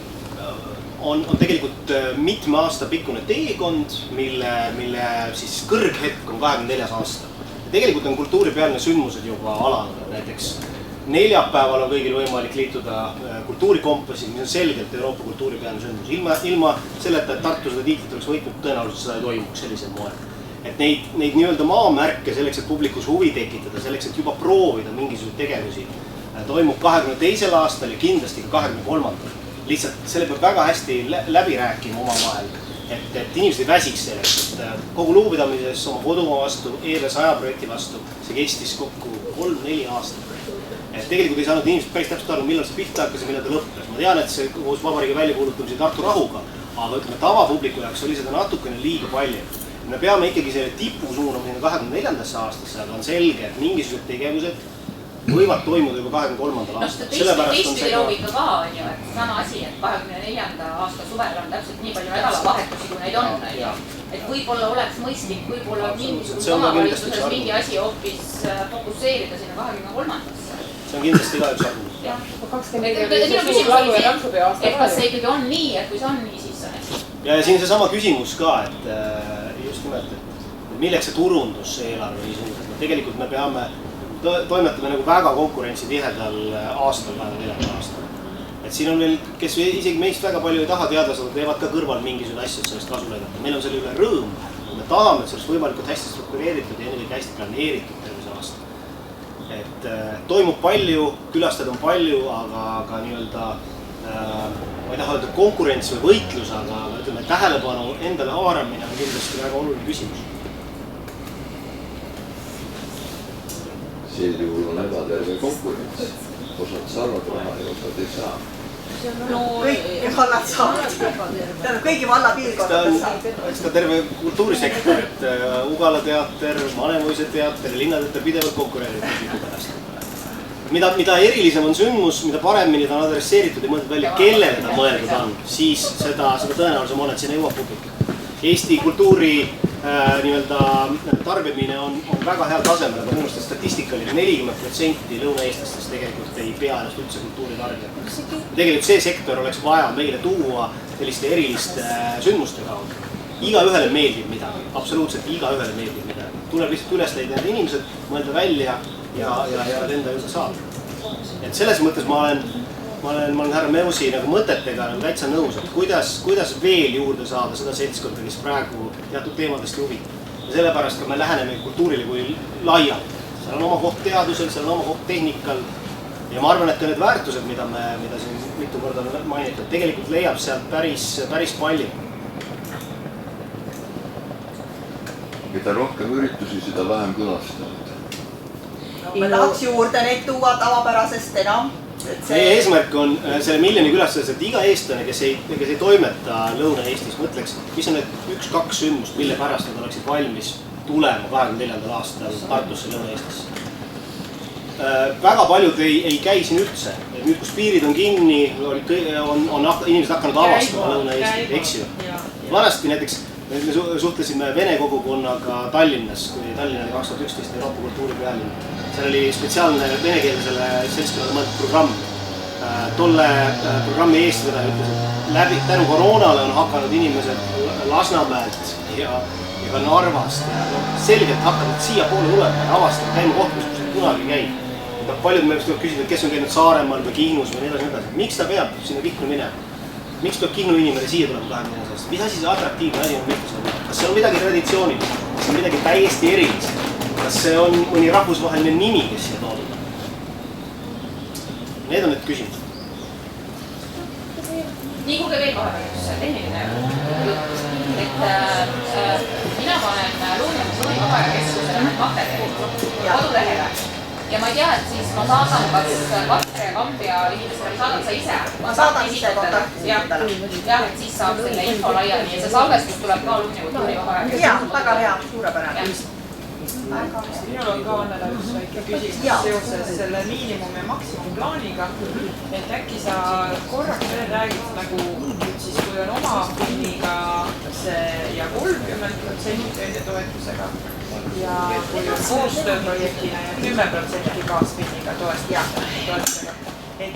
on tegelikult mitme aasta pikkune teekond, mille siis kõrghetk on 24. aasta. Tegelikult on kultuuripealine sündmused juba alanud, näiteks neljapäeval on kõigil võimalik liituda kultuurikompassid, mis on selgelt Euroopa kultuuripealine sündmus. Ilma selleta, et Tartu seda tiitlit oleks võitnud, tõenäoliselt seda ei toimuks sellisel moel. Et neid nii-öelda maamärke selleks, et publikus huvi tekitada, selleks, et juba proovida mingisuguseid tegevusi, toimub 22. aastal ja kindlasti ka 23. Lihtsalt selle peab väga hästi läbi rääkima omavahel, et inimesed ei väsiks selleks, et kogu lugupidamises oma kodumaa vastu, EV100 projekti vastu, see kestis kokku 3-4 aastat. Et tegelikult ei saanud inimesed päris täpselt aru, millal see pihta hakkas ja millal ta lõppes. Ma tean, et see koos vabariigi väljakuulutamise Tartu rahuga, aga ütleme, tavapubliku jaoks oli seda natukene liiga palju. me peame ikkagi selle tipu suunama sinna 24. aastasse, aga on selge, et mingisugused tegevused võivad toimuda juba 23. aastal. Teistpidi loogika ka on ju, et sama asi, et 24. aasta suvel on täpselt nii palju nädalavahetusi, kui neid on. Et võib-olla oleks mõistlik, võib-olla mingisugune omavalitsuses mingi asi hoopis fokusseerida sinna 23-ndasse. See on kindlasti ka üks aru. Et kas see ikkagi on nii, et kui see on nii, siis on hästi. Ja siin on seesama küsimus ka, et just nimelt, et milleks see turundus, see eelarve nii suur. Tegelikult me peame toimetame nagu väga konkurentsitihedal aastal, 24. aastal. Et siin on veel, kes isegi meist väga palju ei taha teadlased, teevad ka kõrval mingisugune asjad sellest kasu lõigata. Meil on selle üle rõõm. Me tahame, et sellest võimalikult hästi struktureeritud ja ennegi hästi planeeritud tervise aasta. Et toimub palju, külastajad on palju, aga nii-öelda, ma ei taha öelda konkurents või võitlus, aga ütleme, tähelepanu endale haaramine on kindlasti väga oluline küsimus. Sel juhul on ebaterve konkurents. Osad saavad raha ja osad ei saa. Kõik vallad saavad. Kõigi valla piirkondades saavad. Eks ka terve kultuurisektor, et Ugala teater, Vanemuise teater ja linnateater pidevalt konkureerivad publiku pärast. Mida erilisem on sündmus, mida paremini ta on adresseeritud ja mõeldud välja, kellele ta mõeldud on, siis seda tõenäolisem on, et sinna jõuab publik. Eesti kultuuri tarbimine on väga heal tasemel, aga minu arust statistika oli 40% lõunaeestlastest tegelikult ei pea ennast üldse kultuuri tarbijad. Tegelikult see sektor oleks vaja meile tuua selliste eriliste sündmuste kaudu. Igaühele meeldib midagi, absoluutselt igaühele meeldib midagi. Tuleb lihtsalt üles leida need inimesed, mõelda välja ja enda juurde saada. Et selles mõttes ma olen härra Meusi nagu mõtetega täitsa nõus, et kuidas veel juurde saada seda seltskonda, kes praegu teatud teemadest huvitab. Ja sellepärast ka me läheneme kultuurile kui laialt. Seal on oma koht teadusel, seal on oma koht tehnikal. Ja ma arvan, et ka need väärtused, mida siin mitu korda mainitud, tegelikult leiab sealt päris palju. Mida rohkem üritusi, seda vähem külastajad. Me tahaks juurde neid tuua tavapärasest enam. Meie eesmärk on selle miljoni külastades, et iga eestlane, kes ei toimeta Lõuna-Eestis, mõtleks, mis on need 1-2 sündmust, mille pärast nad oleksid valmis tulema 24. aastal Tartusse Lõuna-Eestisse. Väga paljud ei käi siin üldse. Nüüd, kus piirid on kinni, on inimesed hakanud avastama Lõuna-Eesti, eks ju. Vanasti näiteks me suhtlesime vene kogukonnaga Tallinnas, kui Tallinn oli 2011 Euroopa kultuuripealinn. Seal oli spetsiaalne venekeelsele seltskonnale mõeldud programm. Tolle programmi eestvedaja ütles, et tänu koroonale on hakanud inimesed Lasnamäelt ja ka Narvast ja selgelt hakkavad siia poole tulema ja avastama käima koht, kus nad kunagi käib. Paljud meelest tuleb küsida, kes on käinud Saaremaal või Kihnus või nii edasi. Miks ta peab sinna Kihnu minema? Miks peab Kihnu inimene siia tulema 24 aastast? Mis asi see atraktiivne asi on Kihnu? Kas see on midagi traditsioonilist? Kas see on midagi täiesti erilist? Kas see on mõni rahvusvaheline nimi, kes siia toodud? Need on need küsimused. Liiguge veel vahepeal üks tehniline jutt. Et mina panen Lõuna-Eestisse Vabajakeskusele materjali kodulehele. Ja ma ei tea, et siis ma saadan kas Katre ja Kambja inimestele, saadan sa ise. Ma saadan ise kontakti. Jah, et siis saab selle info laiali ja see salvestus tuleb ka Lõuna Kultuuri Vabajakeskusele. Jaa, väga hea, suurepärane. Minul on ka Annele üks väike küsimus seoses selle miinimum- ja maksimumplaaniga. Et äkki sa korraks veel räägid nagu siis, kui on oma pinniga see ja 30% enda toetusega ja kui on koostööprojektina ja 10% kaaspinniga toetusega. Et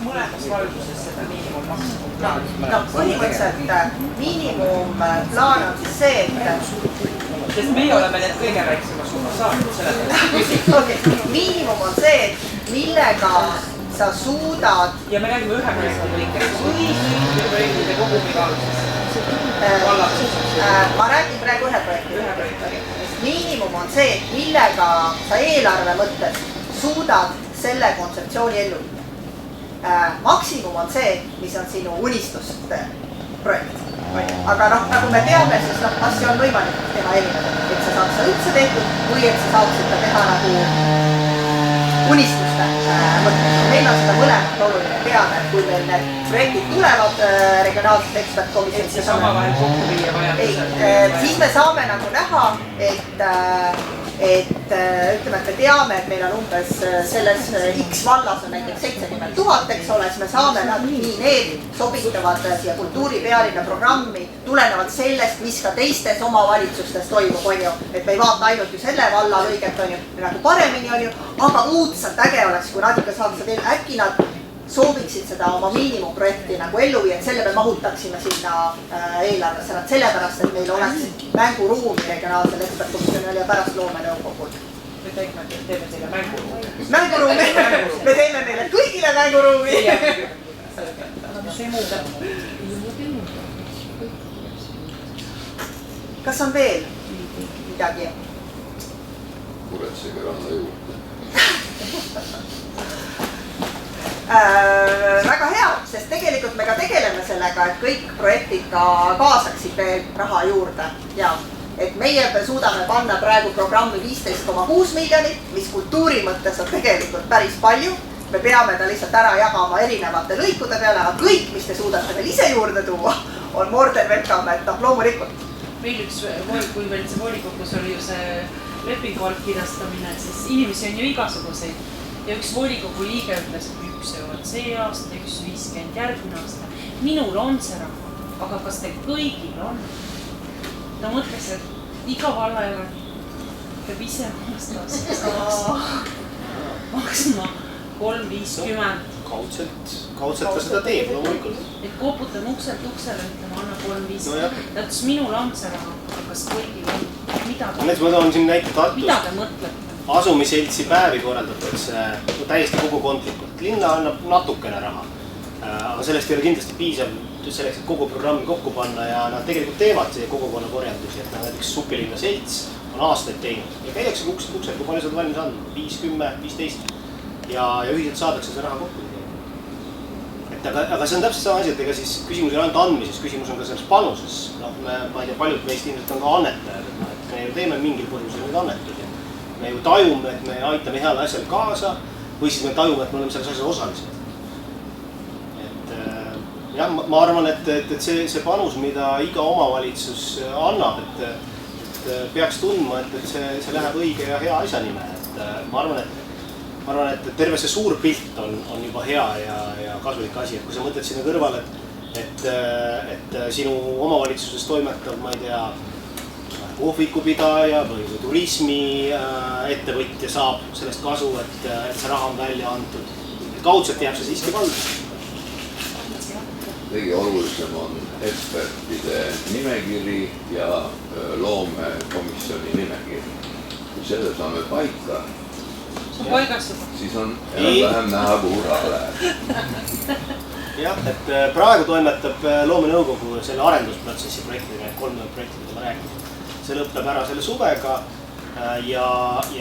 mõlemas valguses seda miinimum-maksimumplaani. No põhimõtteliselt miinimumplaan on siis see, et sest meie oleme need kõige väiksema summa saanud sellepärast. Okay. Miinimum on see, millega sa suudad. Ja me räägime ühe projekti projektide kogumiga aluses. Ma räägin praegu ühe projekti. Miinimum on see, millega sa eelarve mõttes suudad selle kontseptsiooni ellu. Maksimum on see, mis on sinu unistuste projekt. Aga nagu me teame, siis asju on võimalik teha erinevad, et sa saaks seda üldse tehtud või et sa saaksid ta teha nagu unistuste mõttes. Meil on seda mõlemat oluline teada, et kui meil need projektid tulevad regionaalsest ekspertkomisjonist. Et siis omavahel kokku viia vajadusel. Siis me saame nagu näha, et ütleme, et me teame, et meil on umbes selles X vallas on näiteks 70 000, eks ole, siis me saame nii need sobitavad siia kultuuripealinna programmi tulenevalt sellest, mis ka teistes omavalitsustes toimub, on ju. Et me ei vaata ainult ju selle valla lõiget, on ju, nagu paremini, on ju, aga uudselt äge oleks, kui nad ikka saaks seda teha, äkki nad sooviksid seda oma miinimumprojekti nagu ellu viia, et selle me mahutaksime sinna eelarvesse, sellepärast, et meil oleks mänguruumi regionaalsel ekspertkomisjonil ja pärast loomenõukogul. Me teeme teile mänguruumi. Mänguruumi, me teeme meile kõigile mänguruumi. See muudab. Kas on veel midagi? Kuretsege ranna juurde. Väga hea, sest tegelikult me ka tegeleme sellega, et kõik projektid ka kaasaksid veel raha juurde ja et meie suudame panna praegu programmi 15,6 miljonit, mis kultuuri mõttes on tegelikult päris palju. Me peame ta lihtsalt ära jagama erinevate lõikude peale, aga kõik, mis te suudate veel ise juurde tuua, on more than welcome, et loomulikult. Veel üks, kui veel see volikogus oli ju see lepingu allkirjastamine, siis inimesi on ju igasuguseid. Ja üks volikogu liige ütles, et 1 eurot see aasta, 1,50 järgmine aasta. Minul on see raha, aga kas teil kõigil on? Ta mõtles, et iga vallaelanik peab ise maksma 3,50. Kaudselt ta seda teeb, loomulikult. Et koputan ukselt uksele, ütlema, anna 3,50. Ta ütles, minul on see raha, aga kas kõigil on? Mida te mõtlete? Asumiseltsi päevi korraldatakse täiesti kogukondlikult. Linna annab natukene raha, aga sellest ei ole kindlasti piisav selleks, et kogu programmi kokku panna ja nad tegelikult teevad kogukonna korjaldusi, et näiteks Supilinna selts on aastaid teinud ja käiakse ukselt, kui palju seda valmis on, 5, 10, 15 ja ühiselt saadakse see raha kokku. Aga see on täpselt sama asi, et ega siis küsimus ei ole ainult andmises, küsimus on ka selles panuses. Ma ei tea, paljud meist ilmselt on ka annetajad, et me ju teeme mingil põhjusel neid annetusi. Me ju tajume, et me aitame heale asjale kaasa või siis me tajume, et me oleme selles asjas osalised. Jah, ma arvan, et see panus, mida iga omavalitsus annab, et peaks tundma, et see läheb õige ja hea asja nime. Ma arvan, et terve see suur pilt on juba hea ja kasulik asi. Et kui sa mõtled sinna kõrvale, et sinu omavalitsuses toimetab, ma ei tea, kohvikupidaja või turismi ettevõtja saab sellest kasu, et see raha on välja antud. Kaudselt jääb see siiski valmis. Kõige olulisem on ekspertide nimekiri ja loomekomisjoni nimekiri. Kui selle saame paika, siis on enam-vähem näha, kuhu raha läheb. Jah, et praegu toimetab loomenõukogu selle arendusprotsessi projektidega, 3 projekti, mida ma rääkisin. See lõpeb ära selle suvega ja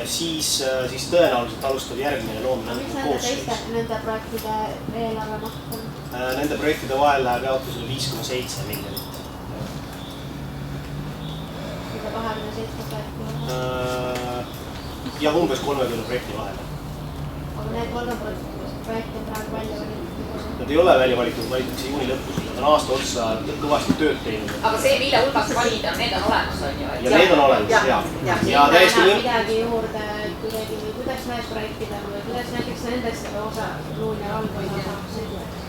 siis tõenäoliselt alustab järgmine loomenõukogu koosseis. Mis nende projektide eelarve maht on? Nende projektide vahel läheb jaotusele 5,7 miljonit. Mida 27 projekti? Jah, umbes 30 projekti vahel. Aga need 30 projekti on praegu välja valitud? Nad ei ole välja valitud, valitakse juuni lõpus. Nad on aasta otsa kõvasti tööd teinud. Aga see, mille hulgas valida, need on olemas, on ju? Ja need on olemas, jah. Ja täiesti midagi juurde, kuidas need projektidel või kuidas näiteks nendest osa luulja valdkonna?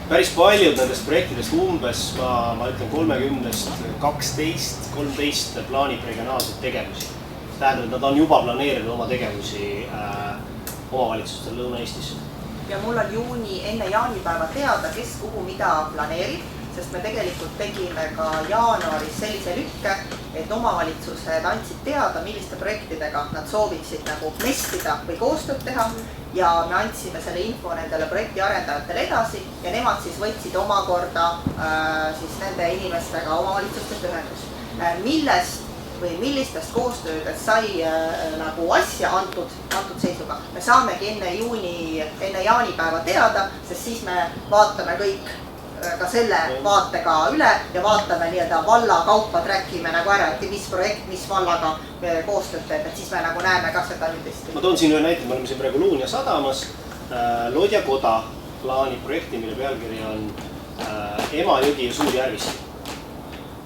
Päris paljud nendest projektidest umbes, ma ütlen 30-st 12, 13 plaanib regionaalseid tegevusi. Tähendab, et nad on juba planeerinud oma tegevusi omavalitsustel Lõuna-Eestis. Ja mul on juuni enne jaanipäeva teada, kes kuhu mida planeerib, sest me tegelikult tegime ka jaanuaris sellise lükke, et omavalitsused andsid teada, milliste projektidega nad sooviksid nagu mestida või koostööd teha ja me andsime selle info nendele projekti arendajatele edasi ja nemad siis võtsid omakorda siis nende inimestega omavalitsustest ühendust. Millistest koostöödest sai nagu asja antud seisuga. Me saamegi enne jaanipäeva teada, sest siis me vaatame kõik ka selle vaatega üle ja vaatame nii-öelda valla kaupa, räägime nagu ära, et mis projekt, mis vallaga koostööd teeb, et siis me nagu näeme ka seda üldist. Ma toon siin ühe näite, me oleme siin praegu Luunja sadamas. Lodja koda plaanib projekti, mille pealkiri on Emajõgi ja Suurjärvistik.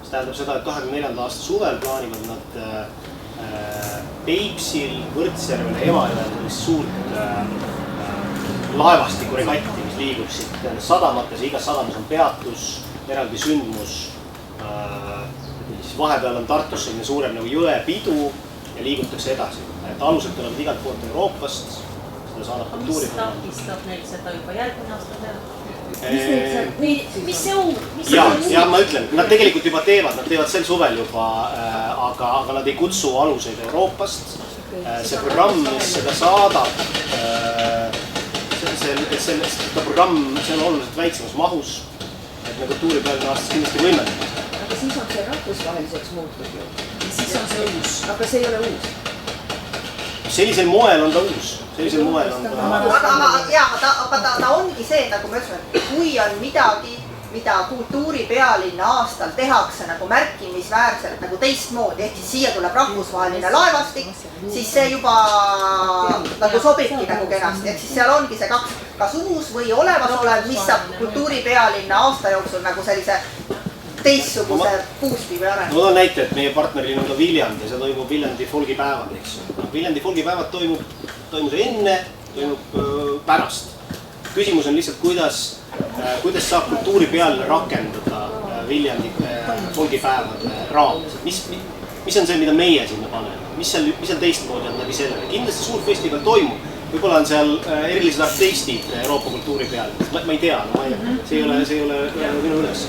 See tähendab seda, et 24. aasta suvel plaanivad nad Peipsil, Võrtsjärvel ja Emajõel sellist suurt laevastiku regatti, mis liigub siit sadamates ja igas sadamas on peatus, eraldi sündmus. Siis vahepeal on Tartus selline suurem nagu jõepidu ja liigutakse edasi. Et alused tulevad igalt poolt Euroopast, seda saadab kultuuri. Mis takistab neil seda juba järgmine aasta teha? Mis see on? Ja ma ütlen, nad tegelikult juba teevad, nad teevad sel suvel juba, aga nad ei kutsu aluseid Euroopast. See programm, mis seda saadab, seda programm, see on oluliselt väiksemas mahus, et me kultuuripäevne aastas kindlasti võimendame. Aga siis on see rahvusvaheliseks muutud ju. Siis on see uus. Aga see ei ole uus. Sellisel moel on ta uus. Sellisel moel on ta... Aga ta ongi see, nagu ma ütlesin, et kui on midagi, mida kultuuripealinna aastal tehakse nagu märkimisväärselt nagu teistmoodi, ehk siis siia tuleb rahvusvaheline laevastik, siis see juba nagu sobibki nagu kenasti, ehk siis seal ongi see kas uus või olemasolev, mis saab kultuuripealinna aasta jooksul nagu sellise teistsuguse boost'i või arengu. Ma toon näite, et meie partneril on ka Viljandi ja see toimub Viljandi folgipäevad, eks. Viljandi folgipäevad toimub enne, toimub pärast. Küsimus on lihtsalt, kuidas saab kultuuripealine rakendada Viljandi folgipäevade raames. Mis on see, mida meie sinna paneme? Mis seal teistmoodi on läbi sellele? Kindlasti suur festival toimub. Võib-olla on seal erilised artistid Euroopa kultuuripealinnas. Ma ei tea, see ei ole minu üles.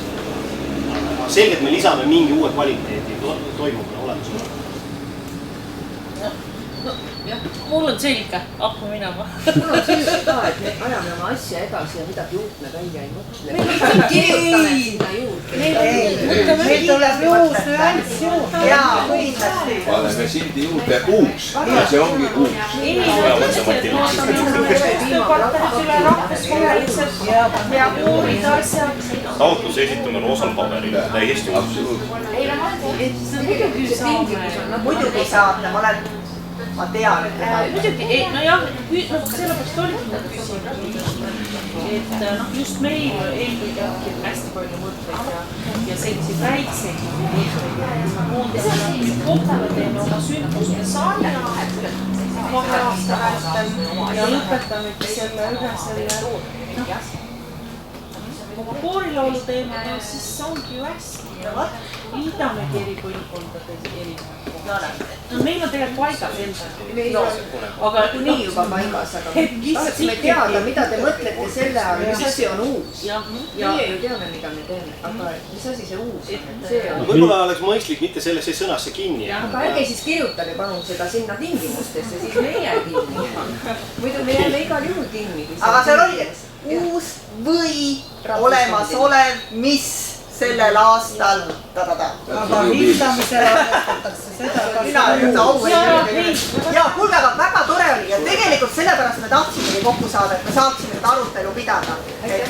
Selgelt me lisame mingi uue kvaliteedi toimumine olemusele. Mul on selge, hakka minema. Mul on selge ka, et me ajame oma asja edasi ja midagi uut me välja ei mõtle. Kirjutame sinna juurde. Meil tuleb juurde asju. Jaa, kindlasti. Paneme sildi juurde uus ja see ongi uus. Taotluse esitamine osal paberil, täiesti absoluutselt. Muidugi saab, ma tean, et muidugi, nojah, sellepärast oligi mu küsimus, et just meil eelkõige ongi hästi palju mõtteid ja selliseid väikseid mõtteid. Kokku teeme oma sündmuste sarja kahe aasta vältel ja lõpetamegi selle ühe oma koorilaulu teema ja siis ongi ju hästi. Liidamegi eri põlvkondade erinevad. Meil on tegelikult paigas ilmselt. Aga nii juba paigas, aga tahtsime teada, mida te mõtlete selle all, mis asi on uus. Meie ju teame, mida me teeme, aga mis asi see uus on? Võib-olla oleks mõistlik mitte sellesse sõnasse kinni. Aga ärge siis kirjutage palun seda sinna tingimustesse, siis me ei jää kinni. Muidu me jääme igal juhul kinni. Aga seal oli uus või olemasolev, mis sellel aastal Aga hindamisel arvestatakse seda. Ja kuulge, aga väga tore oli ja tegelikult sellepärast me tahtsimegi kokku saada, et me saaksime seda arutelu pidada.